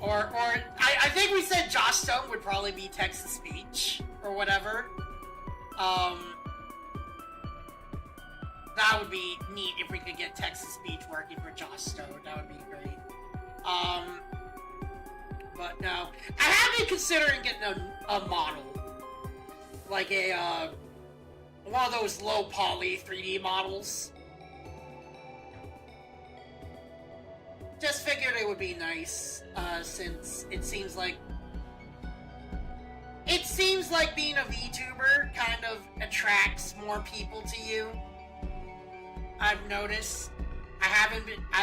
Or I think we said Josh Stone would probably be text-to-speech, or whatever. That would be neat if we could get text-to-speech working for Josh Stone, that would be great. But no. I have been considering getting a model. Like a, one of those low-poly 3D models. Just figured it would be nice, since it seems like being a VTuber kind of attracts more people to you. I've noticed. I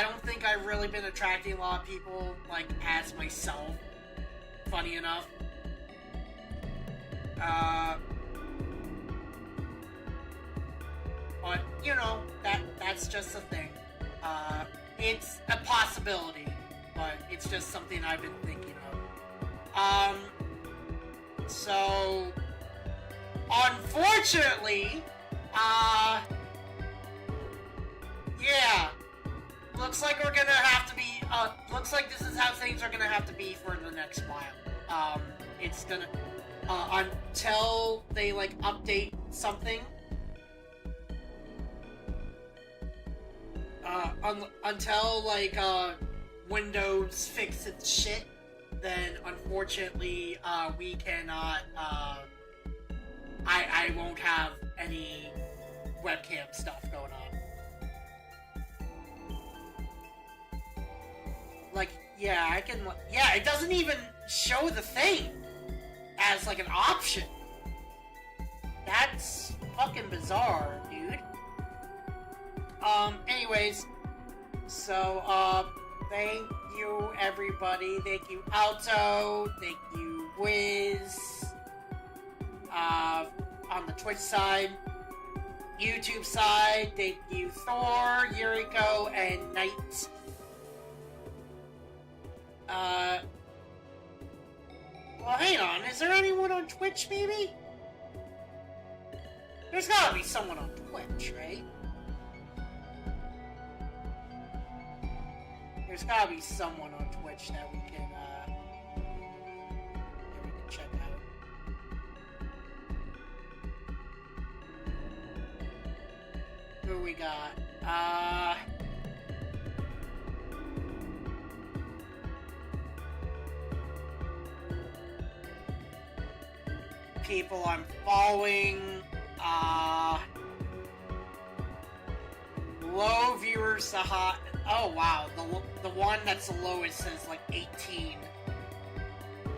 don't think I've really been attracting a lot of people, like, as myself. Funny enough. But, you know, that's just a thing. It's a possibility, but it's just something I've been thinking of. So, unfortunately, yeah, looks like we're gonna have to be, looks like this is how things are gonna have to be for the next while. It's gonna, until they, like, update something. Until, like, Windows fix its shit, then, unfortunately, we cannot, I won't have any webcam stuff going on. Like, yeah, I can, yeah, it doesn't even show the thing as, like, an option. That's fucking bizarre, dude. Anyways, so, thank you, everybody. Thank you, Alto. Thank you, Wiz. On the Twitch side. YouTube side, thank you, Thor, Yuriko, and Knight. Well, hang on, is there anyone on Twitch, maybe? There's gotta be someone on Twitch, right? There's gotta be someone on Twitch that we can check out. Who we got? People I'm following, low viewers, oh wow, the one that's the lowest says like 18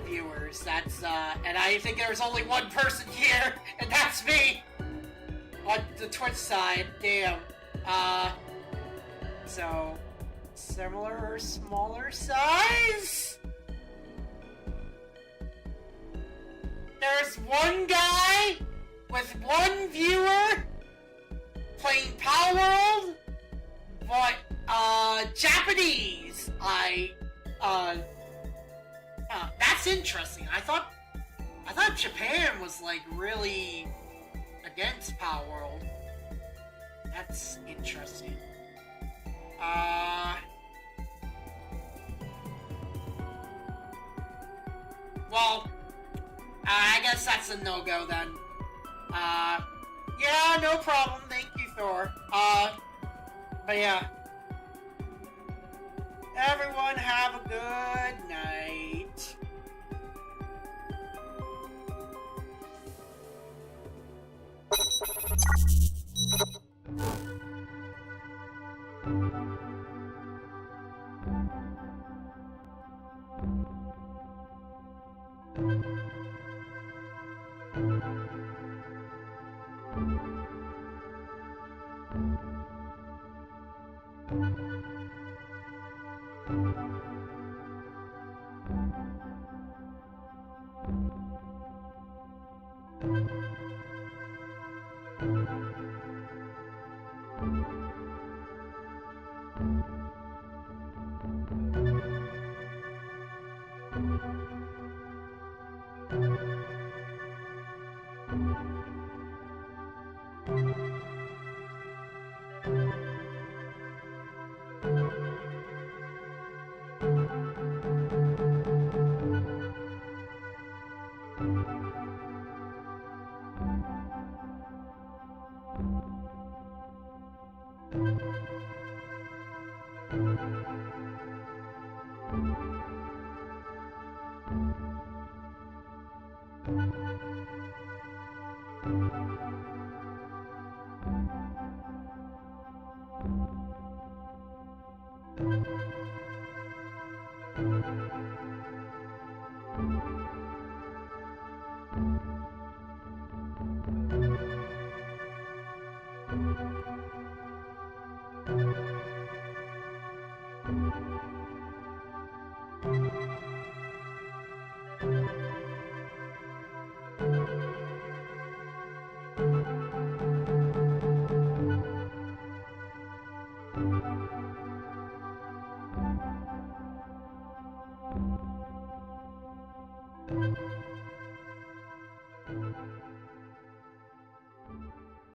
viewers. That's, and I think there's only one person here, and that's me! On the Twitch side, damn. So, similar or smaller size? there's one guy with one viewer playing Palworld, but Japanese. That's interesting. I thought Japan was like really against Palworld. That's interesting. Well, I guess that's a no-go then. Yeah, no problem. Thank you, Thor. But yeah. Everyone have a good night.